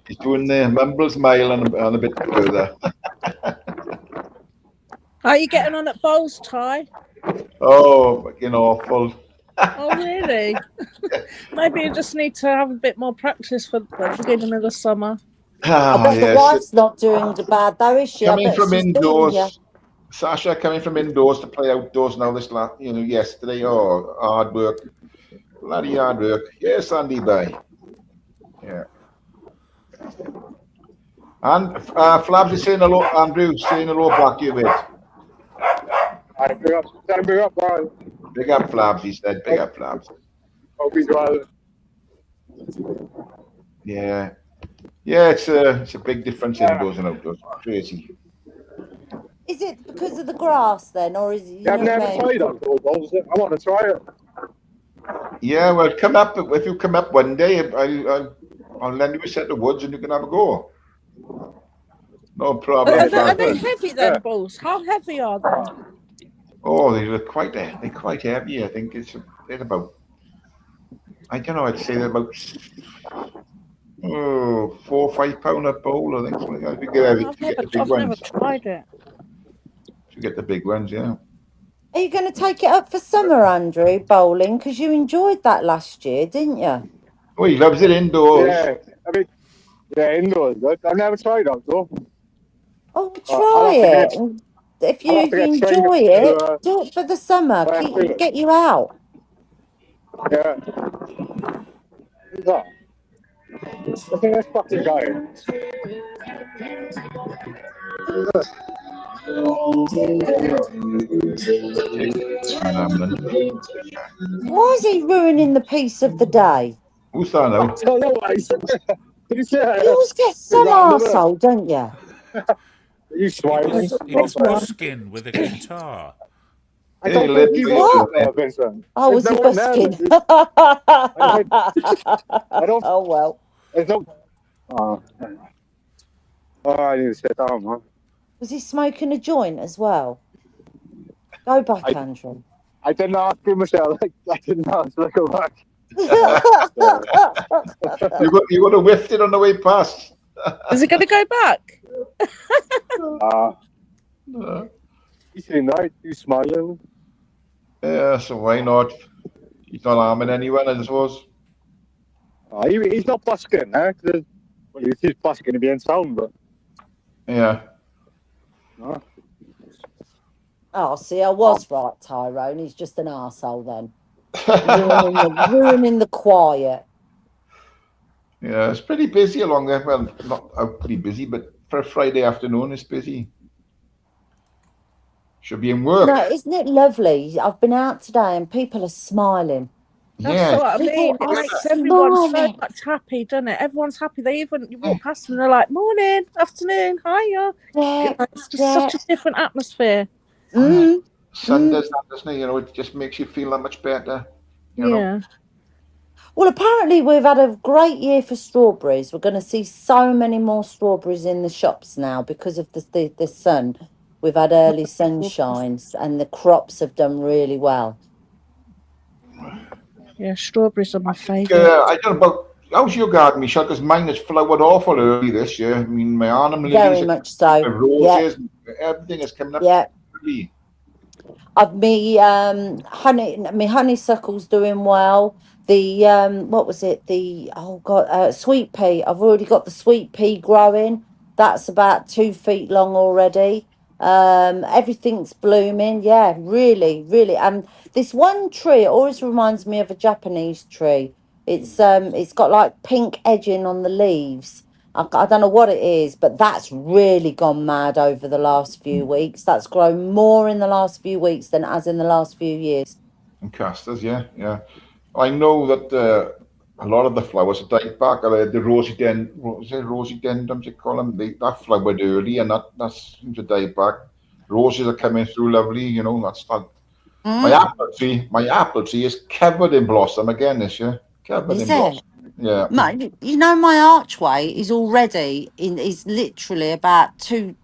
He's doing the Mumbles Mile and a bit further. Are you getting on at bowls, Ty? Oh, fucking awful. Oh, really? Maybe you just need to have a bit more practice for the beginning of the summer. I bet the wife's not doing bad though, is she? Coming I bet from she's indoors, Sasha coming from indoors to play outdoors now this last, yesterday. Oh, hard work. Bloody hard work. Yes, Andy, bye. Yeah. And Flabs is saying hello, Andrew, saying hello back to you, mate. I big up, man. Big up, Flabs, he said. Big up, Flabs. Hope he's well. Yeah. Yeah, it's a big difference indoors and outdoors. Crazy. Is it because of the grass then, or is it? I've never tried outdoor bowls. I want to try it. Yeah, well, come up if you come up one day. I'll lend you a set of woods and you can have a go. No problem. Are they heavy then, balls? How heavy are they? Oh, they're quite heavy. I think they're about. I don't know. I'd say they're about 4 or 5 pound a bowl. I think something like that. I've never tried it. You get the big ones, yeah. Are you going to take it up for summer, Andrew, bowling? Because you enjoyed that last year, didn't you? Oh, he loves it indoors. Yeah, indoors. I've never tried outdoor. Oh, try it. If you enjoy it, do it for the summer. Get you out. Yeah. Who's that? I think that's fucking guy. Why is he ruining the peace of the day? Who's that now? I don't know why. Did he say You always get some arsehole, don't you? You swine. It was Buskin with a guitar. I don't think he's What? there, Vincent. Oh, was he busking? I don't. Oh, well. There's no. Oh, I need to sit down, man. Was he smoking a joint as well? Go back, Andrew. I didn't ask him, Michelle. I didn't ask him to go back. You would have whiffed it on the way past. Is it going to go back? You seem right. You smiling. Yeah, so why not? He's not harming anyone, I suppose. He's not busking, eh? Well, he's busking to be in town, but. Yeah. No. Oh, see, I was right, Tyrone. He's just an arsehole then. Ruining the quiet. Yeah, it's pretty busy along there. Well, not pretty busy, but for a Friday afternoon, it's busy. Should be in work. No, isn't it lovely? I've been out today and people are smiling. That's what I mean. It makes everyone so much happy, doesn't it? Everyone's happy. You walk past them and they're like, morning, afternoon, hiya. Yeah, It's just such a different atmosphere. Sun does that, doesn't it? You know, it just makes you feel that much better. You know? Well, apparently we've had a great year for strawberries. We're going to see so many more strawberries in the shops now because of the sun. We've had early sunshines and the crops have done really well. Yeah, strawberries are my favourite. I don't know about, how's your garden, Michelle? Because mine has flowered awful early this year. I mean, my arnhem lilies, very much so. My roses, everything is coming up. Yeah. Early. Me honeysuckle's doing well. The what was it? Sweet pea. I've already got the sweet pea growing. That's about 2 feet long already. Everything's blooming. Yeah, really, really. This one tree, it always reminds me of a Japanese tree. It's got like pink edging on the leaves. I don't know what it is, but that's really gone mad over the last few weeks. That's grown more in the last few weeks than as in the last few years. And casters, yeah. I know that a lot of the flowers are died back. The rosodendrons, you call them. That flowered early, and that seems to die back. Roses are coming through lovely. You know, that's that. My apple tree is covered in blossom again this year. Covered in blossom. Yeah. My archway is already is literally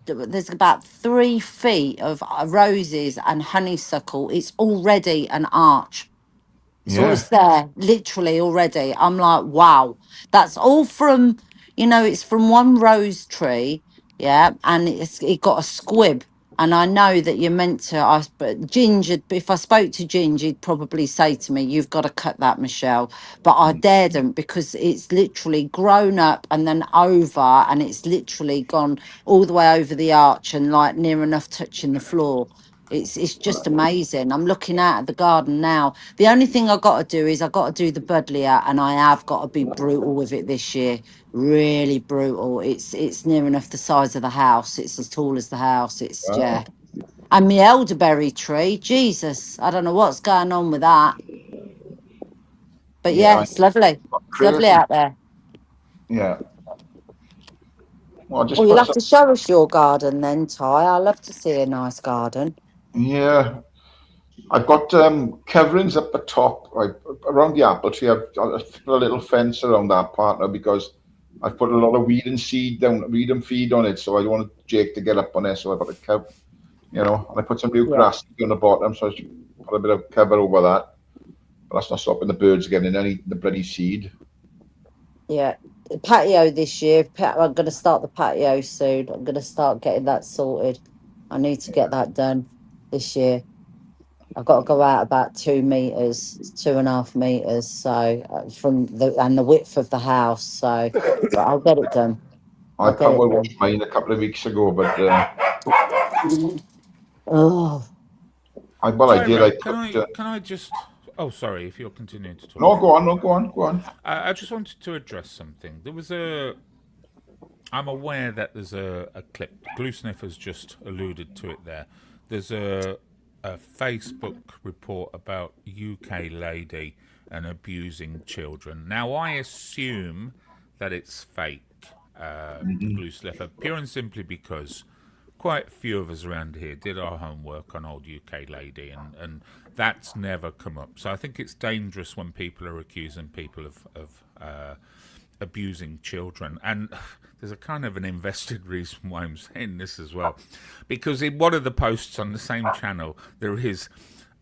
there's about 3 feet of roses and honeysuckle. It's already an arch. It's there, literally already. I'm like, wow. That's all from, it's from one rose tree, yeah, and it got a squib. And I know that you're meant to, but Ginger, if I spoke to Ginger, he'd probably say to me, you've got to cut that, Michelle. But I daredn't because it's literally grown up and then over, and it's literally gone all the way over the arch and like near enough touching the floor. It's just amazing. I'm looking out at the garden now. The only thing I got to do is I got to do the buddleia, and I have got to be brutal with it this year. Really brutal. It's near enough the size of the house. It's as tall as the house. Yeah. And my elderberry tree, Jesus, I don't know what's going on with that. But yeah, it's lovely. It's lovely out there. Yeah. Well, you'll have to show us your garden then, Ty. I love to see a nice garden. Yeah. I've got coverings up the top, around the apple tree. I've put a little fence around that part now because I've put a lot of weed and feed on it, so I don't want Jake to get up on it. So I've got a cover, and I put some new grass on the bottom, so I should put a bit of cover over that. But that's not stopping the birds getting any the bloody seed. Yeah, the patio this year. I'm going to start the patio soon. I'm going to start getting that sorted. I need to get that done this year. I've got to go out about 2 meters, 2.5 meters. So from the width of the house. So but I'll get it done. I power washed mine a couple of weeks ago, but I did. Can I just? Oh, sorry. If you're continuing to talk. No, go on. I just wanted to address something. There was a I'm aware that there's a clip. Gluesniff has just alluded to it there. There's a Facebook report about UK lady and abusing children. Now, I assume that it's fake, Gluesniff, pure and simply because quite a few of us around here did our homework on old UK lady, and that's never come up. So I think it's dangerous when people are accusing people of abusing children. And there's a kind of an invested reason why I'm saying this as well, because in one of the posts on the same channel there is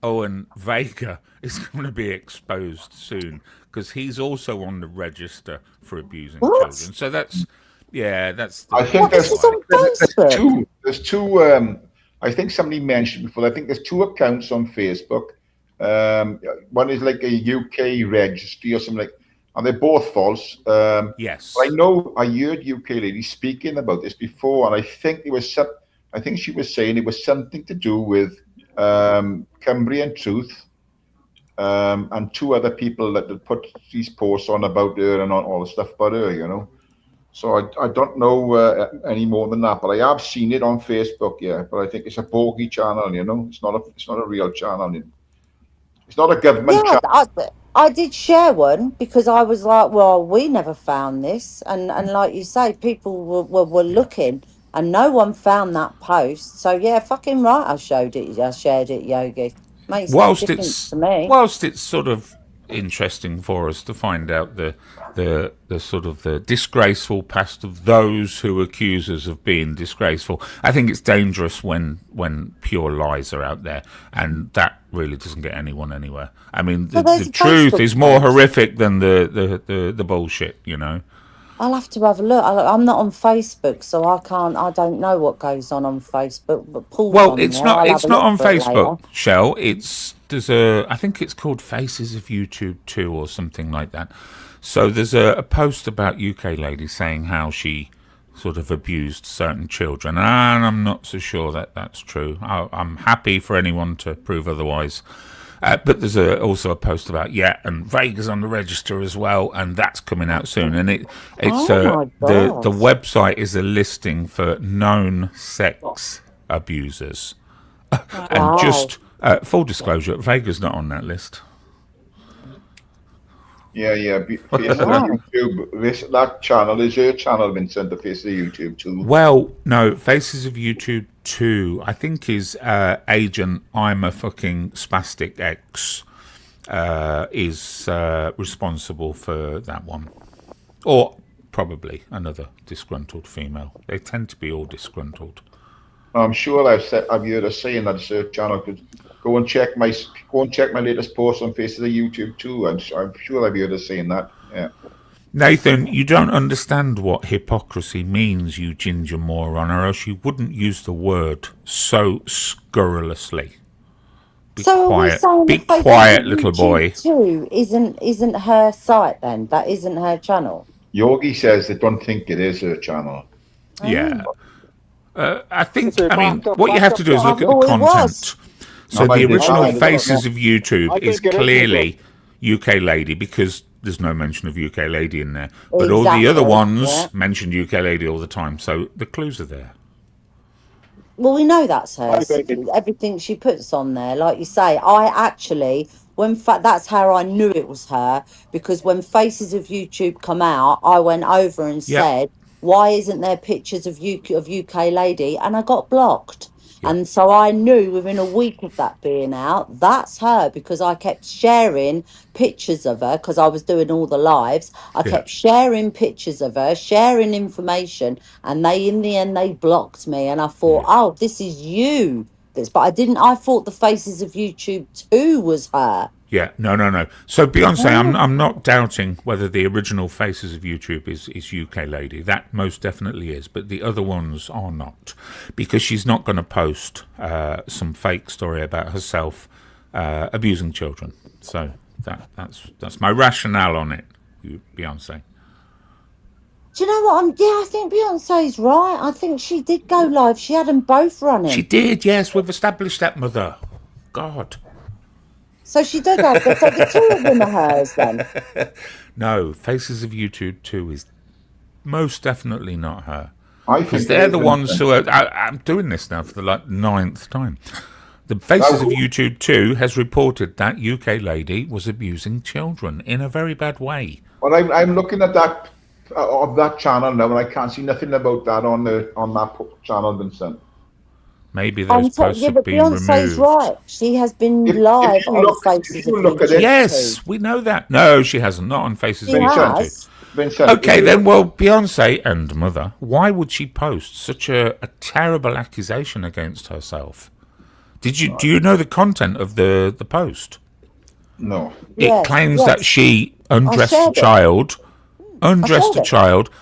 Owen Vega is going to be exposed soon because he's also on the register for abusing children. So that's that's the I think there's two I think somebody mentioned before, I think there's two accounts on Facebook. One is like a UK registry or something like, and they're both false. Yes. I know I heard UK lady speaking about this before, and I think it was I think she was saying it was something to do with Cumbrian Truth, and two other people that had put these posts on about her and on all the stuff about her, you know. So I don't know any more than that, but I have seen it on Facebook, yeah. But I think it's a bogey channel, you know. It's not a real channel. It's not a government channel. I did share one because I was like, well, we never found this, and like you say, people were looking, and no one found that post. So yeah, fucking right, I shared it, Yogi. Makes no difference to me. Whilst it's sort of interesting for us to find out the sort of the disgraceful past of those who accuse us of being disgraceful, I think it's dangerous when pure lies are out there, and that really doesn't get anyone anywhere. I mean, the truth is more horrific than the bullshit, you know. I'll have to have a look. I'm not on Facebook, so I don't know what goes on Facebook. But Paul's on it's there. not. I'll It's not on Facebook, later. Shell. I think it's called Faces of YouTube 2 or something like that. So there's a post about UK lady saying how she sort of abused certain children, and I'm not so sure that that's true. I'm happy for anyone to prove otherwise. But there's also a post about and Vega's on the register as well, and that's coming out soon. And the website is a listing for known sex abusers. And just full disclosure, Vega's not on that list. Yeah. YouTube. That channel is your channel, Vincent. The Faces of YouTube 2. Well, no, Faces of YouTube 2, I think is Agent I'm a fucking spastic X is responsible for that one, or probably another disgruntled female. They tend to be all disgruntled. I'm sure I've heard her saying that it's her channel. Could go and check my latest post on Faces of YouTube 2. I'm sure I've heard her saying that. Yeah. Nathan, you don't understand what hypocrisy means, you ginger moron, or else you wouldn't use the word so scurrilously. Be quiet, little boy. Too isn't her site then? That isn't her channel. Yogi says they don't think it is her channel. Yeah. I mean, what you have to do is look at the content. So the original Faces of YouTube is clearly UK lady because there's no mention of UK lady in there. But all the other ones mentioned UK lady all the time. So the clues are there. Well, we know that's her. Everything she puts on there, like you say, that's how I knew it was her, because when Faces of YouTube come out, I went over and said, why isn't there pictures of UK lady? And I got blocked. Yeah. And so I knew within a week of that being out, that's her, because I kept sharing pictures of her because I was doing all the lives. I kept sharing pictures of her, sharing information, and in the end, they blocked me. And I thought, oh, this is you. But I thought the Faces of YouTube 2 was her. Yeah, no. So Beyonce, I'm not doubting whether the original Faces of YouTube is UK lady. That most definitely is, but the other ones are not, because she's not going to post some fake story about herself abusing children. So that's my rationale on it, Beyonce. Do you know what? I think Beyonce's right. I think she did go live. She had them both running. She did, yes. We've established that, mother. God. So she did have so the two of them are hers then? No, Faces of YouTube 2 is Most definitely not her. I Because think they're the ones who are... I'm doing this now for the 9th time. The Faces of YouTube 2 has reported that UK lady was abusing children in a very bad way. Well, I'm looking at that of that channel now, and I can't see nothing about that on that channel, Vincent. Maybe those posts have been Beyonce's removed. right. She has been live on Faces of YouTube. Yes, we know that. No, she hasn't. Not on Faces of YouTube 2. Vincent, okay, then, well, Beyonce and Mother, why would she post such a terrible accusation against herself? Do you know the content of the post? No. It claims that she undressed a child,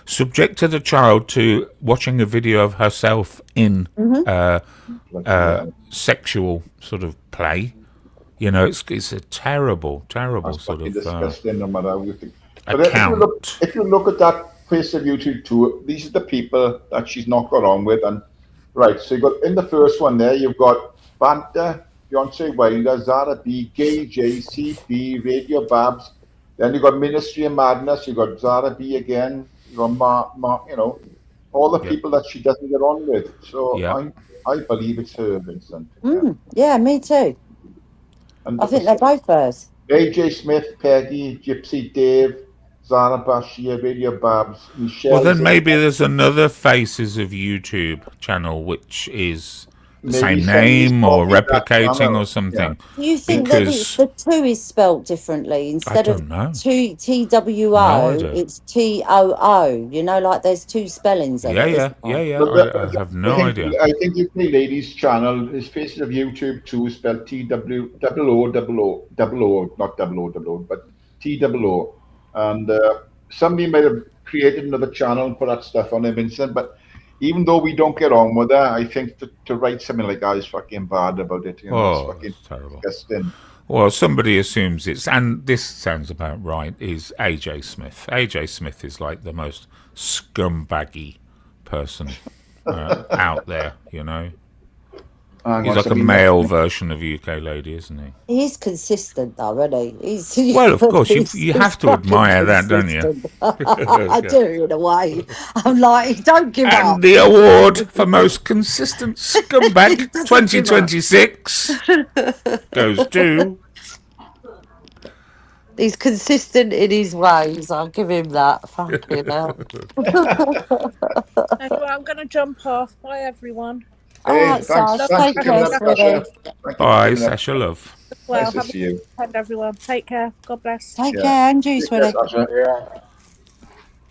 subjected a child to watching a video of herself in sexual sort of play. You know, it's a terrible sort of disgusting, no matter how you think. But if you look at that Face of YouTube too, these are the people that she's not got on with, and right. So you got in the first one there, you've got Banter, Beyonce Wilder, Zara B, Gay J, CP, Radio Babs. Then you got Ministry of Madness. You got Zara B again. You got you know, all the people that she doesn't get on with. So I believe it's her, Vincent. Yeah, me too. And I think they're both hers. AJ Smith, Peggy, Gypsy Dave, Zara Bashir, Radio Babs, Michelle. Well, then maybe there's another Faces of YouTube channel which is the same name or replicating or something. Do you think that the 2 is spelt differently instead of TWO? It's TOO. You know, like there's 2 spellings of it. Yeah. I have no idea. I think UK Lady's channel is Faces of YouTube 2 spelled TWO, not OO, but TOO. And somebody might have created another channel and put that stuff on it, Vincent. But even though we don't get on with her, I think to write something like that is fucking bad about it. You know, it's terrible. Disgusting. Well, somebody assumes it's, and this sounds about right, is AJ Smith. AJ Smith is like the most scumbaggy person out there, you know. He's like a male version of UK Lady, isn't he? He's consistent, though, isn't he? Well, of course, you have to admire that, don't you? I do, in a way. I'm like, don't give up. And the award for most consistent scumbag 2026 goes to... He's consistent in his ways. I'll give him that. Fucking hell. Anyway, I'm going to jump off. Bye, everyone. Hey, thanks. Take care, sweetie. Bye, Sasha, love. Well, nice to see you. Everyone. Take care. God bless. Take care, Andrew, sweetie.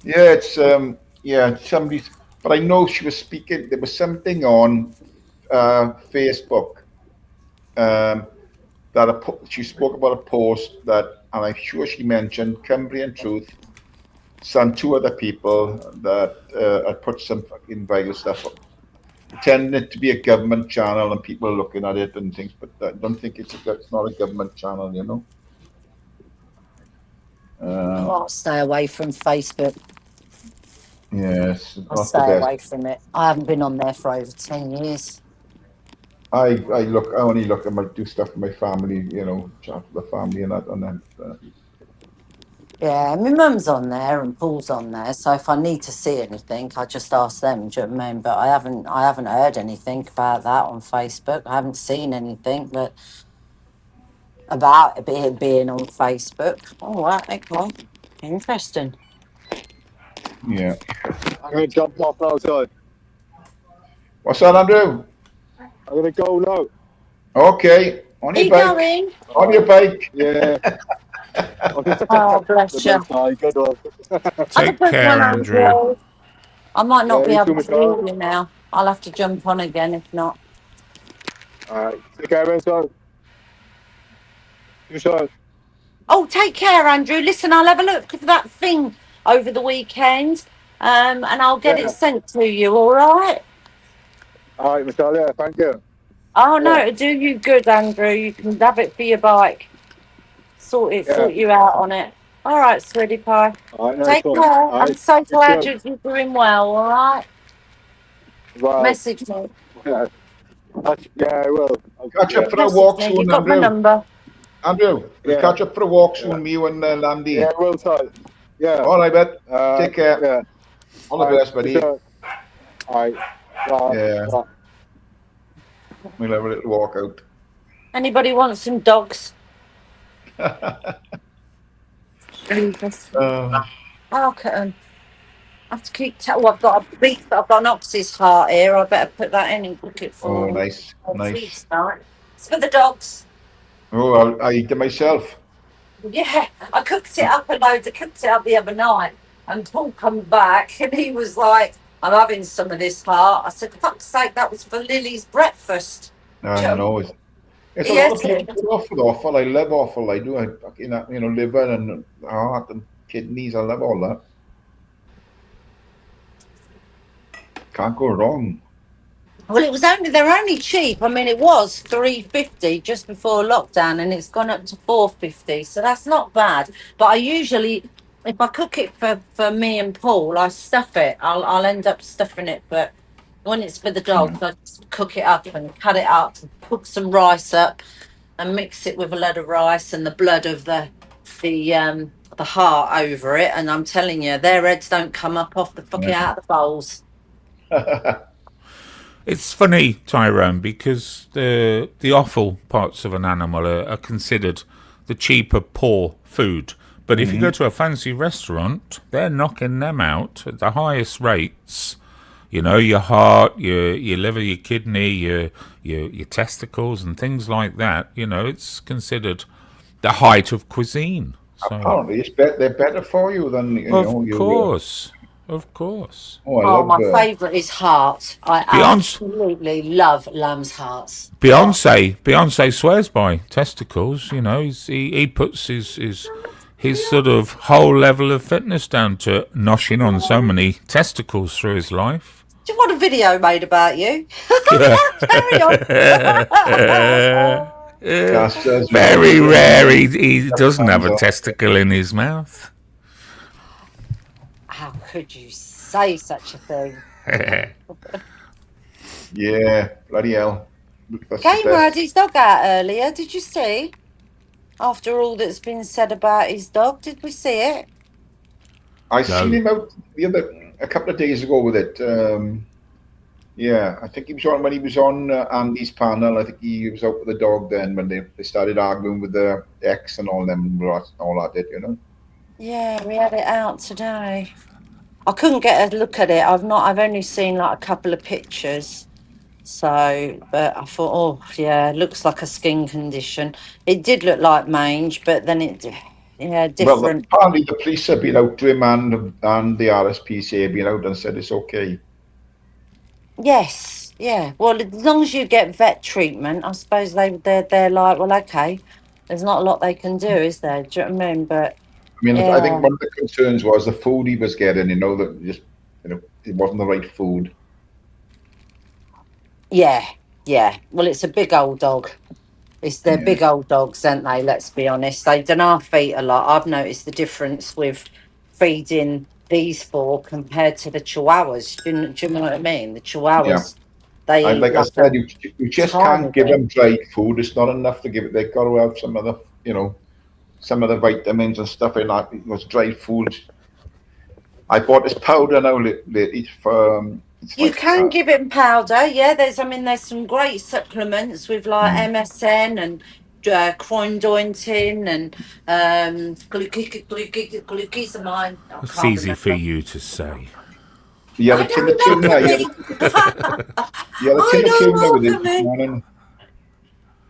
Yeah, it's somebody's. But I know she was speaking. There was something on Facebook that she spoke about a post that, and I'm sure she mentioned Cumbrian Truth, some 2 other people that had put some fucking viral stuff up, pretending it to be a government channel, and people are looking at it and things. But I don't think it's not a government channel, you know. I'll stay away from Facebook. Yes, I'll stay away from it. I haven't been on there for over 10 years. I only look. I might do stuff for my family, you know, chat with the family and that, and then. Yeah, my mum's on there and Paul's on there, so if I need to see anything, I just ask them. Do you know what I mean? But I haven't heard anything about that on Facebook. I haven't seen anything about it being on Facebook. All right, okay, interesting. Yeah. I'm going to jump off outside. What's that, Andrew? I'm going to go now. Okay. On your bike. Going? On your bike. Yeah. Oh, bless you. Take care, Andrew. I might not be able to hear you now. I'll have to jump on again if not. All right. Take care, Vincent. You sure? Oh, take care, Andrew. Listen, I'll have a look for that thing over the weekend, and I'll get it sent to you. All right? All right, Michelle. Yeah, thank you. Oh no, it'll do you good, Andrew. You can have it for your bike. Sort you out on it. All right, sweetie pie. All right, take care. I'm so glad you're doing well. All right. Well, message me. Yeah, I will. I'll catch up for a walk soon, You've got my number. Andrew, we'll catch up for a walk soon, me and Landy. Yeah, we'll talk. Yeah. All right, bet. Take care. Yeah. All the best, buddy. All right. Yeah. We'll have a little walk out. Anybody want some dogs? Look at them. I have to keep. I've got a beef. I've got an ox's heart here. I better put that in and cook it for. Oh, nice. Nice. It's for the dogs. Oh, I eat it myself. Yeah, I cooked it up I cooked it up the other night, and Paul come back and he was like, "I'm having some of this heart." I said, "Fuck's sake, that was for Lily's breakfast." I know. It's a lot of people put offal. I love offal. I do. I fucking, liver and heart and kidneys. I love all that. Can't go wrong. Well, they're only cheap. I mean, it was $3.50 just before lockdown, and it's gone up to $4.50. So that's not bad. But I usually, if I cook it for me and Paul, I stuff it. I'll end up stuffing it. But when it's for the dogs, I just cook it up and cut it up, and cook some rice up, and mix it with a load of rice and the blood of the heart over it. And I'm telling you, their heads don't come up off the fucking out of the bowls. It's funny, Tyrone, because the offal parts of an animal are considered the cheaper, poor food. But if you go to a fancy restaurant, they're knocking them out at the highest rates. You know, your heart, your liver, your kidney, your testicles, and things like that. You know, it's considered the height of cuisine. So, apparently, they're better for you than Of course. Oh, my favourite is heart. I absolutely love lamb's hearts. Beyonce swears by testicles. You know, he puts his sort of whole level of fitness down to noshing on so many testicles through his life. Do you want a video made about you? Carry on. Very rare. He doesn't have a testicle in his mouth. How could you say such a thing? Yeah, bloody hell. Gamer had his dog out earlier. Did you see? After all that's been said about his dog, did we see it? I seen him out a couple of days ago with it. Yeah, I think he was on when he was on Andy's panel. I think he was out with the dog then when they started arguing with the ex and all that, you know. Yeah, we had it out today. I couldn't get a look at it. I've only seen like a couple of pictures. So, but I thought, oh yeah, it looks like a skin condition. It did look like mange, but then different. Well, apparently the police have been out to him and the RSPCA have been out and said it's okay. Yes, yeah. Well, as long as you get vet treatment, I suppose they're like, well, okay. There's not a lot they can do, is there? Do you know what I mean? But I think one of the concerns was the food he was getting. That it wasn't the right food. Yeah. Well, it's a big old dog. They're big old dogs, aren't they? Let's be honest. They don't feed a lot. I've noticed the difference with feeding these four compared to the Chihuahuas. Do you know what I mean? The Chihuahuas, they like I said, you just can't give them dry food. It's not enough to give it. They've got to have some of the vitamins and stuff in that. It was dry food. I bought this powder now lately for. You can give it powder, yeah. There's some great supplements with like MSN and Croindointin and glucose mine. It's easy for you to say. Yeah, the tin with it this morning.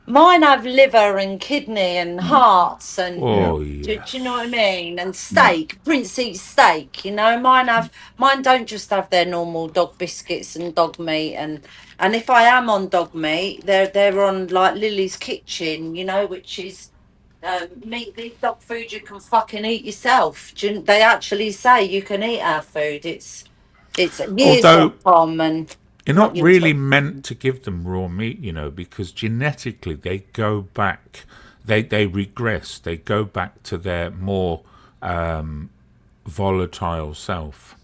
Mine have liver and kidney and hearts and yes. do you know what I mean? And steak, Prince eats steak. You know, mine don't just have their normal dog biscuits and dog meat and if I am on dog meat, they're on like Lily's Kitchen, you know, which is meat, dog food you can fucking eat yourself. They actually say you can eat our food. It's years.com and. You're not really meant to give them raw meat, you know, because genetically they go back, they regress, they go back to their more volatile self.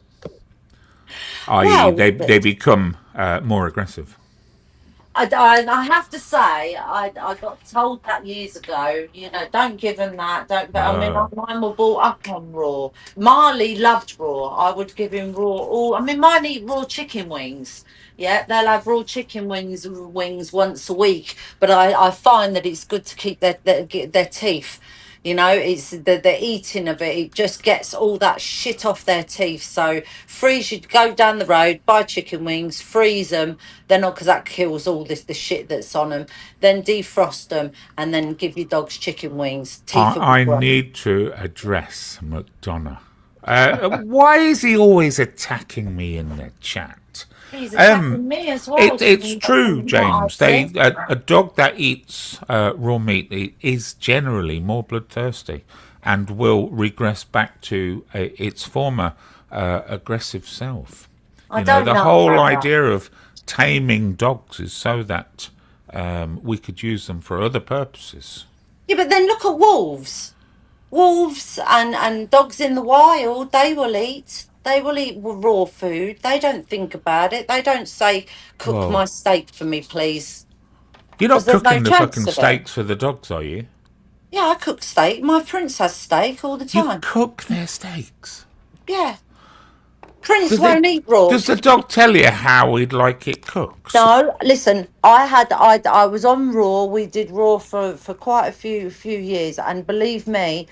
I.e., they become more aggressive. I have to say, I got told that years ago, don't give them that. Don't. But I mean, mine were brought up on raw. Marley loved raw. I would give him raw. All. I mean, mine eat raw chicken wings. Yeah, they'll have raw chicken wings once a week. But I find that it's good to keep their teeth. It's the eating of it. It just gets all that shit off their teeth. So freeze. You go down the road, buy chicken wings, freeze them. Then not because that kills all the shit that's on them. Then defrost them and then give your dogs chicken wings. Teeth will be I great. need to address McDonough. Why is he always attacking me in the chat? He's attacking me as well. It's true, James. A dog that eats raw meat is generally more bloodthirsty and will regress back to its former aggressive self. The whole idea of taming dogs is so that we could use them for other purposes. Yeah, but then look at wolves. Wolves and dogs in the wild, they will eat. They will eat raw food. They don't think about it. They don't say, cook my steak for me, please. You're not cooking no the fucking steaks for the dogs, are you? Yeah, I cook steak. My Prince has steak all the time. You cook their steaks? Yeah. Prince won't eat raw. Does the dog tell you how he'd like it cooked? No, listen. I was on raw. We did raw for quite a few years, and believe me,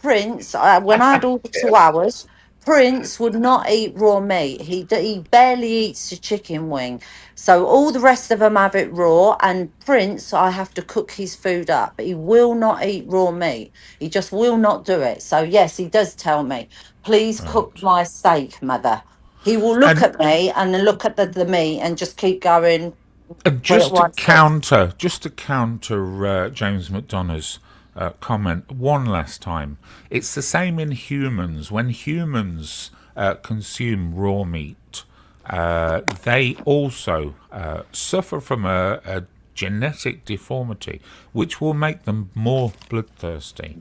Prince. When I had all the chihuahuas, Prince would not eat raw meat. He barely eats a chicken wing. So all the rest of them have it raw, and Prince, I have to cook his food up. He will not eat raw meat. He just will not do it. So yes, he does tell me, please cook my steak, mother. He will look at me and then look at the meat and just keep going. And just to counter James McDonough's comment one last time, it's the same in humans. When humans consume raw meat, they also suffer from a genetic deformity, which will make them more bloodthirsty.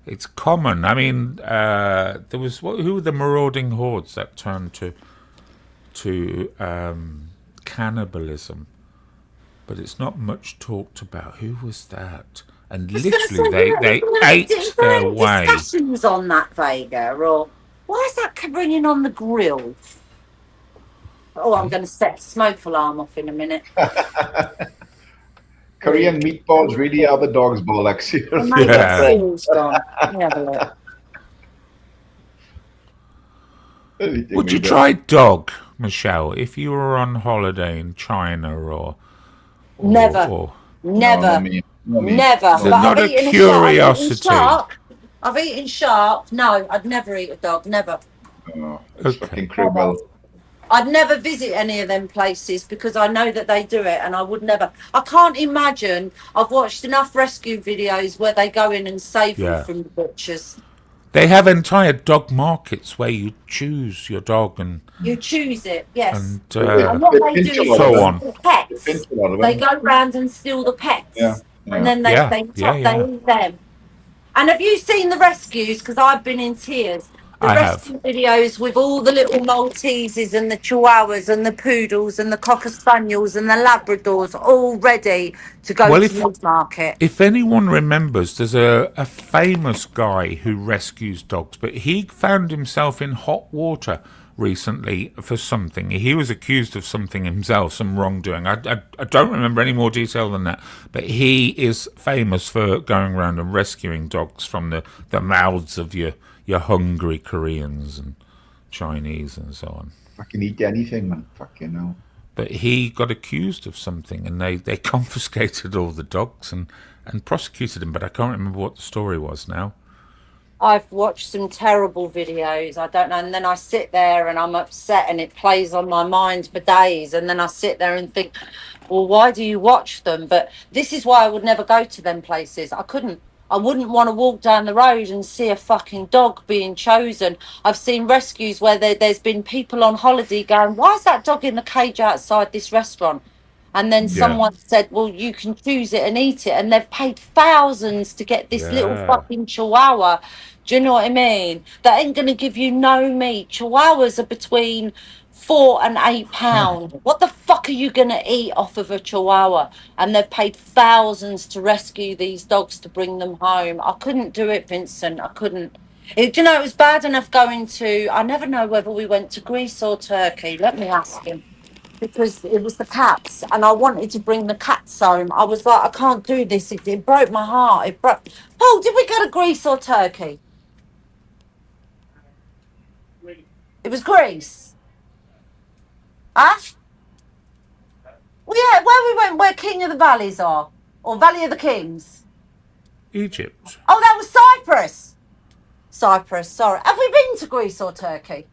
It's common. I mean, there was who were the marauding hordes that turned to cannibalism, but it's not much talked about. Who was that? And literally, they ate their way. Discussions on that, Vega, or why is that bringing on the grill? Oh, I'm going to set the smoke alarm off in a minute. Korean meatballs really are the dog's bollocks. Would you try dog, Michelle, if you were on holiday in China or never? Never. But not a curiosity. I've eaten shark. No, I'd never eat a dog. Never. Oh, it's fucking cruel. I'd never visit any of them places because I know that they do it, and I would never. I can't imagine. I've watched enough rescue videos where they go in and save them from the butchers. They have entire dog markets where you choose your dog and you choose it, yes. And what they do is so on. The pets. They go round and steal the pets, and then they eat them. And have you seen the rescues? Because I've been in tears. The rescue videos with all the little Malteses and the Chihuahuas and the Poodles and the Cocker Spaniels and the Labradors all ready to go to the meat market. If anyone remembers, there's a famous guy who rescues dogs, but he found himself in hot water recently for something. He was accused of something himself, some wrongdoing. I don't remember any more detail than that, but he is famous for going around and rescuing dogs from the mouths of your hungry Koreans and Chinese and so on. Fucking eat anything, man. Fucking hell. But he got accused of something, and they confiscated all the dogs and prosecuted him, but I can't remember what the story was now. I've watched some terrible videos, I don't know, and then I sit there and I'm upset and it plays on my mind for days, and then I sit there and think, well, why do you watch them? But this is why I would never go to them places. I wouldn't want to walk down the road and see a fucking dog being chosen. I've seen rescues where there's been people on holiday going, why is that dog in the cage outside this restaurant? And then someone said, well, you can choose it and eat it. And they've paid thousands to get this little fucking chihuahua. Do you know what I mean? That ain't going to give you no meat. Chihuahuas are between £4 and £8. What the fuck are you going to eat off of a chihuahua? And they've paid thousands to rescue these dogs to bring them home. I couldn't do it, Vincent. I couldn't. Do you know, it was bad enough going to, I never know whether we went to Greece or Turkey. Let me ask him. Because it was the cats and I wanted to bring the cats home. I was like, I can't do this. It broke my heart. It broke. Paul, did we go to Greece or Turkey? It was Greece. Huh? Well, yeah, where we went, where King of the Valleys are, or Valley of the Kings. Egypt. Oh, that was Cyprus. Cyprus, sorry. Have we been to Greece or Turkey?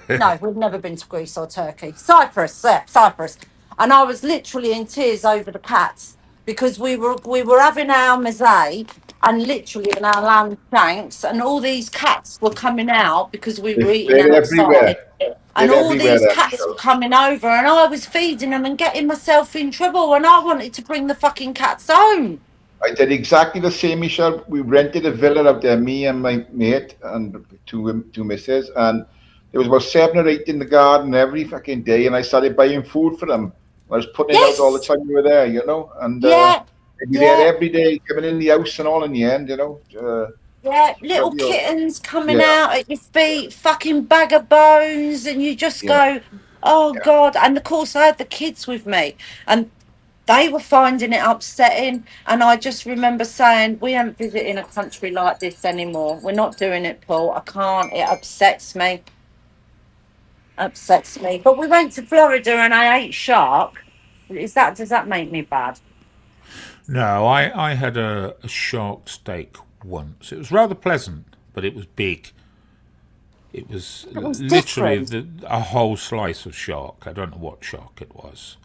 No, we've never been to Greece or Turkey. Cyprus, yeah, Cyprus. And I was literally in tears over the cats because we were having our meze and literally in our lamb shanks, and all these cats were coming out because we were eating They're everywhere. outside. And all these cats were coming over, and I was feeding them and getting myself in trouble, and I wanted to bring the fucking cats home. I did exactly the same, Michelle. We rented a villa out there, me and my mate and two misses, and there was about 7 or 8 in the garden every fucking day, and I started buying food for them. I was putting it out all the time we were there, you know, and they'd be there every day, coming in the house and all in the end, you know. Yeah, little kittens coming out at your feet, fucking bag of bones, and you just go, oh God. And of course, I had the kids with me, and they were finding it upsetting. And I just remember saying, we ain't visiting a country like this anymore. We're not doing it, Paul. I can't. It upsets me. Upsets me. But we went to Florida and I ate shark. Does that make me bad? No, I had a shark steak once. It was rather pleasant, but it was big. It was literally a whole slice of shark. I don't know what shark it was.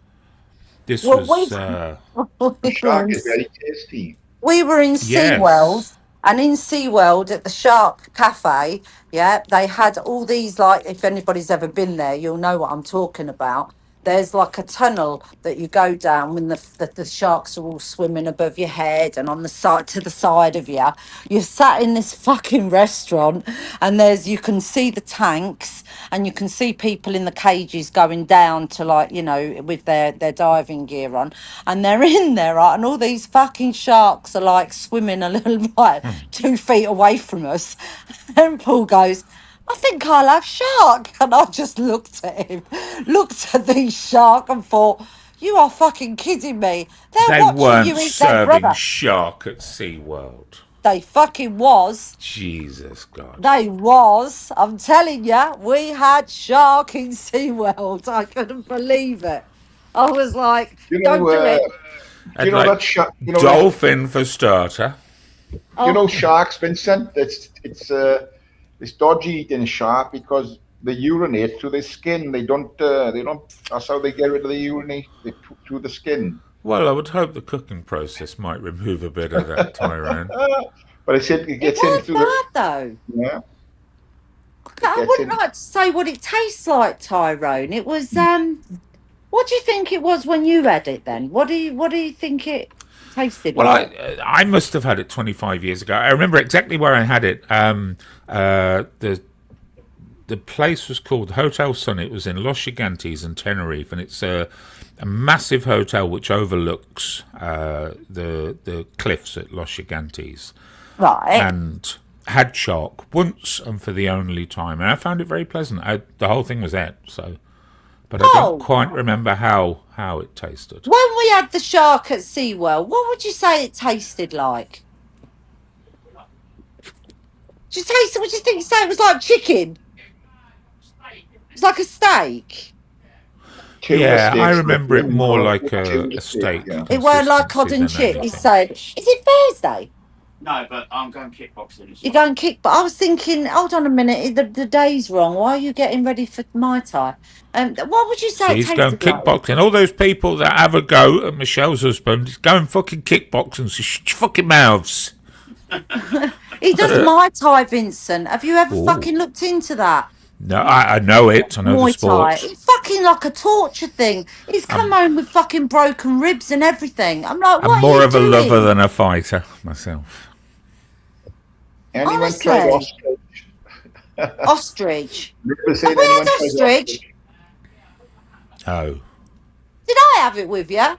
This was. Shark is very tasty. We were in SeaWorld, and in SeaWorld at the Shark Cafe, they had all these, like, if anybody's ever been there, you'll know what I'm talking about. There's like a tunnel that you go down when the sharks are all swimming above your head and on the side to the side of you. You're sat in this fucking restaurant, and you can see the tanks, and you can see people in the cages going down to, like, you know, with their diving gear on, and they're in there, right? And all these fucking sharks are like swimming a little like 2 feet away from us. And Paul goes, I think I'll have shark. And I just looked at him, looked at these shark and thought, you are fucking kidding me. They weren't serving shark at SeaWorld. They fucking was. Jesus God. They was. I'm telling you, we had shark in SeaWorld. I couldn't believe it. I was like, don't do it. You know that shark? Dolphin for starter. You know sharks, Vincent? It's dodgy eating shark because they urinate through their skin. They don't. That's how they get rid of the urinate through the skin. Well, I would hope the cooking process might remove a bit of that, Tyrone. But it gets in through the. Though. Yeah. I wouldn't like to say what it tastes like, Tyrone. It was. What do you think it was when you had it? Then what do you think it tasted like? Well, I must have had it 25 years ago. I remember exactly where I had it. The place was called Hotel Sun. It was in Los Gigantes in Tenerife, and it's a massive hotel which overlooks the cliffs at Los Gigantes. Right. And had shark once and for the only time, and I found it very pleasant. The whole thing was it, so. But I don't quite remember how it tasted. When we had the shark at SeaWorld, what would you say it tasted like? What do you think you say it was like chicken? It's like a steak. I remember it more like a steak. Yeah. It weren't like cod and chip. He said, "Is it Thursday?" No, but I'm going kickboxing. You're going kick, but I was thinking, hold on a minute, the day's wrong. Why are you getting ready for Muay Thai? What would you say? He's going kickboxing. Like? All those people that have a go at Michelle's husband, going fucking kickboxing. So shut your fucking mouths. He does Muay Thai, Vincent. Have you ever fucking looked into that? No, I know it. I know Muay the sport. It's fucking like a torture thing. He's come home with fucking broken ribs and everything. I'm like, what? I'm more are you of doing? A lover than a fighter myself. Anyone tried ostrich? Ostrich. Have we had ostrich? Oh. Did I have it with you?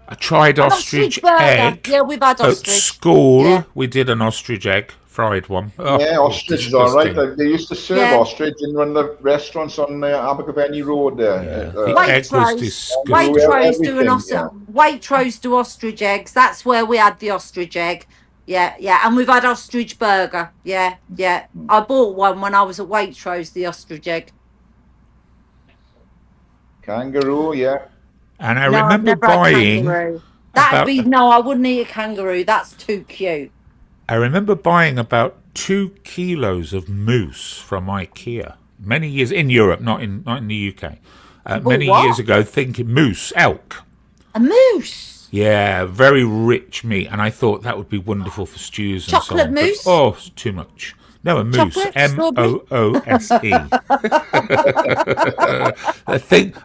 I tried ostrich burger. egg. Yeah, we've had ostrich. At school, Yeah. we did an ostrich egg, fried one. Oh, yeah, ostrich is all right. They used to serve ostrich in one of the restaurants on Abergavenny Road there. Yeah. The egg was disgusting. Waitrose do ostrich eggs. That's where we had the ostrich egg. Yeah, yeah. And we've had ostrich burger. Yeah, yeah. I bought one when I was at Waitrose, the ostrich egg. Kangaroo, yeah. And I remember buying. I wouldn't eat a kangaroo. That's too cute. I remember buying about 2 kilos of moose from IKEA many years in Europe, not in the UK. Many years ago, thinking moose, elk. A moose. Yeah, very rich meat, and I thought that would be wonderful for stews and chocolate so on. Moose. But, it's too much. No, a moose. M-O-O-S-E.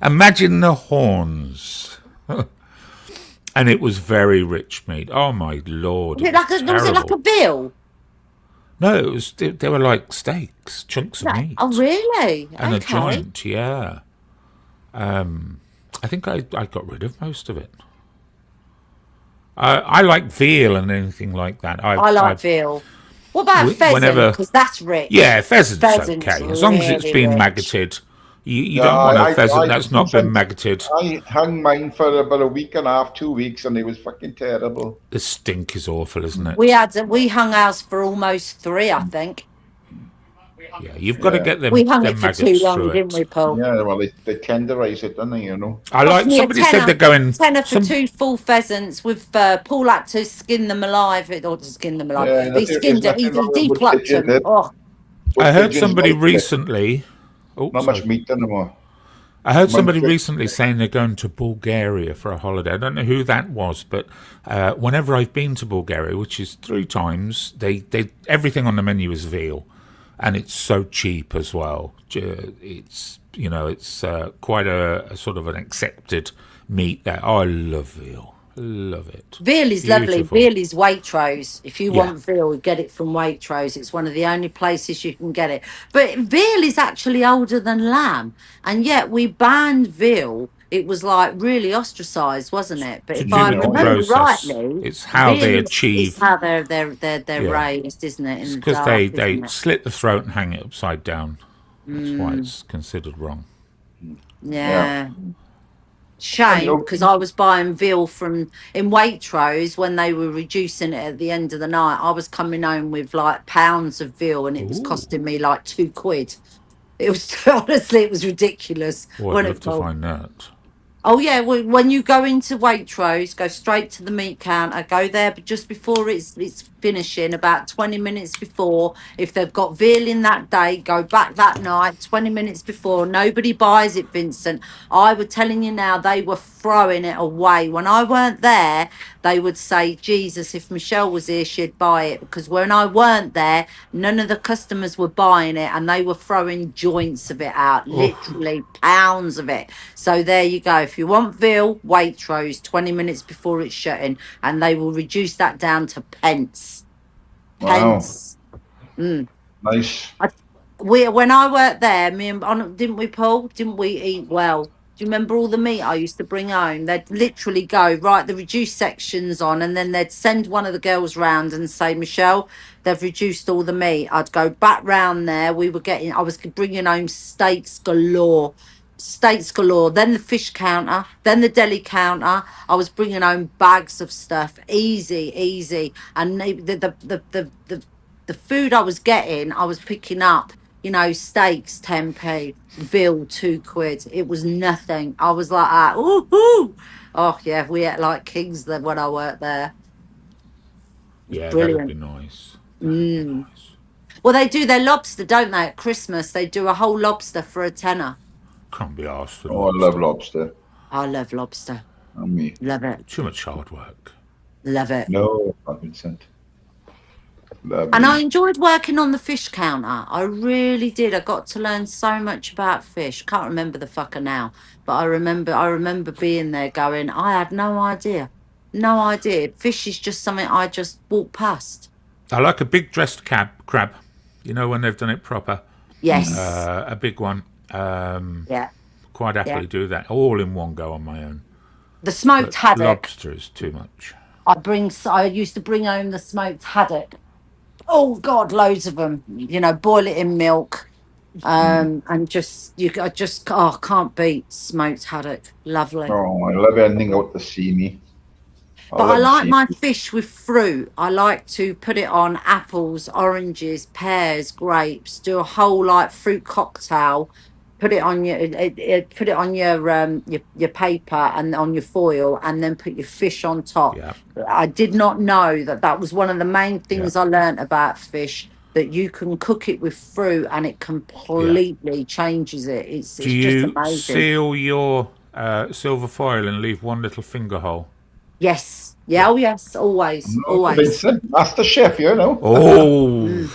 Imagine the horns. And it was very rich meat. Oh my lord! Was it like a veal? No, they were like steaks, chunks of meat. Oh really? And a joint, yeah. I think I got rid of most of it. I like veal and anything like that. I like veal. What about pheasant? Because that's rich. Yeah, pheasant's okay. As long as it's been maggoted. You don't want a pheasant that's not been maggoted. I hung mine for about a week and a half, 2 weeks, and it was fucking terrible. The stink is awful, isn't it? We hung ours for almost 3, I think. Yeah, you've got to get them. We hung it for too long, didn't we, Paul? Yeah, well, they tenderize it, don't they? You know. Somebody said they're going tenner for 2 full pheasants with Paul had to skin them alive, he skinned them alive. Yeah, he skinned it. He depulucked them. Oh. I heard somebody recently. Not much meat anymore. I heard somebody recently saying they're going to Bulgaria for a holiday. I don't know who that was, but whenever I've been to Bulgaria, which is 3 times, they everything on the menu is veal, and it's so cheap as well. It's quite a sort of an accepted meat there. Oh, I love veal. Love it. Veal is lovely. Veal is Waitrose. If you want veal, get it from Waitrose. It's one of the only places you can get it. But veal is actually older than lamb, and yet we banned veal. It was like really ostracised, wasn't it? But if I remember rightly, it's how they achieve. It's how they're raised, isn't it? It's because they slit the throat and hang it upside down. That's why it's considered wrong. Yeah. Shame, because I was buying veal in Waitrose when they were reducing it at the end of the night. I was coming home with like pounds of veal, and it was costing me like £2. It was honestly, it was ridiculous. I'd love to find that. Oh yeah, when you go into Waitrose, go straight to the meat counter. Go there, but just before it's finishing, about 20 minutes before. If they've got veal in that day, go back that night, 20 minutes before. Nobody buys it, Vincent. I was telling you now, they were throwing it away. When I weren't there, they would say, Jesus, if Michelle was here, she'd buy it. Because when I weren't there, none of the customers were buying it, and they were throwing joints of it out, literally pounds of it. So there you go. If you want veal, Waitrose, 20 minutes before it's shutting, and they will reduce that down to pence. Pence. Wow. Nice. When I worked there, didn't we, Paul? Didn't we eat well? Do you remember all the meat I used to bring home? They'd literally go, right, the reduced sections on, and then they'd send one of the girls round and say, Michelle, they've reduced all the meat. I'd go back round there. I was bringing home steaks galore. Then the fish counter, then the deli counter. I was bringing home bags of stuff, easy. And the food I was getting, I was picking up, steaks 10p, veal £2. It was nothing. I was like, ooh. Oh yeah, we ate like kings then when I worked there. Yeah, brilliant. That'd be nice. Nice. Well, they do their lobster, don't they? At Christmas, they do a whole lobster for a tenner. Can't be asked for lobster. I love lobster. I love lobster. Me. Love it. Too much hard work. Love it. No, 100%. And I enjoyed working on the fish counter. I really did. I got to learn so much about fish. Can't remember the fucker now, but I remember being there going, I had no idea. No idea. Fish is just something I just walk past. I like a big dressed crab. You know, when they've done it proper. Yes. A big one. Yeah. quite happily do that all in one go on my own. The smoked haddock. Lobster is too much. I used to bring home the smoked haddock. Oh God, loads of them. Boil it in milk, and I can't beat smoked haddock. Lovely. Oh, I love anything out to see me. But I like my fish with fruit. I like to put it on apples, oranges, pears, grapes. Do a whole fruit cocktail. Put it on your paper and on your foil, and then put your fish on top. Yeah. I did not know that was one of the main things I learnt about fish. That you can cook it with fruit and it completely changes it. It's Do just you amazing. seal your silver foil and leave one little finger hole? Yes. Yeah. Oh, yes. Always. Always. Vincent, Master Chef, Oh,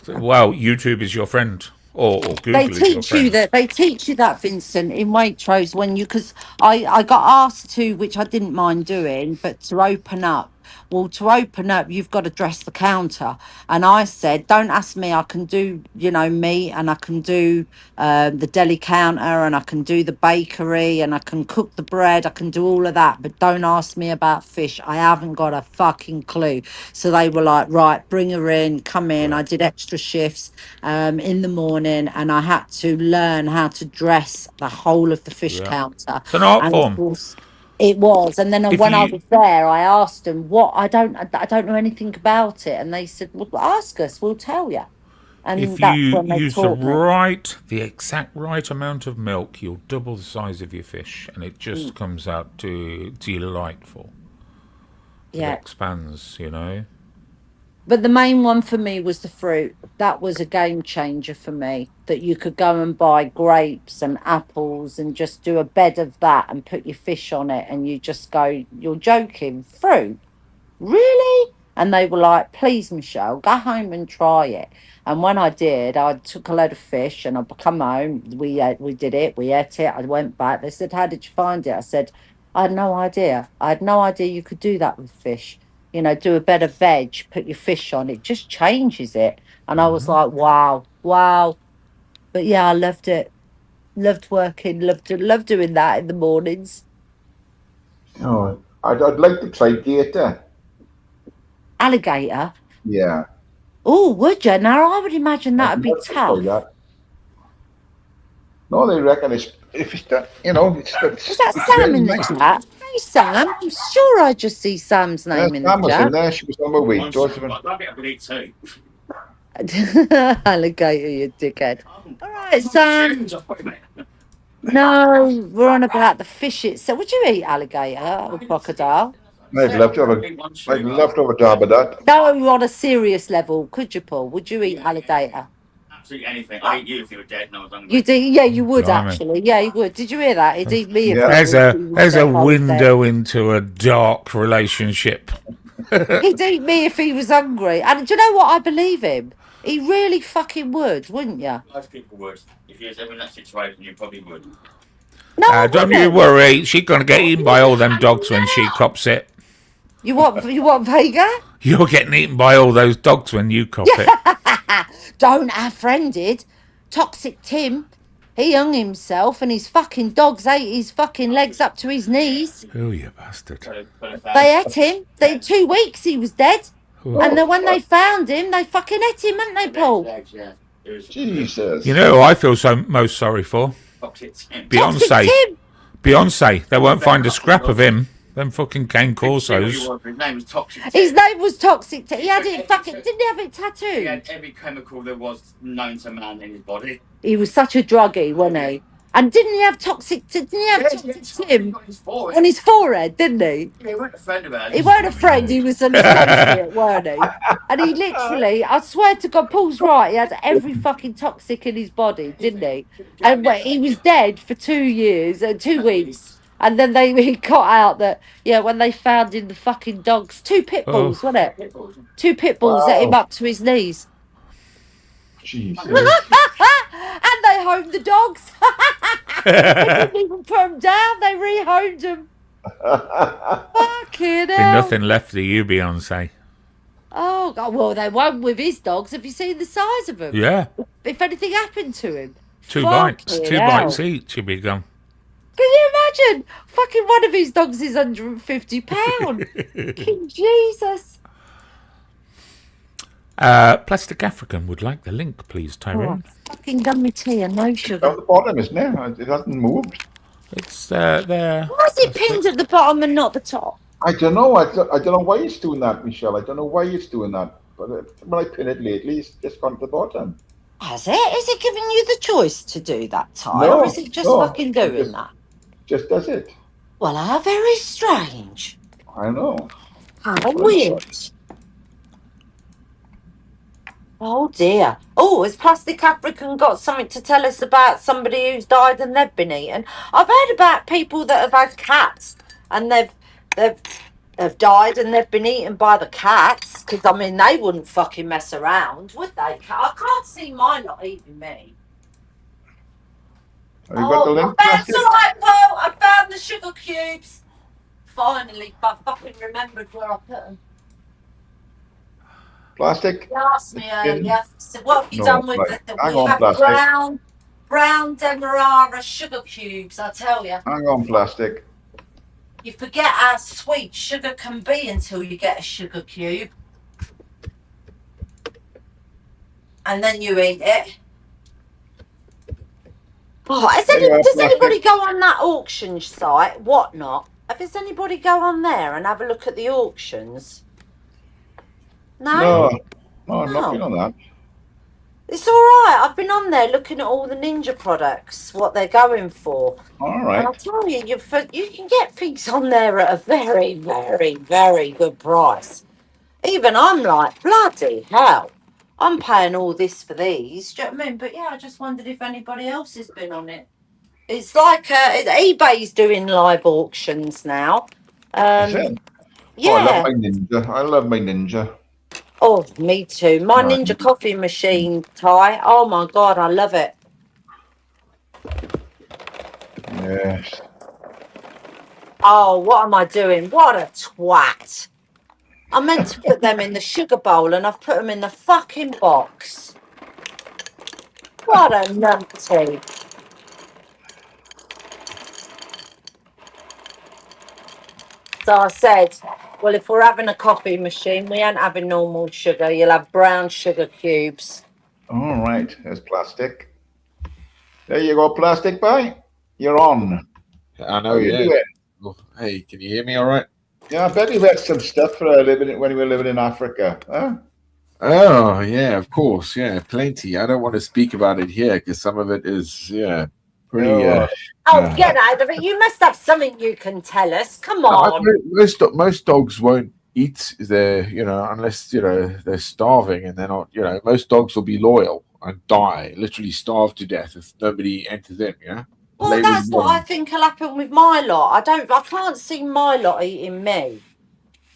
well, YouTube is your friend. Or Google They is your teach friend. you that. They teach you that, Vincent, in Waitrose because I got asked to, which I didn't mind doing, but to open up. Well, to open up, you've got to dress the counter. And I said, don't ask me. I can do, meat, and I can do the deli counter, and I can do the bakery, and I can cook the bread. I can do all of that. But don't ask me about fish. I haven't got a fucking clue. So they were like, right, bring her in, come in. Right. I did extra shifts in the morning, and I had to learn how to dress the whole of the fish counter. It's an art And form. of course, it was. And then when I was there, I asked them I don't know anything about it, and they said, well, ask us, we'll tell you. And If that's you when they use taught me. the exact right amount of milk, you'll double the size of your fish, and it just comes out to delightful. Yeah. It expands, But the main one for me was the fruit. That was a game changer for me, that you could go and buy grapes and apples and just do a bed of that and put your fish on it, and you just go, you're joking, fruit? Really? And they were like, please, Michelle, go home and try it. And when I did, I took a load of fish and I come home. We did it. We ate it. I went back. They said, how did you find it? I said, I had no idea. I had no idea you could do that with fish. Do a bed of veg, put your fish on. It just changes it. And I was like, wow. But yeah, I loved it. Loved working. Loved doing that in the mornings. Oh, I'd like to try gator. Alligator? Yeah. Oh, would you? Now, I would imagine that would be tough. No, they reckon if it's that, Is that Sam in the chat? Hey, Sam. I'm sure I just see Sam's name in the Sam was chat. in there. She was on my way. Alligator, you dickhead. All right, Sam. No, we're on about the fish itself. Would you eat alligator or crocodile? I'd love to have a dab of that. No, on a serious level, could you, Paul? Would you eat alligator? Absolutely anything. I'd eat you if you were dead and I was hungry. You do, yeah, you would actually. Yeah, you would. Did you hear that? He'd eat me. There's a window into a dark relationship. He'd eat me if he was hungry. And do you know what? I believe him. He really fucking would, wouldn't you? Most people would. If you was ever in that situation, you probably would. No, don't you worry. She's going to get eaten by all them dogs when she cops it. You want Vega? You're getting eaten by all those dogs when you cop it. Don't, our friend did. Toxic Tim. He hung himself and his fucking dogs ate his fucking legs up to his knees. Oh, you bastard. They ate him. 2 weeks he was dead. Oh. And then when they found him, they fucking ate him, hadn't they, Paul? Jesus. You know who I feel most sorry for? Beyonce. Beyonce. They won't find a scrap of him. Them fucking cane corsos. His name was Toxic. He had it fucking. Didn't he have it tattooed? He had every chemical there was known to man in his body. He was such a druggie, wasn't he? And didn't he have toxic? Didn't he have toxic Tim on his forehead? Didn't he? Yeah, he weren't a friend of ours. He weren't a friend. He was an associate, weren't he? And he literally, I swear to God, Paul's right. He had every fucking toxic in his body, didn't he? And he was dead for 2 years and 2 weeks. And then he got out that, when they found him the fucking dogs, 2 pit bulls, wasn't it? 2 pit bulls that him up to his knees. Jesus. And they homed the dogs. They didn't even put them down. They rehomed them. Fucking hell. Been nothing left of you, Beyonce. Oh, God. Well, they won't with his dogs. Have you seen the size of them? Yeah. If anything happened to him. 2 bites. 2 bites each, you'd be gone. Can you imagine? Fucking one of his dogs is £150. King Jesus. Plastic African would like the link, please, Tyrone. Oh, fucking done me tea and no Down sugar. the bottom, isn't it? It hasn't moved. It's there. Why is it pinned at the bottom and not the top? I don't know. I don't know why it's doing that, Michelle. I don't know why it's doing that. But when I pin it lately, it's just gone to the bottom. Has it? Is it giving you the choice to do that, Ty? No, or is it just no, fucking doing that? Just does it. Well, how very strange. I know. How weird. Oh dear. Oh, has Plastic African got something to tell us about somebody who's died and they've been eaten? I've heard about people that have had cats and they've died and they've been eaten by the cats. Because I mean, they wouldn't fucking mess around, would they? I can't see mine not eating me. Have you got the link? That's all right, Paul. I found the sugar cubes. Finally, I fucking remembered where I put them. Plastic? You asked me earlier. So what have you done with it? Hang We on, have plastic. brown Demerara sugar cubes, I tell you. Hang on, plastic. You forget how sweet sugar can be until you get a sugar cube. And then you eat it. Oh, does anybody go on that auction site, Whatnot? Does anybody go on there and have a look at the auctions? No, I'm not been on that. It's all right. I've been on there looking at all the Ninja products, what they're going for. All right. And I'll tell you, you can get things on there at a very, very, very good price. Even I'm like, bloody hell, I'm paying all this for these. Do you know what I mean? But yeah, I just wondered if anybody else has been on it. It's like eBay's doing live auctions now. Is it? Yeah. Oh, I love my Ninja. Oh, me too. My Ninja coffee machine, Ty. Oh my God, I love it. Yes. Oh, what am I doing? What a twat. I meant to put them in the sugar bowl and I've put them in the fucking box. What a numpty. So I said, well, if we're having a coffee machine, we ain't having normal sugar. You'll have brown sugar cubes. All right. There's plastic. There you go, plastic boy. You're on. I know, yeah. Hey, can you hear me all right? Yeah, I bet you had some stuff when you were living in Africa. Huh? Oh, yeah, of course. Yeah, plenty. I don't want to speak about it here because some of it is, pretty... get out of it. You must have something you can tell us. Come on. Most dogs won't eat unless, they're starving and they're not, most dogs will be loyal and die, literally starve to death if nobody enters in, Well, that's what I think will happen with my lot. I can't see my lot eating me.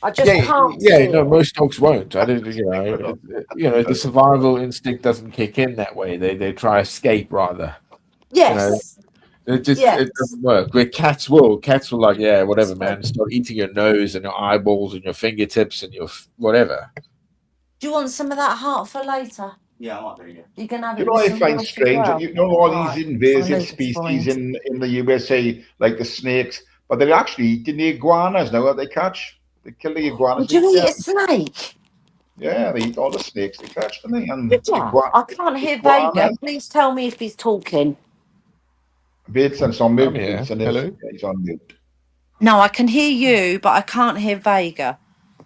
I just can't see no, most dogs won't. I don't, the survival instinct doesn't kick in that way. They try escape rather. Yes. It doesn't work. Where cats will like, yeah, whatever, man. Start eating your nose and your eyeballs and your fingertips and your whatever. Do you want some of that heart for later? Yeah, I might do, yeah. You can have it. You know what I find strange? Well. You know all these invasive species in the USA, like the snakes, but they're actually eating the iguanas now that they catch. They kill the iguanas. Would you eat a snake? Yeah, they eat all the snakes they catch, don't they? And I can't hear Vega. Please tell me if he's talking. Vincent's on mute. Hello? He's on mute. No, I can hear you, but I can't hear Vega.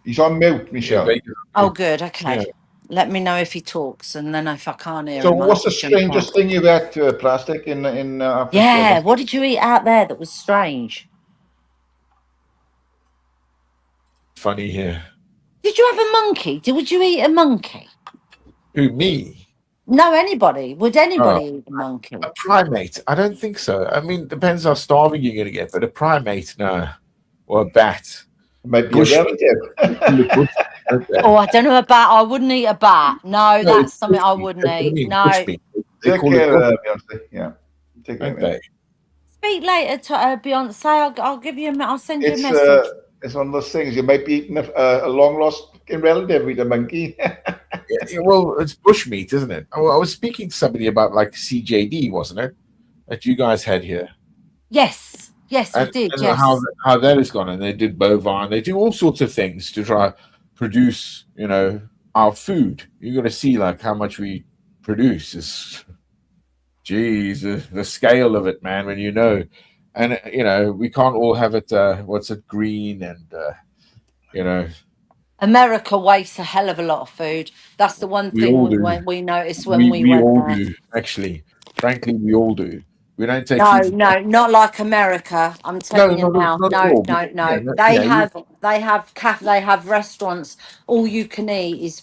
He's on mute, Michelle. Oh, good. Okay. Yeah. Let me know if he talks, and then if I can't hear him. So, what's the strangest thing you've had plastic in Africa? Yeah, what did you eat out there that was strange? Funny here. Did you have a monkey? Would you eat a monkey? Who, me? No, anybody. Would anybody eat a monkey? A primate? I don't think so. I mean, depends how starving you're going to get, but a primate, no. Or a bat. Might be a relative. Oh, I don't know about. I wouldn't eat a bat. No, that's something I wouldn't eat. No. Take care, Beyonce. Yeah. Take care. Okay. Speak later to Beyonce. I'll give you. I'll send you a message. It's one of those things. You might be eating a long lost relative with a monkey. Yeah, well, it's bushmeat, isn't it? I was speaking to somebody about like CJD, wasn't it? That you guys had here. Yes, he did. And Yes. how that has gone, and they did bovine. They do all sorts of things to try produce, our food. You got to see like how much we produce is, geez, the scale of it, man. When and we can't all have it. What's it, green and. America wastes a hell of a lot of food. That's the one We thing all do. we noticed when we We went all there. do, actually. Frankly, we all do. We don't take No, food. not like America. I'm No, telling you now. not at No, all. But no, yeah, no. no, They yeah, have restaurants. All you can eat is,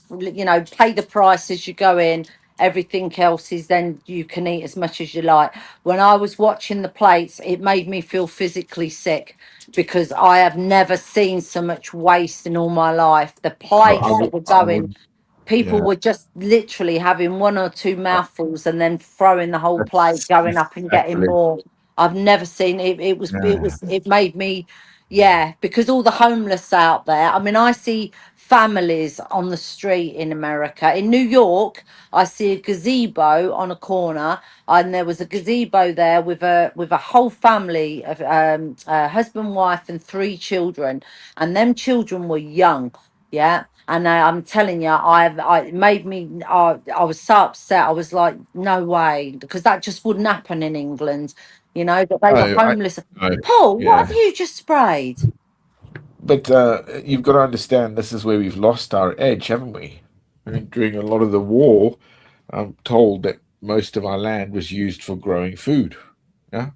pay the price as you go in. Everything else is then you can eat as much as you like. When I was watching the plates, it made me feel physically sick because I have never seen so much waste in all my life. The plates that were I going, would. people Yeah, were just literally having one or two mouthfuls and then throwing the whole plate, going that's up and getting actually. more. I've never seen it. Yeah. It made me, yeah, because all the homeless out there. I mean, I see families on the street in America. In New York, I see a gazebo on a corner, and there was a gazebo there with a whole family of husband, wife, and three children, and them children were young. Yeah. And I'm telling you, it made me, I was so upset. I was like, no way, because that just wouldn't happen in England, that they were Oh, homeless. no. Paul, what have Yeah. you just sprayed? But you've got to understand, this is where we've lost our edge, haven't we? I mean, during a lot of the war, I'm told that most of our land was used for growing food. Yeah.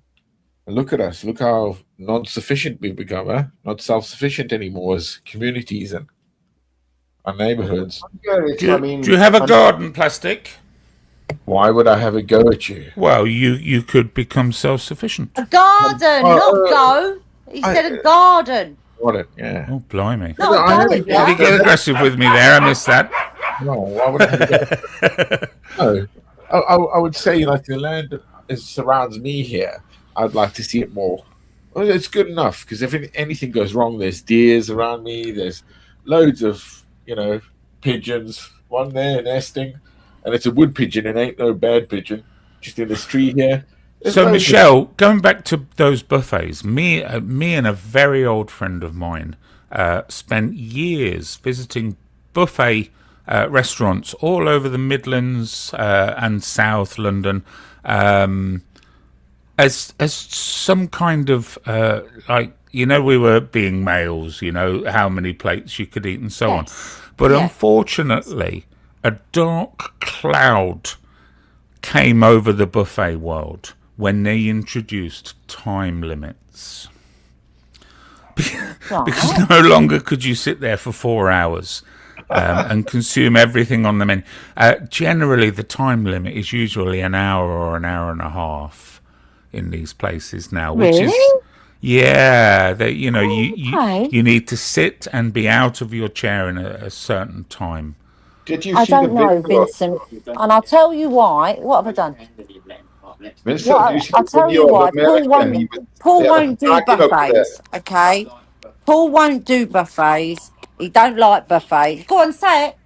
And look at us. Look how non-sufficient we've become, huh? Not self-sufficient anymore as communities and our neighborhoods. Yeah, Do you have a garden, Plastic? Why would I have a go at you? Well, you could become self-sufficient. A garden, not go. He said a garden. Got it, yeah. Oh, blimey. Not I go haven't it, Did he yeah. get aggressive with me there? I missed that. No, why would I have a go? No. I would say, like, the land that surrounds me here, I'd like to see it more. Well, it's good enough, because if anything goes wrong, there's deers around me, there's loads of, pigeons, one there nesting, and it's a wood pigeon, it ain't no bad pigeon, just in this tree here. So, Michelle, going back to those buffets, me and a very old friend of mine spent years visiting buffet restaurants all over the Midlands and South London as some kind of we were being males, how many plates you could eat and so on. But unfortunately, a dark cloud came over the buffet world when they introduced time limits. Because no longer could you sit there for 4 hours and consume everything on the menu. Generally, the time limit is usually an hour or an hour and a half in these places now, which is you need to sit and be out of your chair in a certain time. Did you I see don't the know, video? Vincent, and I'll tell you why. What have I done? Vincent, do you see I'll the tell you video why. of American? Paul They had a won't do dragon out there. buffets. Okay, Paul won't do buffets. He don't like buffets. Go on, say it.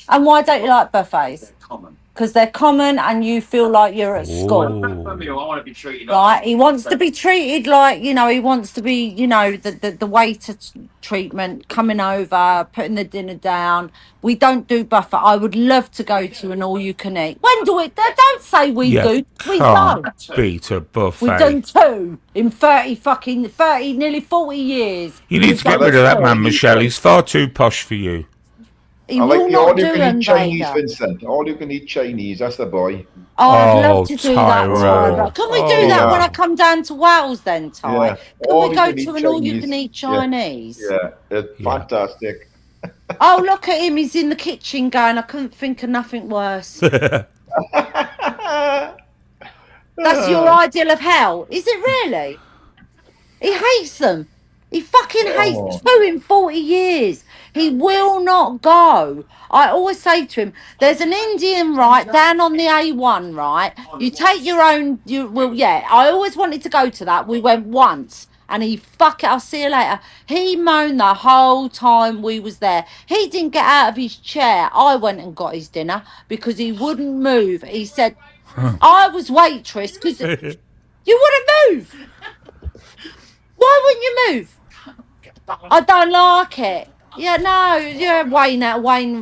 And why don't you like buffets? Because they're common and you feel like you're at school. Right? He wants to be treated like, he wants to be, the waiter treatment, coming over, putting the dinner down. We don't do buffet. I would love to go to an all you can eat. When do we? Don't say we You do. We can't don't. beat a buffet. We've done two in 30, nearly 40 years. You need to get rid of that man, Michelle. He's far too posh for you. He I like will the not all you do can them, eat Chinese, Vader. Vincent. All you can eat Chinese. That's the boy. Oh, I'd love Oh, to do that, Tyrone. Ty. Can we do that when I Yeah, come down to Wales then, Ty? yeah. Can we All you go can to eat an Chinese. all-you-can-eat Yeah, Chinese? yeah. It's Yeah. fantastic. Oh, look at him. He's in the kitchen going, I couldn't think of nothing worse. That's your ideal of hell. Is it really? He hates them. He fucking hates 2 in 40 years. He will not go. I always say to him, there's an Indian right down on the A1, right? You take your own, I always wanted to go to that. We went once and he I'll see you later. He moaned the whole time we was there. He didn't get out of his chair. I went and got his dinner because he wouldn't move. He said, I was waitress because You wouldn't move. Why wouldn't you move? I don't like it. Yeah, no, yeah,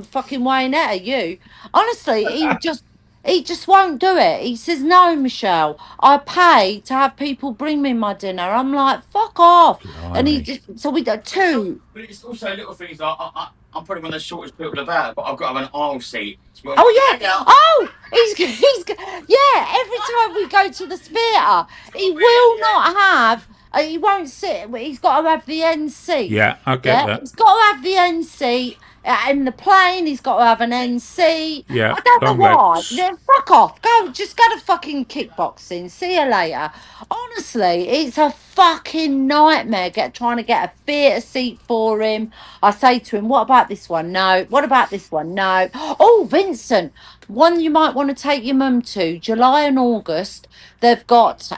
fucking Wayne, you. Honestly, he just won't do it. He says, no, Michelle, I pay to have people bring me my dinner. I'm like, fuck off. And he just, so we got two. But it's also little things like I'm probably one of the shortest people about, but I've got to have an aisle seat. Oh yeah. Oh, yeah. Every time we go to the theatre, he will not have. He won't sit. He's got to have the end seat. Yeah, I get Yeah, that. he's got to have the end seat. In the plane, he's got to have an end seat. Yeah, I don't know long why. legs. Then fuck off. Just go to fucking kickboxing. See you later. Honestly, it's a fucking nightmare trying to get a theatre seat for him. I say to him, what about this one? No. What about this one? No. Oh, Vincent, one you might want to take your mum to, July and August. They've got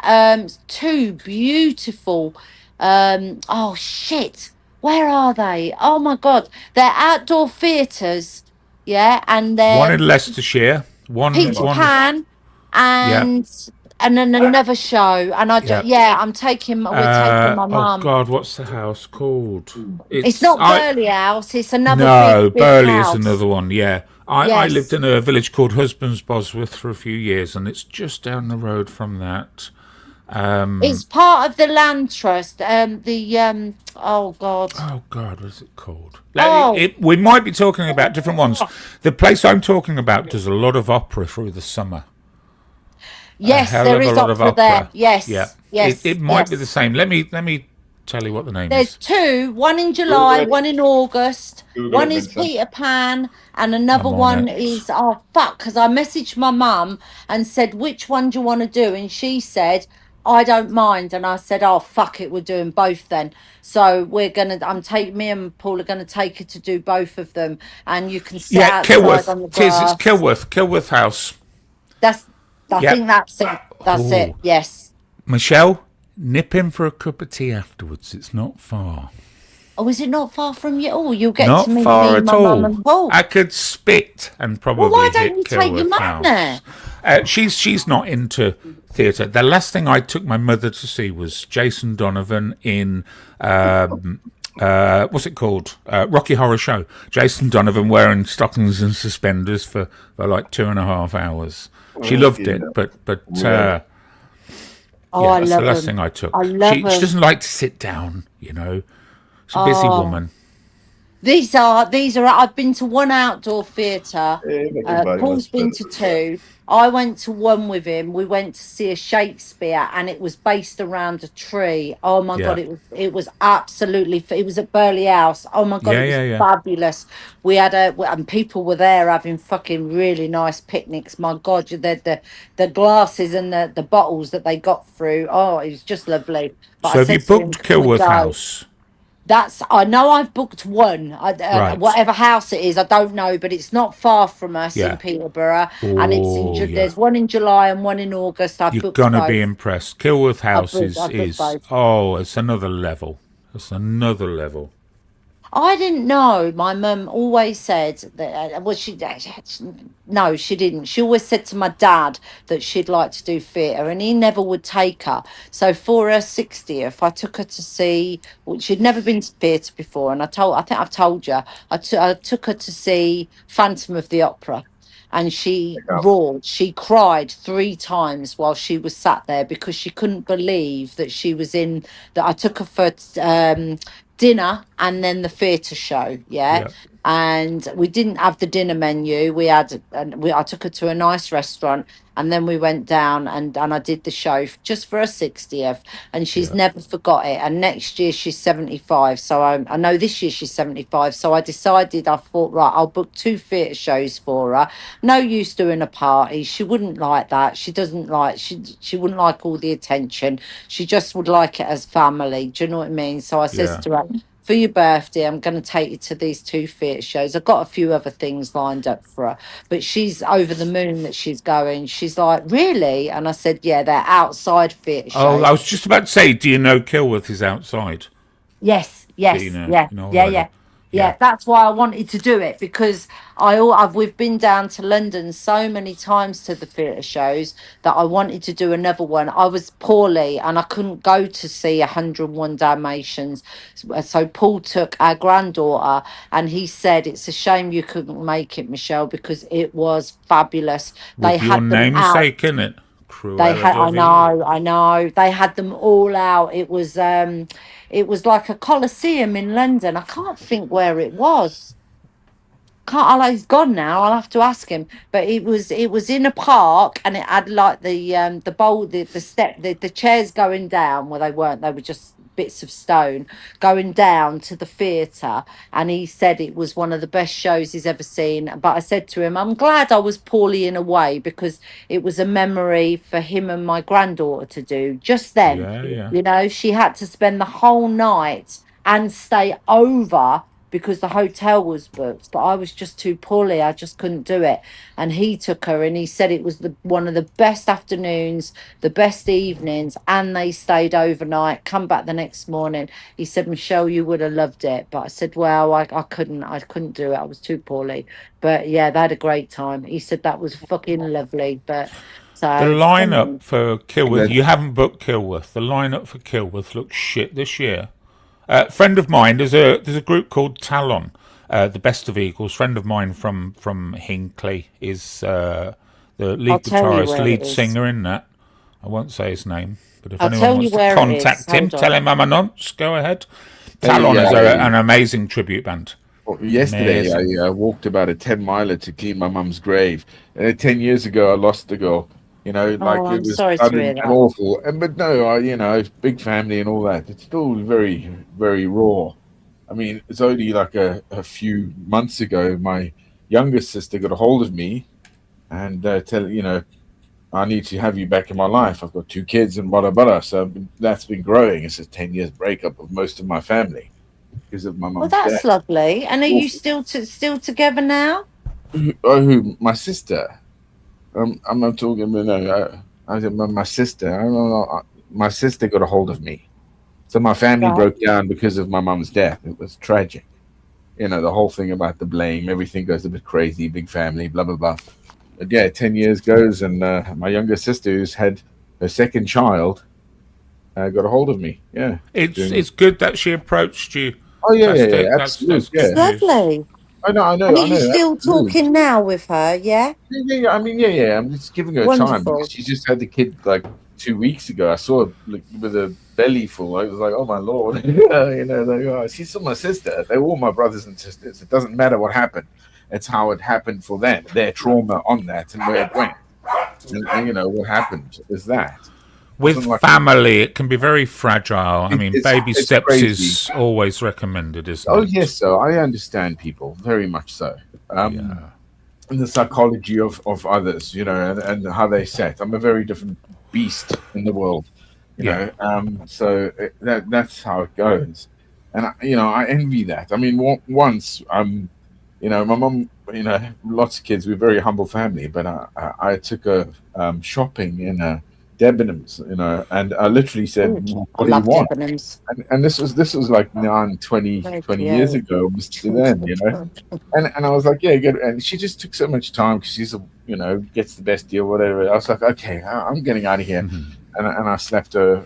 two beautiful oh shit. Where are they? Oh my god. They're outdoor theatres. Yeah, and One they're in Leicestershire. Peter One. Pan Yeah. and then another show. And Yeah. we're taking my mum. Oh God, what's the house called? It's not Burley House, it's another No, big Burley house. is another one. Yeah, I Yes. lived in a village called Husbands Bosworth for a few years, and it's just down the road from that. It's part of the land trust. Oh god. Oh God, what's it called? Oh. We might be talking about different ones. The place I'm talking about does a lot of opera through the summer. Yes, there is opera there. Yes. Yeah. Yes. It might be the same. Let me tell you what the name There's is. two, one in July, one in August. One is Peter Pan, and another one is because I messaged my mum and said, which one do you want to do? And she said, I don't mind. And I said, oh fuck it, we're doing both then. So me and Paul are gonna take her to do both of them, and you can sit outside on the grass. It's Kilworth House. I think that's it. That's it. Yes. Michelle, nip in for a cup of tea afterwards. It's not far. Oh, is it not far from you? Oh, you'll get Not to meet far me, at my all. mum and Paul. I could spit and probably Well, why hit don't you take your Kilworth mum House. there? She's not into theatre. The last thing I took my mother to see was Jason Donovan in what's it called? Rocky Horror Show. Jason Donovan wearing stockings and suspenders for like 2.5 hours. She loved it, but I that's love the last them. thing I took. I love She them. doesn't like to sit down, you know. She's a busy woman. These are. I've been to one outdoor theatre. Paul's been to two. I went to one with him. We went to see a Shakespeare, and it was based around a tree. Oh my god, it was absolutely. It was at Burley House. Oh my god, it was fabulous. We had and people were there having fucking really nice picnics. My god, the glasses and the bottles that they got through. Oh, it was just lovely. But So have you booked Kilworth House? I know I've booked one. Right. Whatever house it is, I don't know, but it's not far from us in Peterborough, and there's one in July and one in August. You're gonna be impressed. Kilworth House is it's another level. It's another level. I didn't know. My mum always said that. No, she didn't. She always said to my dad that she'd like to do theatre, and he never would take her. So for her 60th, I took her to see. Well, she'd never been to theatre before, and I think I've told you. I took her to see Phantom of the Opera. And she roared. She cried 3 times while she was sat there because she couldn't believe that she was in. That I took her for dinner and then the theatre show. And we didn't have the dinner menu. I took her to a nice restaurant, and then we went down and I did the show just for her 60th, and she's never forgot it. And next year she's 75, so I know this year she's 75. So I thought, right, I'll book 2 theatre shows for her. No use doing a party. She wouldn't like that. She wouldn't like all the attention. She just would like it as family. Do you know what I mean? So I says to her, for your birthday, I'm going to take you to these 2 theatre shows. I've got a few other things lined up for her, but she's over the moon that she's going. She's like, really? And I said, yeah, they're outside theatre shows. Oh, I was just about to say, do you know Kilworth is outside? Yes. So you know already. Yeah, that's why I wanted to do it, because we've been down to London so many times to the theatre shows that I wanted to do another one. I was poorly and I couldn't go to see 101 Dalmatians. So Paul took our granddaughter and he said, it's a shame you couldn't make it, Michelle, because it was fabulous. They With your had them out. namesake in it, They Cruella had, de Vil. I know. They had them all out. It was like a coliseum in London. I can't think where it was. He's gone now. I'll have to ask him. But it was in a park, and it had like the bowl, the step, the chairs going down. Well, they were just bits of stone going down to the theatre. And he said it was one of the best shows he's ever seen. But I said to him, I'm glad I was poorly in a way, because it was a memory for him and my granddaughter to do just then. Yeah. You know, she had to spend the whole night and stay over because the hotel was booked, but I was just too poorly. I just couldn't do it. And he took her, and he said it was one of the best afternoons, the best evenings, and they stayed overnight, come back the next morning. He said, Michelle, you would have loved it. But I said, well, I couldn't do it. I was too poorly. But yeah, they had a great time. He said that was fucking lovely. But so the lineup for Kilworth, you haven't booked Kilworth. The lineup for Kilworth looks shit this year. Friend of mine, there's a group called Talon, the Best of Eagles. Friend of mine from Hinckley is the lead guitarist, lead singer in that. I won't say his name, but if anyone wants to contact him, tell him I'm a nonce. Go ahead. Talon is an amazing tribute band. Well, yesterday, I walked about a 10-miler to clean my mum's grave. 10 years ago, I lost the girl. You know, it was sudden and awful. But no, big family and all that. It's still very, very raw. I mean, it's only like a few months ago, my youngest sister got a hold of me and I need to have you back in my life. I've got 2 kids and blah, blah, blah. So that's been growing. It's a 10 years breakup of most of my family because of my mum's death. Well, that's lovely. And are you still together now? Who? My sister. I'm not talking. I said my sister. I don't know. My sister got a hold of me, so my family broke down because of my mum's death. It was tragic. You know, the whole thing about the blame. Everything goes a bit crazy. Big family. Blah blah blah. But yeah, 10 years goes, and my younger sister, who's had her second child, got a hold of me. Yeah, it's good that she approached you. Oh yeah, absolutely. That's lovely. I know. And are you still talking now with her? Yeah. Yeah. I mean, yeah. I'm just giving her time because she just had the kid like 2 weeks ago. I saw her with a belly full. I was like, oh my lord, she's still my sister. They're all my brothers and sisters. It doesn't matter what happened. It's how it happened for them. Their trauma on that and where it went. And what happened is that. With family, it can be very fragile. I mean, baby steps is always recommended, isn't it? Oh, yes, so I understand people, very much so. And the psychology of others, and how they set. I'm a very different beast in the world, you know. So that's how it goes. And, I envy that. I mean, once, my mum, lots of kids, we're a very humble family, but I took her shopping in Debenhams, and I literally said, "What do you want?" And this was like 20 years ago, then, and I was like, "Yeah, good." And she just took so much time because she's gets the best deal, whatever. I was like, "Okay, I'm getting out of here," and I slapped a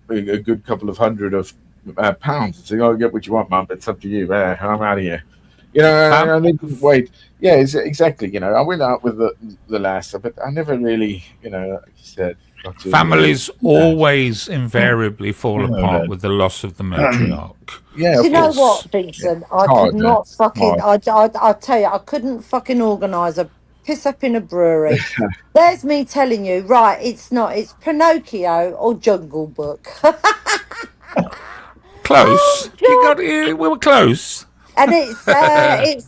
good couple of hundred of pounds and said, "Oh, get what you want, Mum. It's up to you. I'm out of here." I didn't wait. Yeah, exactly. I went out with the lass, but I never really, like you said. Families always invariably fall apart with the loss of the matriarch. Yeah, do you know what, Vincent? I could not fucking. I tell you, I couldn't fucking organise a piss up in a brewery. There's me telling you, right? It's not. It's Pinocchio or Jungle Book. Close. We were close. And it's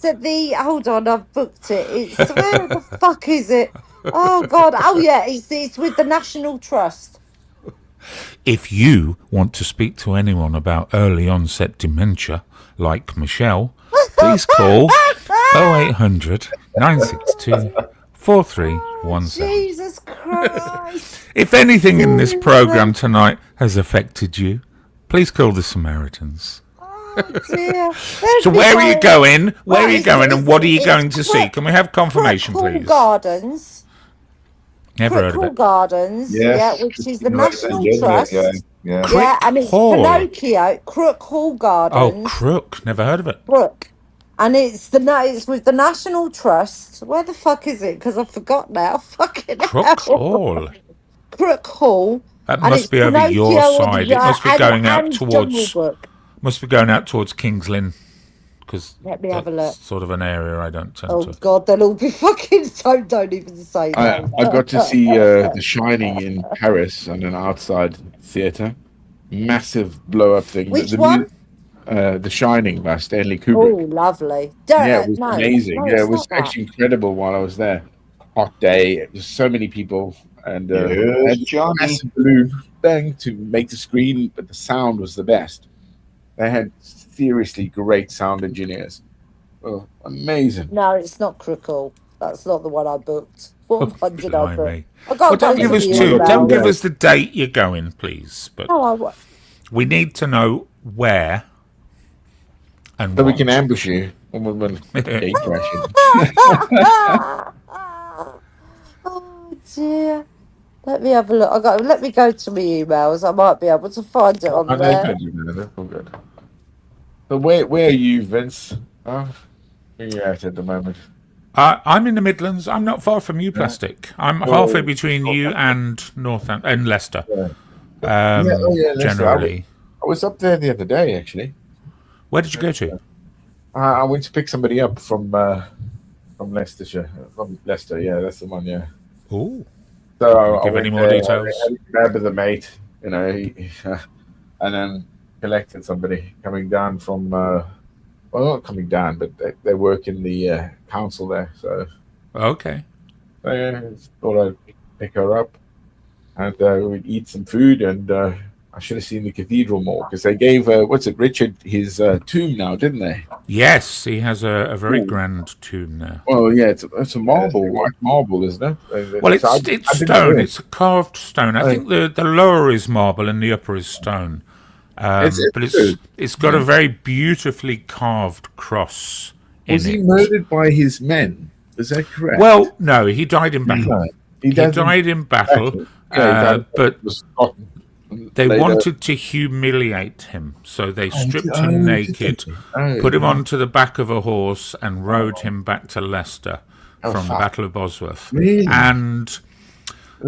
at the. Hold on, I've booked it. It's where the fuck is it? Oh God! Oh yeah, it's with the National Trust. If you want to speak to anyone about early onset dementia, like Michelle, please call 0800 962 4317. Jesus Christ! If anything in this program tonight has affected you, please call the Samaritans. dear. So where are you going? Where are you going, and what are you going to see? Can we have confirmation, please? Gardens. Never heard of Crookhall it. Gardens, Yes, which is the you like that, National didn't you? Trust. Yeah. Yeah, and it's Hall. Pinocchio, Crookhall Oh, Gardens. Crook. Never heard of it. Crook. And it's with the National Trust. Where the fuck is it? Because I forgot now. Fucking Crook hell. Hall. Crook Hall. That And must it's be over your Pinocchio or side. It must be and, going out and Jungle towards. Book. Must be going out towards Kings Lynn, because Let me have a that's look. sort of an area I don't tend Oh to. God, they'll all be fucking. Don't even say that. I got to see The Shining in Paris on an outside theatre. Massive blow up thing. Which one? The Shining by Stanley Oh, Kubrick. lovely. Yeah, it was amazing. No, Yeah, it it's was not that. actually incredible while I was there. Hot day. There's so many people, and Yes, had Johnny. massive balloon thing to make the screen, but the sound was the best. They had seriously great sound engineers. Oh, amazing. No, it's not Crookall. That's not the one I booked. What one did I book? Blimey. I Well, don't give us two. Don't give us the date you're going, please. But No, we need to know where and So we what. can ambush you when gate crashing. Oh dear. Let me have a look. Let me go to my emails. I might be able to find it on I there. know, that's all good. So where are you, Vince? Where are you at the moment? I'm in the Midlands. I'm not far from you, Plastic. I'm halfway between you and and Leicester. Leicester. Generally. I was up there the other day, actually. Where did you go to? I went to pick somebody up from Leicestershire. From Leicester, yeah, that's the one, yeah. Ooh. So I give went any more there, details? I had a grab with a mate, and then collected somebody coming down from, well, not coming down, but they work in the council there. So, Okay. I thought I'd pick her up, and we'd eat some food, and I should have seen the cathedral more, because they gave, Richard his tomb now, didn't they? Yes, he has a very grand tomb now. Well, yeah, it's a marble, white marble, isn't it? Well, it's stone. It's a carved stone. I think the lower is marble and the upper is stone. But it's got a very beautifully carved cross in it. Was he murdered by his men? Is that correct? Well, no, he died in battle. No, he died in battle, but they wanted to humiliate him, so they stripped him naked, put him onto the back of a horse, and rode him back to Leicester from the Battle of Bosworth. Really? And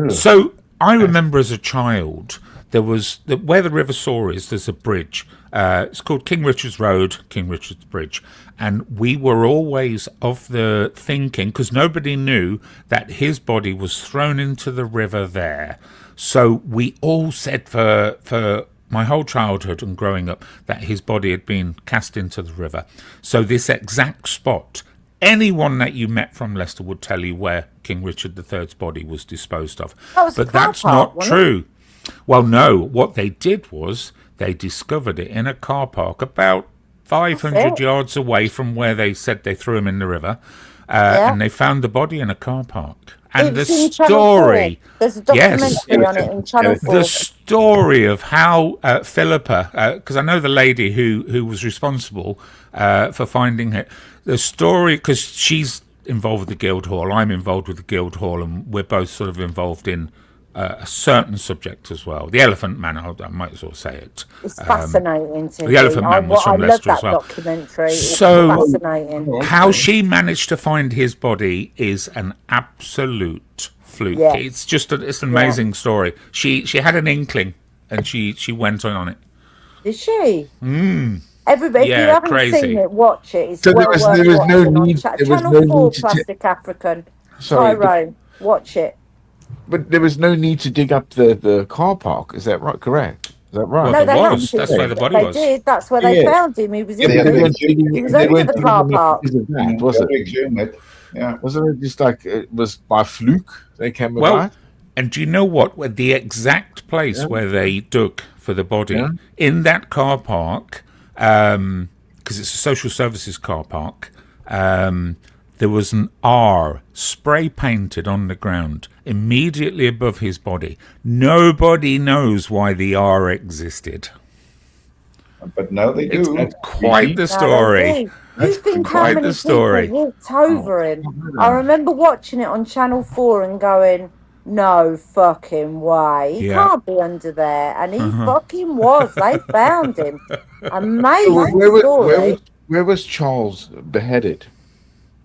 so I remember as a child, there was where the River Soar is. There's a bridge. It's called King Richard's Road, King Richard's Bridge, and we were always of the thinking, because nobody knew, that his body was thrown into the river there. So we all said for my whole childhood and growing up that his body had been cast into the river. So this exact spot, anyone that you met from Leicester would tell you where King Richard III's body was disposed of. But that's not true. Well, no, what they did was they discovered it in a car park about 500 yards away from where they said they threw him in the river. And they found the body in a car park. And the story, there's a documentary on it in Channel 4. The story of how Philippa, because I know the lady who was responsible for finding it, the story, because she's involved with the Guildhall, I'm involved with the Guildhall, and we're both sort of involved in a certain subject as well. The Elephant Man, I might as well say it. It's fascinating to me. The Elephant Man was from Leicester as well. Documentary. So, it's fascinating. How she managed to find his body is an absolute fluke. Yeah. It's just it's an amazing story. She had an inkling, and she went on it. Did she? Everybody, if you haven't seen it, watch it. It's so there was no need. Channel 4 Plastic African. Tyrone, watch it. But there was no need to dig up the car park. Is that right? Correct. Is that right? Well, No, there was. That's where the body was. They did. That's where they found him. He was in he was over the car park. Was it? Yeah. Wasn't it just like it was by fluke they came Well, about? and do you know what? The exact place where they dug for the body, in that car park, because it's a social services car park, there was an R spray painted on the ground immediately above his body. Nobody knows why the R existed. But now they do. It's quite the story. You think how many people walked over him? I remember watching it on Channel 4 and going, no fucking way. He can't be under there. And he fucking was. They found him. Amazing story. Where was Charles beheaded?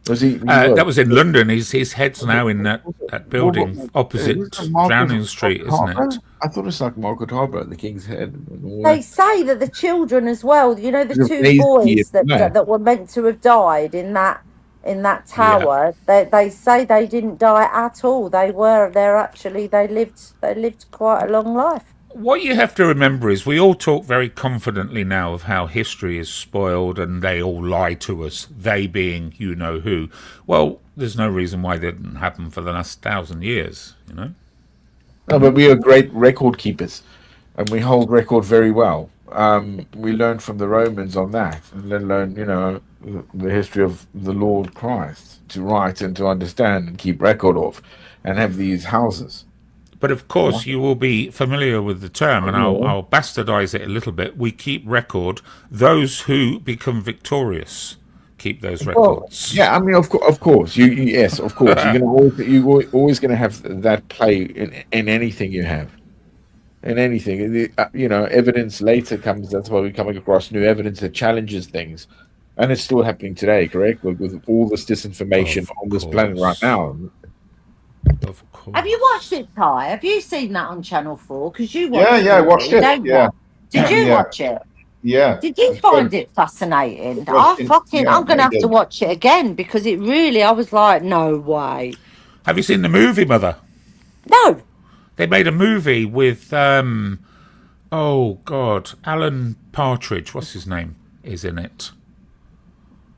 Was he? That was in London. His head's now in that building opposite Downing Street, isn't it? I thought it was like Margaret Harbour, the King's Head. They say that the children as well. You know, the two boys that were meant to have died in that tower. Yeah. They say they didn't die at all. They lived quite a long life. What you have to remember is we all talk very confidently now of how history is spoiled and they all lie to us, they being you know who. Well, there's no reason why that didn't happen for the last 1,000 years, you know? No, but we are great record keepers and we hold record very well. We learned from the Romans on that and then learn, you know, the history of the Lord Christ to write and to understand and keep record of and have these houses. But of course, you will be familiar with the term, and I'll bastardize it a little bit. We keep record. Those who become victorious keep those records. Yeah, I mean, of course. Yes, of course. You're always going to have that play in anything you have. In anything. You know, evidence later comes. That's why we're coming across new evidence that challenges things. And it's still happening today, correct? With all this disinformation on this planet right now. Of course. Have you watched it, Ty? Have you seen that on Channel 4? Because you watched it. Yeah, I watched it. Yeah. Did you watch it? Yeah. Did you find it fascinating? I'm going to have to watch it again because it really, I was like, no way. Have you seen the movie, Mother? No. They made a movie with, Alan Partridge, what's his name, is in it.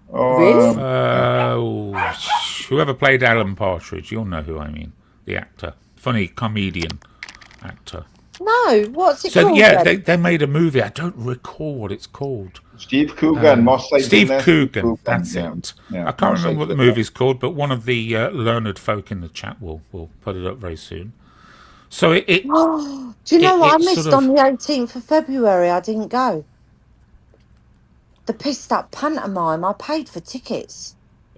Really? Whoever played Alan Partridge, you'll know who I mean. The actor. Funny comedian actor. No, what's it called? So, yeah, they made a movie. I don't recall what it's called. Steve Coogan. Steve Coogan, that's it. Yeah. I can't remember what the movie's called, but one of the learned folk in the chat will put it up very soon. So do you know what I missed on the 18th of February? I didn't go. The pissed up pantomime. I paid for tickets.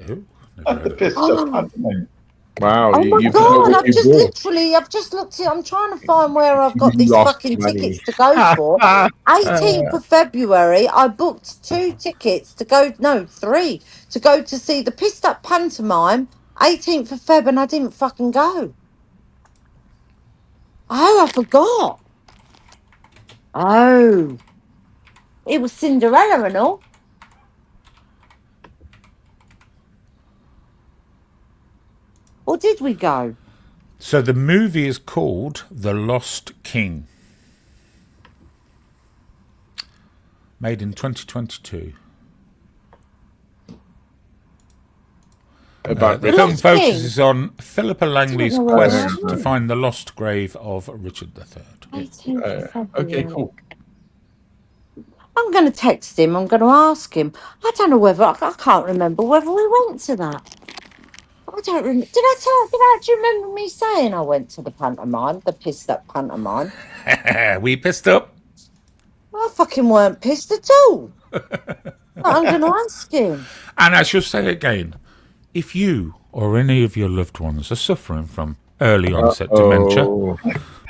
Ooh, the pissed up pantomime. Wow! Oh my god! I've just looked at. I'm trying to find where I've got these fucking tickets to go for. 18th of February. I booked 2 tickets to go. No, 3 to go to see the pissed up pantomime. 18th of Feb, and I didn't fucking go. Oh, I forgot. Oh. It was Cinderella and all. Or did we go? So the movie is called The Lost King. Made in 2022. The film focuses on Philippa Langley's quest to find the lost grave of Richard III. Okay, cool. I'm going to text him. I'm going to ask him. I don't know whether I can't remember whether we went to that. I don't remember. Do you remember me saying I went to the pantomime, the pissed up pantomime? We pissed up. I fucking weren't pissed at all. I'm going to ask him. And I shall say again, if you or any of your loved ones are suffering from early onset dementia,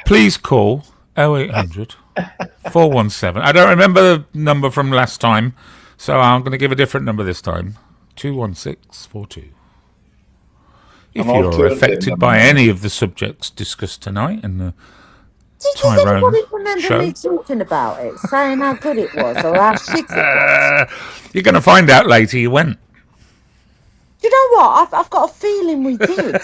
please call 0800 417. I don't remember the number from last time, so I'm going to give a different number this time. 21642. If you're affected by any of the subjects discussed tonight in the Tyrone show, me talking about it, saying how good it was or how shit it was? You're going to find out later. You went. You know what? I've got a feeling we did.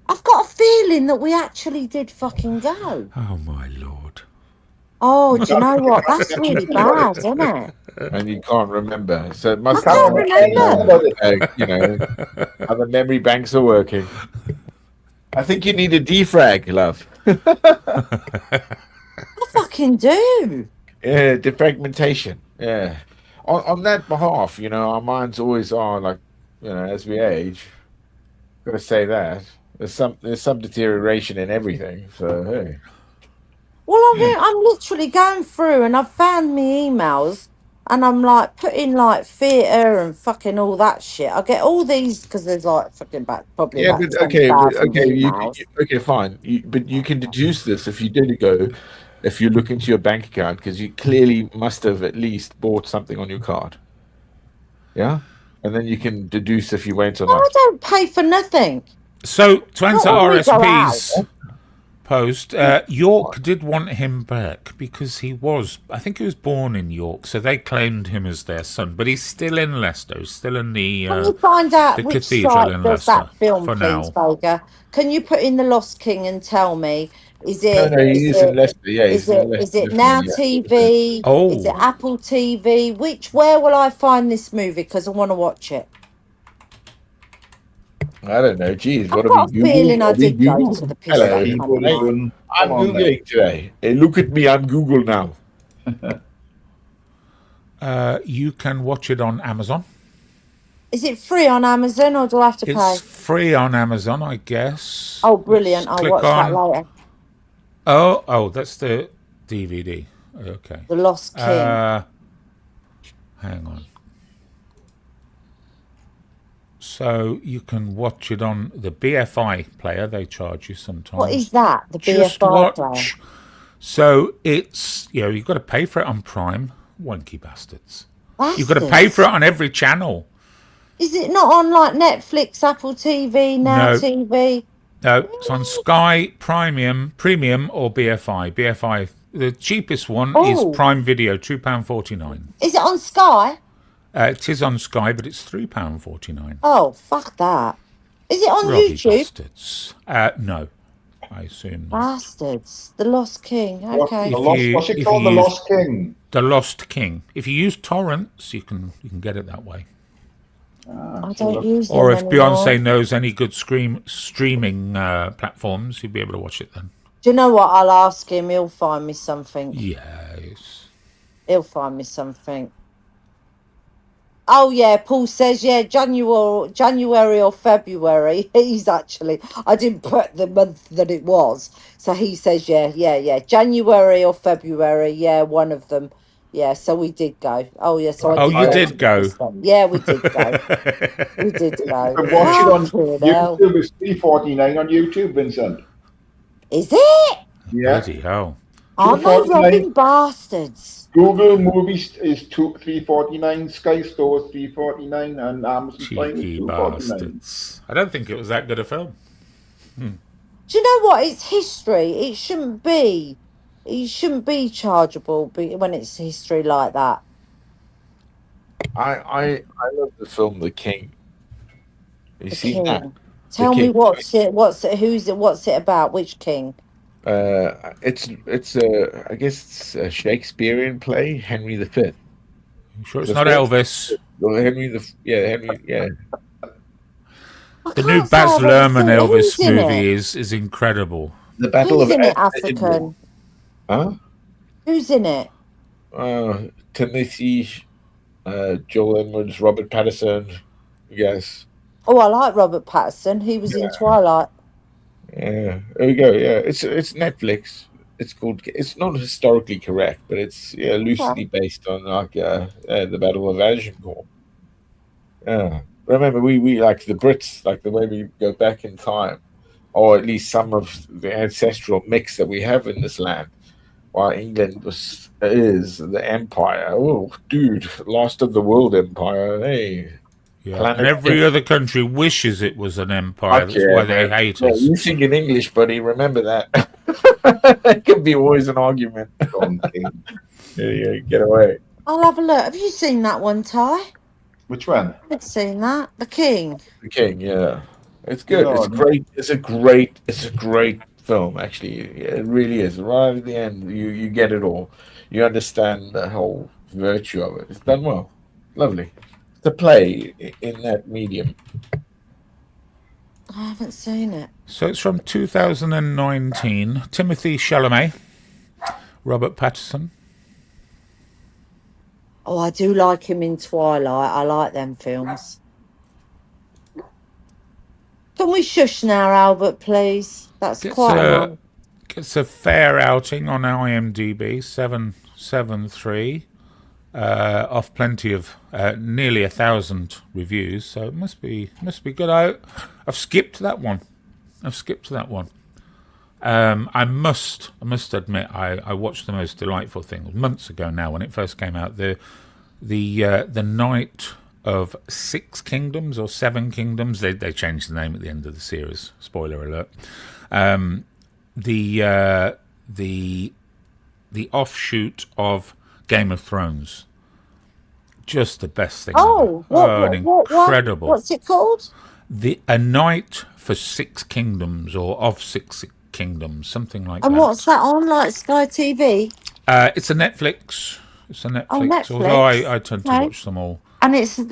I've got a feeling that we actually did fucking go. Oh, my Lord. Oh, do you know what? That's really bad, isn't it? And you can't remember. So it must I can't remember. You know, how the memory banks are working. I think you need a defrag, love. I fucking do. Yeah, defragmentation. Yeah. On that behalf, you know, our minds always are like, you know, as we age. Gotta say that. There's some deterioration in everything. So hey. Well, I'm literally going through and I've found me emails and I'm like putting like theatre and fucking all that shit. I get all these because there's like fucking probably Yeah, about but okay, 10,000 you emails. okay, fine. But you can deduce this if you did go, if you look into your bank account, because you clearly must have at least bought something on your card. Yeah, and then you can deduce if you went or No, I not. don't pay for nothing. So to answer Not when we go out. RSP's post, York did want him back because he was, I think he was born in York, so they claimed him as their son. But he's still in Leicester. He's still in Can you find out the which cathedral site in does that Leicester film, for please, now. Boga? Can you put in the Lost King and tell me? Is No, it he is in Leicester. Yeah, he's in Leicester. is it Now Definitely, yeah. TV? Is it Oh, Apple TV? Where will I find this movie? Because I want to watch it. I don't know. Geez, I've what have got we a feeling Googled? I Have we did go Googled? to the piss Hello. that Keyboard is Hey, done. I'm Come on, then. Googling today. Hey, look at me. I'm Google now. you can watch it on Amazon. Is it free on Amazon or do I have to It's pay? free on Amazon, I guess. Oh, brilliant. Let's I'll click watch that on. later. Oh, that's the DVD. Okay. The Lost King. Hang on. So you can watch it on the BFI player. They charge you sometimes. What is that? The Just BFI player? watch. So it's, you've got to pay for it on Prime. Wanky bastards. You've got to pay for it on every channel. Is it not on like Netflix, Apple TV, Now No. TV? No, it's on Sky Premium, or BFI. BFI, the cheapest one is Prime Video, £2.49. Is it on Sky? It is on Sky, but it's £3.49. Oh, fuck that. Is it on Groggy YouTube? bastards. No, I assume not. Bastards. The Lost King. Okay. What's it called? The Lost King. The Lost King. If you use torrents, you can get it that way. I don't use them Or if anymore. Beyonce knows any good streaming platforms, you'll be able to watch it then. Do you know what? I'll ask him. He'll find me something. Yes. He'll find me something. Oh yeah, Paul says January or February. He's actually, I didn't put the month that it was, so he says yeah, January or February, yeah, one of them. Yeah, so we did go. Oh yeah, so you did go. Yeah, we did go. We did go. Watch it on YouTube. It's $3.49 on YouTube, Vincent. Is it? Yeah. Bloody hell. Aren't they robbing bastards? Google Movies is $3.49, Sky Store is $3.49, and Amazon Prime is $2.49. Bastards. I don't think it was that good a film. Do you know what? It's history. It shouldn't be. It shouldn't be chargeable when it's history like that. I love the film The King. You seen that? Tell me what's it about? Which king? It's I guess it's a Shakespearean play, Henry V. Sure, it's not Elvis. Henry, yeah. The new Baz Luhrmann Elvis movie is incredible. The Battle Who's of in it, African? Huh? Who's in it? Timothy, Joel Edmonds, Robert Pattinson. Yes. Oh, I like Robert Pattinson. He was in Twilight. Yeah, there we go. Yeah, it's Netflix. It's called. It's not historically correct, but it's loosely based on like the Battle of Agincourt. Yeah, remember we like the Brits, like the way we go back in time, or at least some of the ancestral mix that we have in this land. While England is the empire. Oh, dude, last of the world empire. Hey. Yeah, and every other country wishes it was an empire. That's why they hate us. You think in English, buddy. Remember that. That could be always an argument. Yeah, get away. I'll have a look. Have you seen that one, Ty? Which one? I haven't seen that. The King. The King, yeah. It's good. It's great. It's a great film, actually. It really is. Right at the end, you get it all. You understand the whole virtue of it. It's done well. Lovely. To play in that medium. I haven't seen it. So it's from 2019. Timothy Chalamet, Robert Pattinson. Oh, I do like him in Twilight. I like them films. Can we shush now, Albert, please? That's quite long. It's a fair outing on IMDb, 7.73, off plenty of nearly 1,000 reviews. So it must be good. I've skipped that one. I must admit, I watched the most delightful thing months ago now when it first came out. The Night of Six Kingdoms or Seven Kingdoms. They changed the name at the end of the series. Spoiler alert. The offshoot of Game of Thrones. Just the best thing. Incredible. What's it called? A Night for Six Kingdoms or of Six Kingdoms, something like that. And what's that on? Like Sky TV? It's a Netflix. Oh, Netflix. Although I tend to watch them all. And is it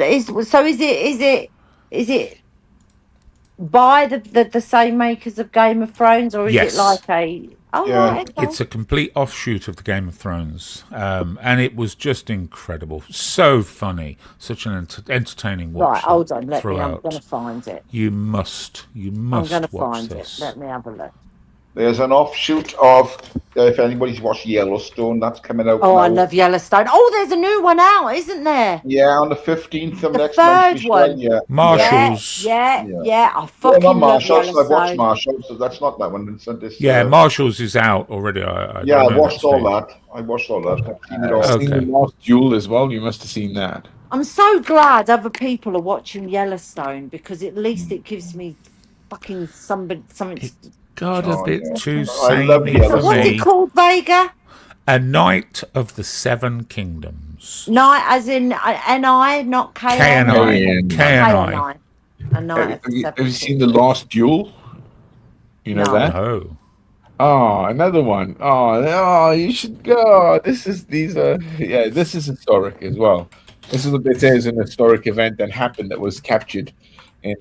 by the same makers of Game of Thrones, or is it like a? Oh, Yeah. right, okay. It's a complete offshoot of the Game of Thrones, and it was just incredible. So funny, such an entertaining watch. Right, hold on. I'm throughout. going to find it. You must. I'm going to watch find this. it. Let me have a look. There's an offshoot of, if anybody's watched Yellowstone, that's coming out. Oh, now. I love Yellowstone. Oh, there's a new one out, isn't there? Yeah, on the 15th of The next month. third one. Yeah. Marshall's. Yeah. I Well, fucking not love Marshalls. I've watched Yellowstone. Marshalls, so that's not that one. It's, Marshall's is out already. I watched all that. I've seen it all. I've seen the Last Duel as well. You must have seen that. I'm so glad other people are watching Yellowstone, because at least it gives me fucking something. Got a bit too I love samey for Yellowstone. What's me. it called, Vega? A Night of the Seven Kingdoms. Night, as in N-I, not K-N. K-N-I. K-N-I. A Night of the Have Seven you seen The Last Duel? You know No. that? Oh. Oh, another one. Oh, you should go. This is historic as well. This is what they say is an historic event that happened that was captured in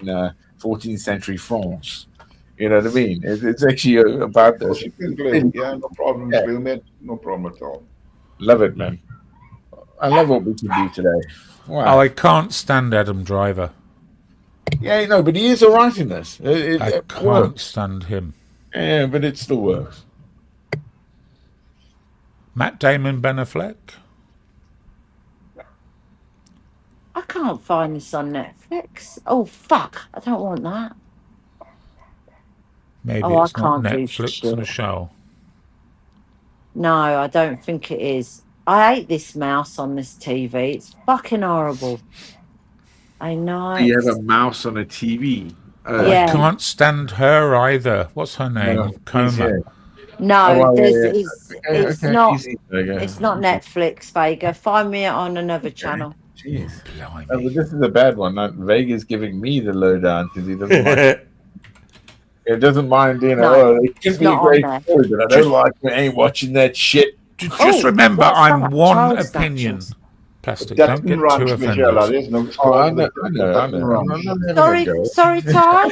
14th century France. You know what I mean? It's actually about this. Yeah, no problem, mate. No problem at all. Love it, man. I love what we can do today. Wow. Oh, I can't stand Adam Driver. Yeah, no, but he is all right in this. I It can't works. stand him. Yeah, but it still works. Matt Damon, Ben Affleck. I can't find this on Netflix. Oh, fuck. I don't want that. Maybe Oh, it's I not can't do Netflix shit. and show. No, I don't think it is. I hate this mouse on this TV. It's fucking horrible. I know. You have a mouse on a TV. Yeah. I can't stand her either. What's her name? Coma. No, Okay, it's not. easy. Vega. It's not Netflix, Vega. Find me on another channel. Jeez. Blimey. But this is a bad one. Vega's giving me the lowdown because he doesn't mind. It doesn't mind, you know. No, it can it's be a not great on there. story, but I don't like it. I ain't watching that shit. Just remember, what's I'm that? one Child opinion. statues. Plastic. Don't get too offended. I know. Sorry, Ty.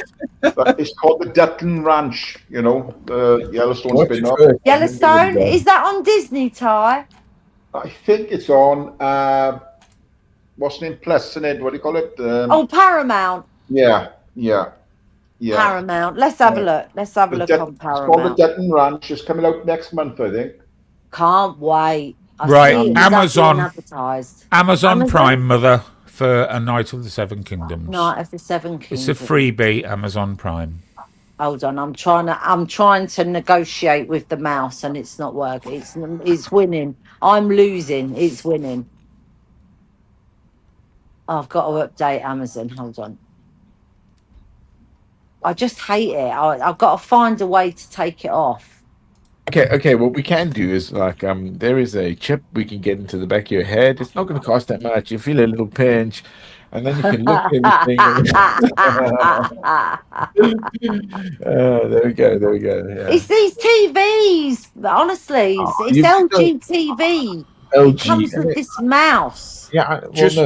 It's called the Dutton Ranch, the Yellowstone Watch it spin-off. first. Yellowstone. Is that on Disney, Ty? I think it's on, what's the name? Plus, isn't it? What do you call it? Paramount. Yeah. Paramount. Let's have a look. Let's have a look on It's called the Paramount. Dutton Ranch. It's coming out next month, I think. Can't wait. I Right, see it. Is that Amazon. being advertised? Amazon Prime, mother, for A Night of the Seven Kingdoms. Night of the Seven Kingdoms. It's a freebie, Amazon Prime. Hold on, I'm trying to negotiate with the mouse, and it's not working. It's winning. I'm losing. It's winning. I've got to update Amazon. Hold on. I just hate it. I've got to find a way to take it off. Okay. What we can do is there is a chip we can get into the back of your head. It's not going to cost that much. You feel a little pinch, and then you can look at everything. There we go. Yeah. It's these TVs. Honestly, it's LG TV. LG. It comes with this mouse. Yeah. Just-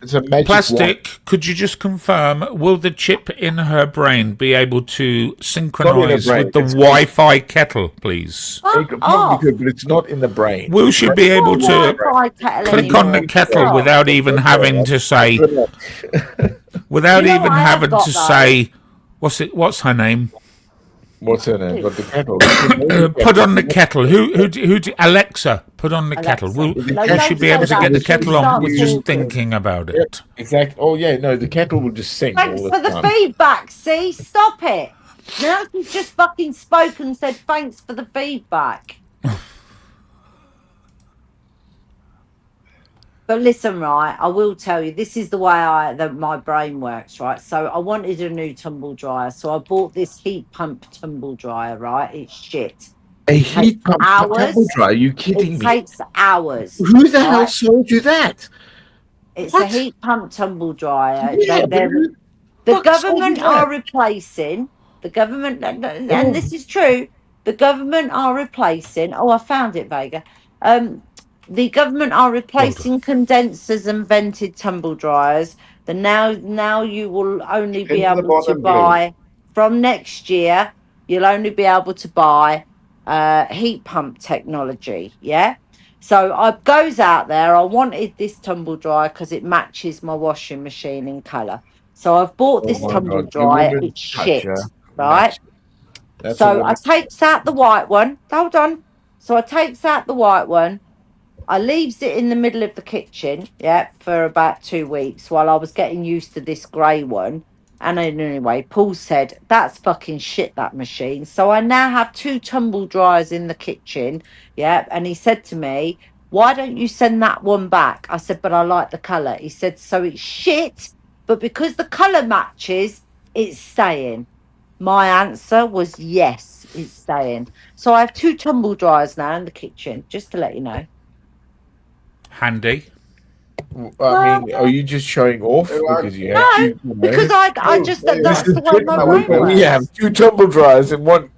it's a magic Plastic, wand. could you just confirm, will the chip in her brain be able to synchronize with the Wi-Fi kettle, please? Probably could, but it's not in the brain. Will she be able to click on the kettle without even having to say, what's her name? What's her name? Got the kettle. Put on the kettle. Who? Alexa, put on the kettle. We should be able to get the kettle on. We're just thinking about it. Yep, exactly. Oh yeah, no, the kettle will just sing Thanks all for the time. feedback. See, stop it. Now she's just fucking spoken and said thanks for the feedback. But listen, right, I will tell you, this is the way my brain works, right? So I wanted a new tumble dryer, so I bought this heat pump tumble dryer, right? It's shit. A heat pump tumble dryer? Are you kidding me? It takes hours. Who the hell sold you that? It's a heat pump tumble dryer. Yeah, the government are replacing. The government, and this is true. The government are replacing. Oh, I found it, Vega. The government are replacing condensers and vented tumble dryers. Now you will only be able to buy from next year. You'll only be able to buy heat pump technology. Yeah. So I goes out there. I wanted this tumble dryer because it matches my washing machine in colour. So I've bought this tumble dryer. It's shit, right? So I takes out the white one. Hold on. So I takes out the white one. I leaves it in the middle of the kitchen, yeah, for about 2 weeks while I was getting used to this grey one. And anyway, Paul said, that's fucking shit, that machine. So I now have 2 tumble dryers in the kitchen, yeah. And he said to me, why don't you send that one back? I said, but I like the colour. He said, so it's shit, but because the colour matches, it's staying. My answer was yes, it's staying. So I have 2 tumble dryers now in the kitchen, just to let you know. Handy. I mean, are you just showing off because you have to? Because I just that's the way my brain works. We have 2 tumble dryers in one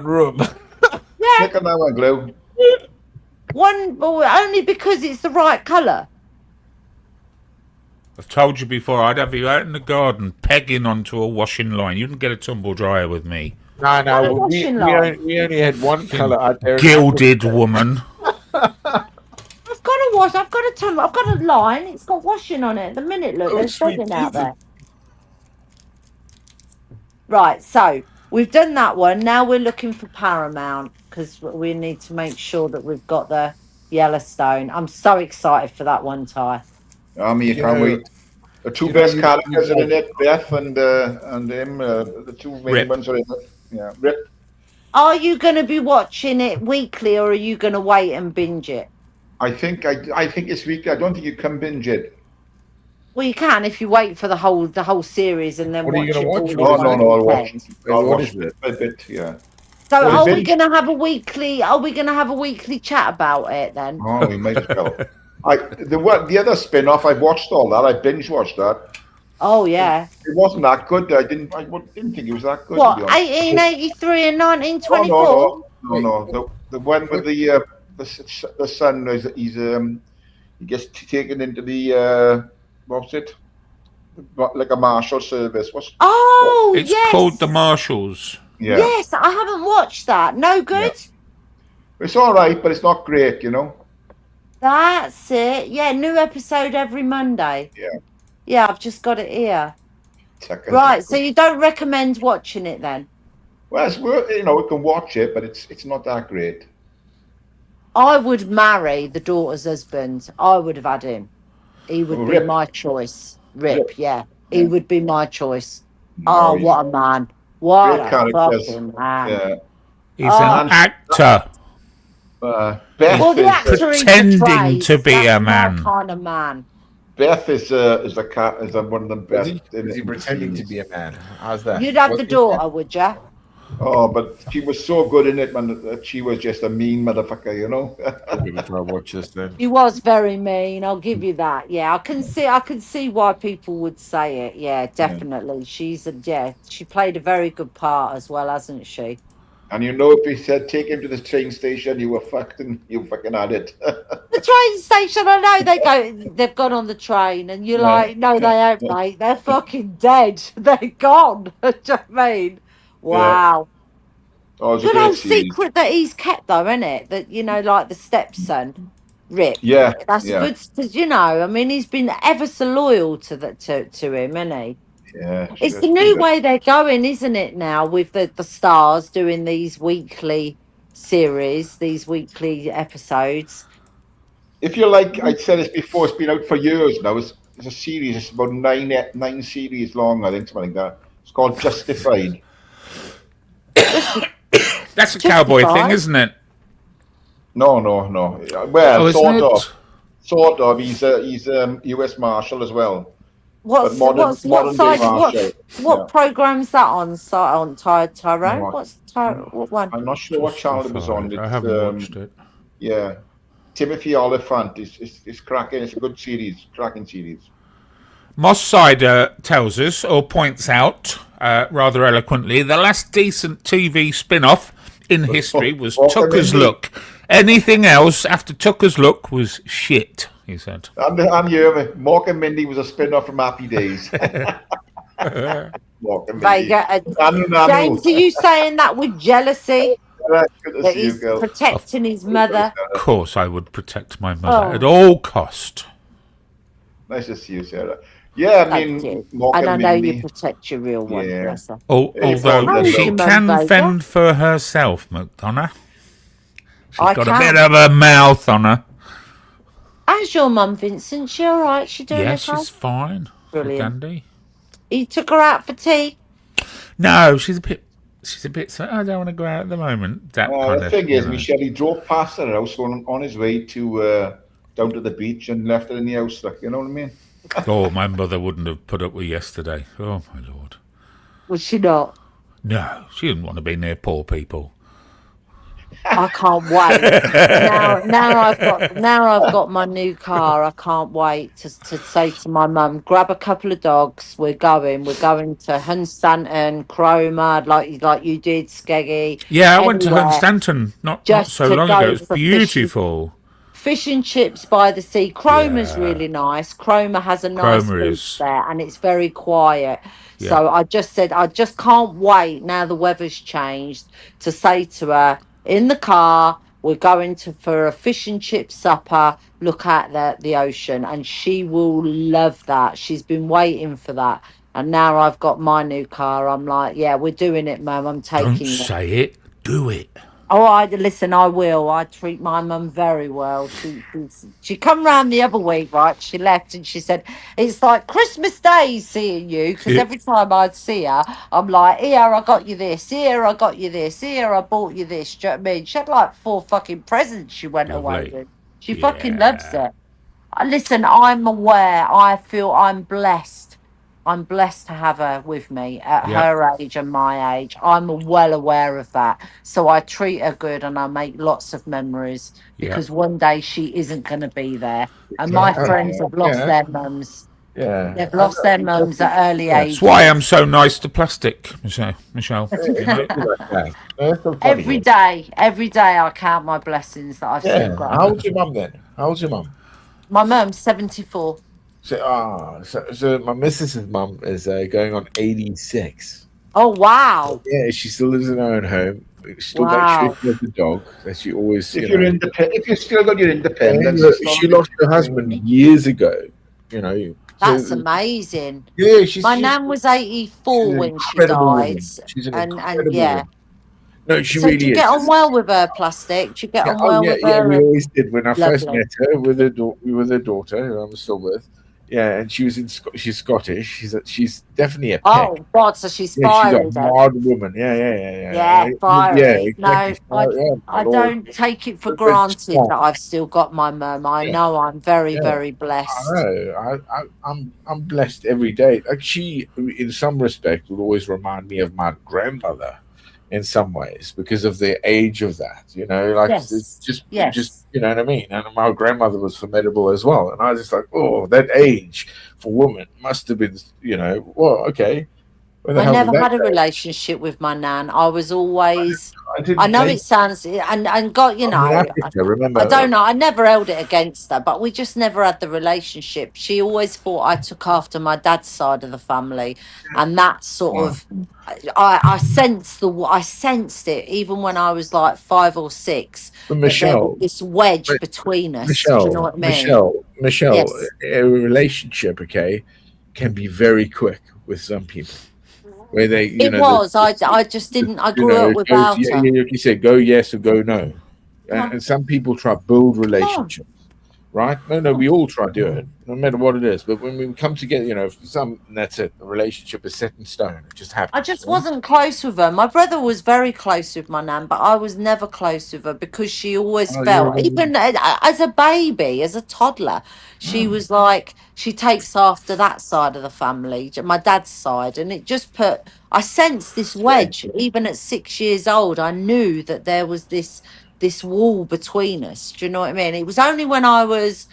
room. Yeah. Look at that one, Glue. One, only because it's the right colour. I've told you before, I'd have you out in the garden pegging onto a washing line. You can get a tumble dryer with me. No, we only had one colour out there. Gilded woman. I've got a line. It's got washing on it. At the minute, look, there's bedding out there. Right, so we've done that one. Now we're looking for Paramount because we need to make sure that we've got the Yellowstone. I'm so excited for that one, Ty. I mean, you can't wait. The 2 best characters are in it, Beth and him. The 2 main ones are in it. Yeah, Rip. Are you going to be watching it weekly, or are you going to wait and binge it? I think it's weekly. I don't think you can binge it. Well, you can if you wait for the whole series and then watch it. No, I'll watch it a bit. Yeah. So are we going to have a weekly? Are we going to have a weekly chat about it then? Oh, we might as well. The other spin-off, I watched all that. I binge watched that. Oh yeah. It wasn't that good. I didn't think it was that good. What, 1883 and 1924? No. The one with the son he gets taken into the what's it? Like a marshal service. It's called The Marshals. Yeah. Yes, I haven't watched that. No good. Yeah. It's all right, but it's not great, you know. That's it. Yeah, new episode every Monday. Yeah. Yeah, I've just got it here. Right, so you don't recommend watching it then? Well, we can watch it, but it's not that great. I would marry the daughter's husband. I would have had him. He would be my choice. Rip, yeah. He would be my choice. Oh, what a man. What a fucking man. Yeah. He's an actor. Beth the actor pretending to be a man. Kind of man. Beth is one of the best. Is he pretending to be a man? How's that? You'd have the daughter, would you? Oh, but she was so good in it, man. That she was just a mean motherfucker, you know. I'm gonna try to watch this then. She was very mean. I'll give you that. Yeah, I can see why people would say it. Yeah, definitely. Yeah. She played a very good part as well, hasn't she? And if he said take him to the train station, you fucking had it. The train station, I know they've gone on the train, and you're like, no, they ain't, mate. They're fucking dead. They're gone. Do you know what I mean? Wow. Yeah. Oh, good old secret that he's kept, though, isn't it? That, like the stepson, Rip. Yeah. That's good, because, I mean, he's been ever so loyal to him, isn't he? Yeah, It's the new way they're going, isn't it? Now with the stars doing these weekly series, these weekly episodes. If you like, I'd said this before. It's been out for years now. It's a series. It's about nine series long. I think something like that. It's called Justified. That's a cowboy thing, isn't it? No. Well, sort of. He's a U.S. Marshal as well. What program's that on Tyrone? No, what one? I'm not sure what channel it was on. I haven't watched it. Yeah, Timothy Oliphant. It's cracking. It's a good series, cracking series. Moss Sider tells us, or points out, rather eloquently, the last decent TV spin-off in history was Tucker's Look. Anything else after Tucker's Look was shit, he said. I'm here. Mork and Mindy was a spin-off from Happy Days. Vega, James, are you saying that with jealousy? That he's protecting his mother? Of course I would protect my mother at all cost. Nice to see you, Sarah. Yeah, I mean, and I know you protect your real one. Yeah. Although she can fend for herself, McDonough. She's got a bit of a mouth on her. How's your mum, Vincent? She all right? She doing okay? Yeah, she's fine. Brilliant. Dandy. He took her out for tea? No, she's a bit. I don't want to go out at the moment. The thing is, Michelle, he drove past her house on his way to down to the beach and left her in the house. Like, you know what I mean? Oh, my mother wouldn't have put up with yesterday. Oh my lord. Was she not? No, she didn't want to be near poor people. I can't wait. now I've got my new car. I can't wait to say to my mum, grab a couple of dogs. We're going to Hunstanton, Cromer, like you did, Skeggy. Yeah, I went to Hunstanton not so long ago. It's beautiful. Fish and chips by the sea. Cromer's really nice. Cromer has a nice beach there, and it's very quiet. Yeah. So I just said, I just can't wait now the weather's changed to say to her, in the car, we're going for a fish and chip supper, look at the ocean, and she will love that. She's been waiting for that. And now I've got my new car. I'm like, yeah, we're doing it, Mum. I'm taking it. Don't say it. Do it. Oh, listen, I will. I treat my mum very well. She come round the other week, right? She left and she said, it's like Christmas Day seeing you, because every time I'd see her, I'm like, here, I got you this. Here, I got you this. Here, I bought you this. Do you know what I mean? She had like 4 fucking presents she went away with. She fucking loves it. Listen, I'm aware. I feel I'm blessed. I'm blessed to have her with me at her age and my age. I'm well aware of that. So I treat her good and I make lots of memories because one day she isn't going to be there. And my friends have lost their mums. Yeah. They've lost their mums at early ages. That's why I'm so nice to plastic, Michelle. Every day I count my blessings that I've still got. How old's your mum then? How old's your mum? My mum's 74. So my missus's mum is going on 86. Oh wow! Yeah, she still lives in her own home. Still makes sure she has a dog. That she always. If you still got your independence, she lost her husband years ago. You know. That's amazing. Yeah, my nan was 84 when she died. Woman. She's an incredible woman. No, she really is. Do you get on well with her, Plastic? Do you get on well with her? Yeah, we always did. When I first met her with her daughter, who I'm still with. Yeah, and she's Scottish. She's definitely a peck. Oh God, so she's fiery. She's a hard woman. Yeah. Yeah, fiery. Yeah, exactly. No, I don't take it for granted that I've still got my mum. I know I'm very, very blessed. I know. I'm blessed every day. Like she, in some respect, would always remind me of my grandmother. In some ways, because of the age of that, you know, like just you know what I mean. And my grandmother was formidable as well, and I was just like, oh, that age for women must have been, you know, well, okay. I never had a relationship with my nan. I was always. I know it sounds and God, you know. I don't know. I never held it against her, but we just never had the relationship. She always thought I took after my dad's side of the family, and that sort of. I sensed it even when I was like 5 or 6. But Michelle, this wedge between us. Do you know what I mean? Michelle, yes. A relationship, okay, can be very quick. with some people, where they, It was. I just didn't. I grew up it goes, without her. like you said, go yes or go no, and some people try to build relationships. Right? No, we all try to do it, no matter what it is. But when we come together, for some, that's it. The relationship is set in stone. It just happens. I just wasn't close with her. My brother was very close with my nan, but I was never close with her because she always felt, even as a baby, as a toddler, she was like, she takes after that side of the family, my dad's side. And it just I sensed this wedge, even at 6 years old. I knew that there was this wall between us. Do you know what I mean? It was only when I was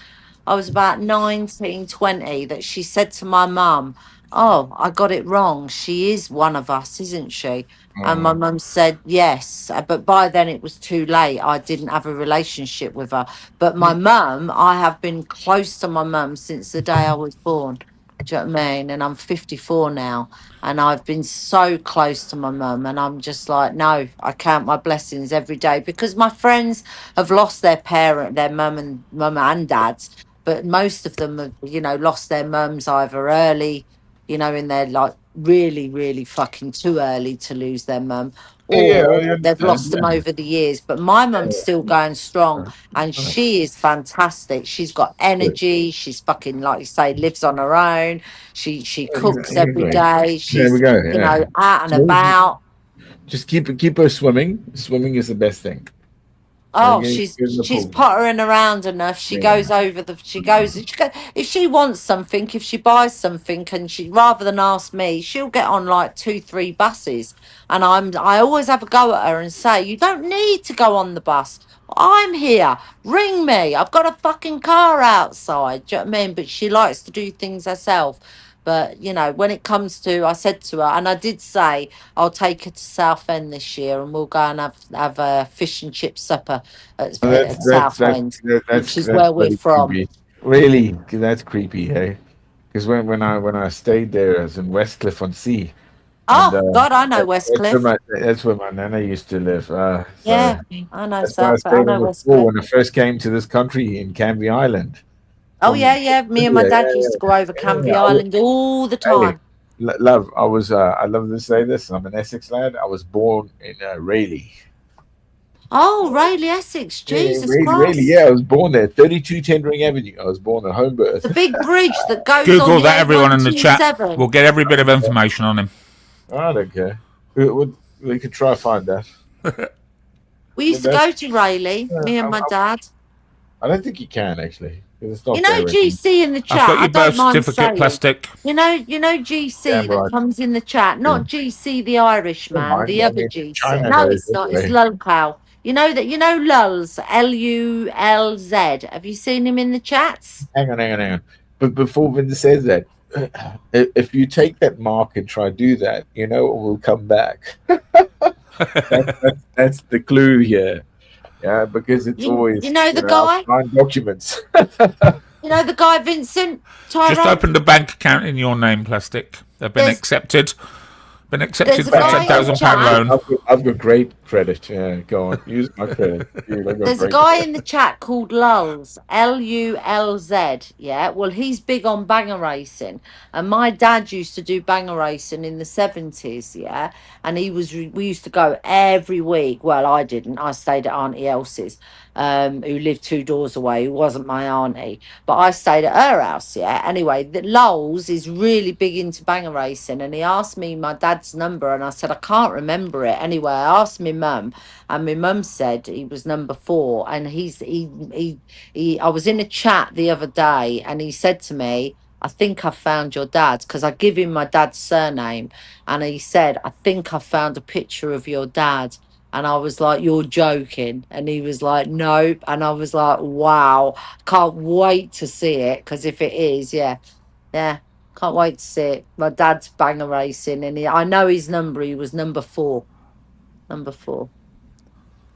about 19, 20 that she said to my mum, "Oh, I got it wrong. She is one of us, isn't she?" And my mum said yes. But by then it was too late. I didn't have a relationship with her. But my mum, I have been close to my mum since the day I was born. Do you know what I mean? And I'm 54 now. And I've been so close to my mum. And I'm just like, no, I count my blessings every day because my friends have lost their parent, their mum and dads. But most of them have, lost their mums either early, in their like really, really fucking too early to lose their mum, or they've lost them over the years. But my mum's still going strong and she is fantastic. She's got energy. She's fucking, like you say, lives on her own. She cooks every day. She's, out and about. Just keep her swimming. Swimming is the best thing. Oh, she's pottering around enough. She goes over if she wants something, if she buys something, and she, rather than ask me, she'll get on like 2-3 buses, and I always have a go at her and say, you don't need to go on the bus. I'm here. Ring me. I've got a fucking car outside. Do you know what I mean? But she likes to do things herself. But when it comes to, I said to her, and I did say, I'll take her to Southend this year, and we'll go and have a fish and chip supper at Southend, which is where we're from. Creepy. Really, that's creepy, hey? Because when I stayed there, I was in Westcliff on Sea. Oh God, I know Westcliff. That's where my nana used to live. Yeah, I know South. I know Westcliff. When I first came to this country in Canvey Island. Oh yeah. Me and my dad used to go over Canvey Island all the time. Hey, love, I love to say this. I'm an Essex lad. I was born in Rayleigh. Oh, Rayleigh, Essex. Jesus Christ. Rayleigh, yeah, I was born there. 32 Tendring Avenue. I was born at home birth. The big bridge that goes Google on that, everyone in the chat. We'll get every bit of information on him. I don't care. We could try to find that. We used to go to Rayleigh, me and my dad. I don't think you can, actually. GC in the chat. I've got your birth certificate, plastic. You know GC that comes in the chat. Not GC the Irish man, the other GC. No, it's not. It's Lulcow. You know Lulz, Lulz. Have you seen him in the chats? Hang on. But before Vince says that, if you take that mark and try to do that, it will come back. That's the clue here. Yeah, because it's always the guy find documents. The guy Vincent Tyrone? Just opened a bank account in your name, plastic. They've been accepted. Been accepted for a £10,000 loan. I've got great credit. Yeah, go on. Use my credit. There's a guy in the chat called Lulz, Lulz. Yeah, well, he's big on banger racing, and my dad used to do banger racing in the 70s. Yeah, and we used to go every week. Well, I didn't. I stayed at Auntie Elsie's, who lived 2 doors away, who wasn't my auntie, but I stayed at her house. Yeah. Anyway, the Lulz is really big into banger racing, and he asked me my dad's number, and I said I can't remember it. Anyway, I asked my mum, and my mum said he was number 4, and I was in a chat the other day, and he said to me, I think I found your dad, because I give him my dad's surname, and he said, I think I found a picture of your dad. And I was like, you're joking. And he was like, nope. And I was like, wow, can't wait to see it. Because if it is, yeah, can't wait to see it. My dad's banger racing. And I know his number. He was number 4.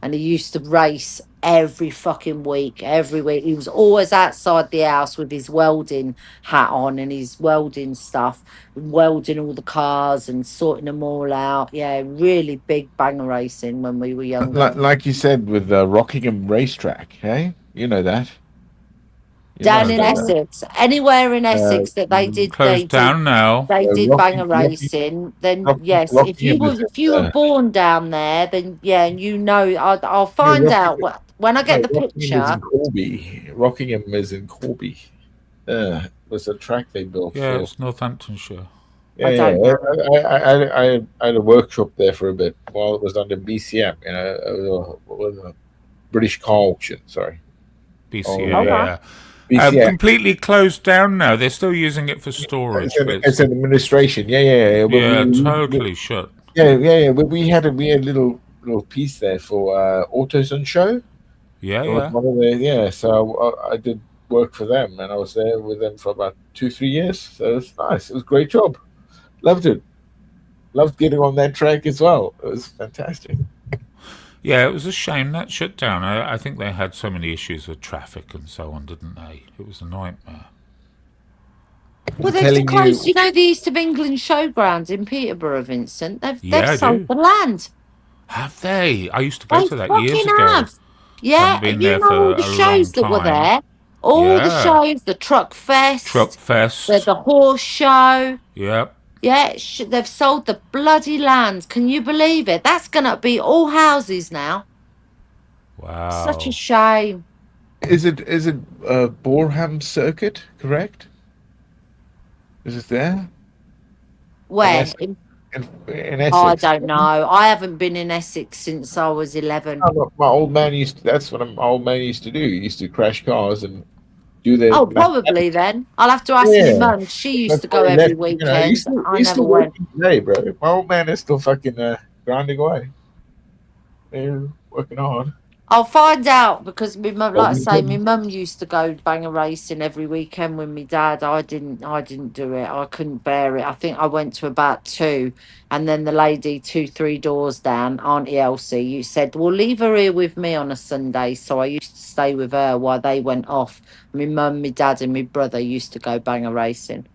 And he used to race every fucking week, every week. He was always outside the house with his welding hat on and his welding stuff, welding all the cars and sorting them all out. Yeah, really big banger racing when we were younger. Like you said with Rockingham Racetrack, hey? You know that. Down in Essex, anywhere in Essex that they did, closed down now. They did banger racing. Then yes, if you were born down there, then yeah, and you know, I'll find out when I get the picture. Rockingham is in Corby. Rockingham is in Corby. Was a track they built. Yeah, it's Northamptonshire. Yeah, I had a workshop there for a bit while it was under BCM. British Car Auction. Sorry, BCM. Yeah. BCM. Completely closed down now. They're still using it for storage. It's an administration. Yeah. Totally shut. Yeah. We had a little piece there for AutoZone show. Yeah. So I did work for them, and I was there with them for about 2-3 years. So it was nice. It was a great job. Loved it. Loved getting on that track as well. It was fantastic. Yeah, it was a shame that shut down. I think they had so many issues with traffic and so on, didn't they? It was a nightmare. Well, they've closed, you know, the East of England showgrounds in Peterborough, Vincent. They've sold the land. Have they? I used to go to that years ago. Have. Yeah, been you there know for all the shows that were there. All the shows, the Truck Fest. The horse show. Yep. Yeah, they've sold the bloody land. Can you believe it? That's going to be all houses now. Wow. Such a shame. Is it Boreham Circuit, correct? Is it there? Where? In Essex. Oh, I don't know. I haven't been in Essex since I was 11. Oh, my old man that's what my old man used to do. He used to crash cars and do their... Oh, probably then. I'll have to ask my mum. She used to go every weekend. I never went. Today, bro. My old man is still fucking grinding away. They're working hard. I'll find out because my mum, like I say, my mum used to go banger racing every weekend with my dad. I didn't do it. I couldn't bear it. I think I went to about 2, and then the lady 2-3 doors down, Auntie Elsie, you said, well, leave her here with me on a Sunday. So I used to stay with her while they went off. My mum, my dad, and my brother used to go banger racing.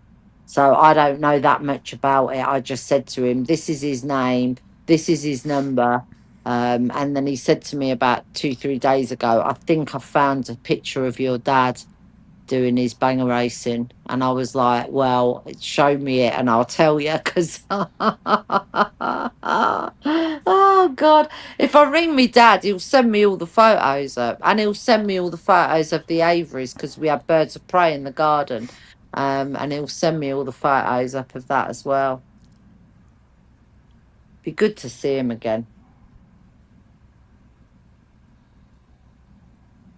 So I don't know that much about it. I just said to him, this is his name, this is his number. And then he said to me about 2-3 days ago, I think I found a picture of your dad doing his banger racing. And I was like, well, show me it and I'll tell you. Because, oh, God, if I ring me dad, he'll send me all the photos up. And he'll send me all the photos of the aviaries because we have birds of prey in the garden. And he'll send me all the photos up of that as well. Be good to see him again.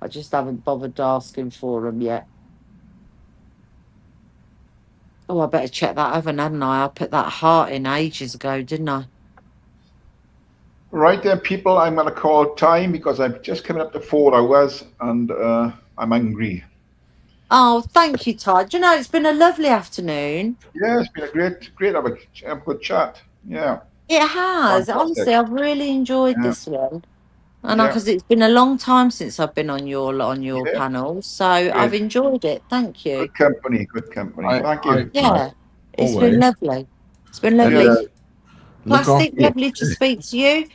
I just haven't bothered asking for them yet. Oh, I better check that oven, hadn't I? I put that heart in ages ago, didn't I? Right then, people, I'm going to call time because I'm just coming up to 4 hours and I'm hungry. Oh, thank you, Ty. Do you know, it's been a lovely afternoon. Yeah, it's been a great have a good chat. Yeah. It has. Fantastic. Honestly, I've really enjoyed this one. And because it's been a long time since I've been on your panel, so I've enjoyed it. Thank you. Good company. Thank you. It's been lovely. It's been lovely. Yeah. Plastic, lovely to speak to you.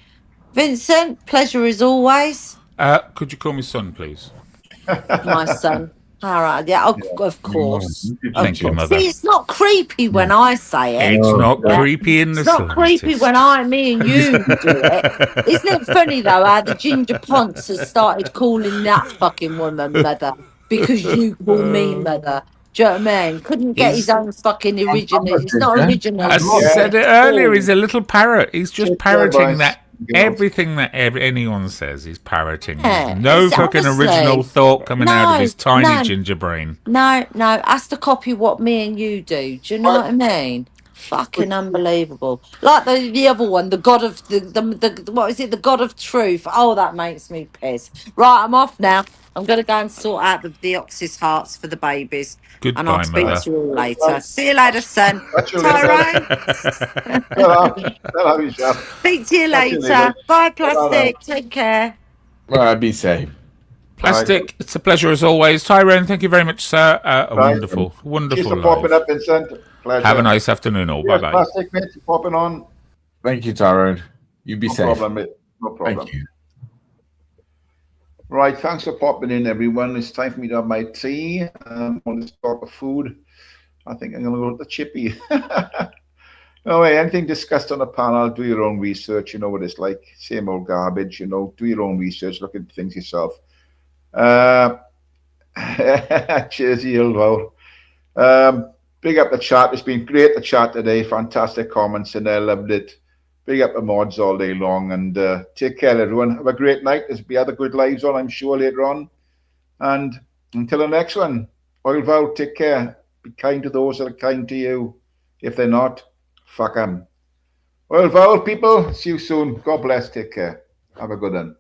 Vincent, pleasure as always. Could you call me son, please? My son. All right. Yeah, of course. Thank you, Mother. See, it's not creepy when I say it. It's not creepy in the slightest. It's not creepy when me and you do it. Isn't it funny, though, how the Ginger Ponce has started calling that fucking woman Mother because you call me Mother? Do you know what I mean? Couldn't get his own fucking original. It's not original. I said it earlier. He's a little parrot. He's just parroting that. Everything that anyone says is parroting. No fucking original thought coming out of his tiny ginger brain. No, has to copy what me and you do. Do you know what I mean? Fucking unbelievable. Like the other one, the God of the what is it? The God of Truth. Oh, that makes me piss. Right, I'm off now. I'm going to go and sort out the Deoxys hearts for the babies. Goodbye, and I'll speak Mother. to you all later. See you later, son. Tyrone. Speak to you later. Bye, Plastic. Take care. Right, be safe. Plastic, it's a pleasure as always. Tyrone, thank you very much, sir. Wonderful Thanks for popping up, Vincent. Pleasure. Have a nice afternoon, all. Bye-bye. Plastic, mate, for popping on. Thank you, Tyrone. You be safe. No problem, mate. No problem. Thank you. Right, thanks for popping in, everyone. It's time for me to have my tea. On this talk of food, I think I'm going to go to the chippy. No way, anything discussed on the panel, do your own research. You know what it's like. Same old garbage, you know. Do your own research. Look at things yourself. Cheers, Yilvo. Big up the chat. It's been great to chat today. Fantastic comments in there. Loved it. Big up the mods all day long. And take care, everyone. Have a great night. There's be other good lives on, I'm sure, later on. And until the next one, oil vow, take care. Be kind to those that are kind to you. If they're not, fuck them. Oil vow, people. See you soon. God bless. Take care. Have a good one.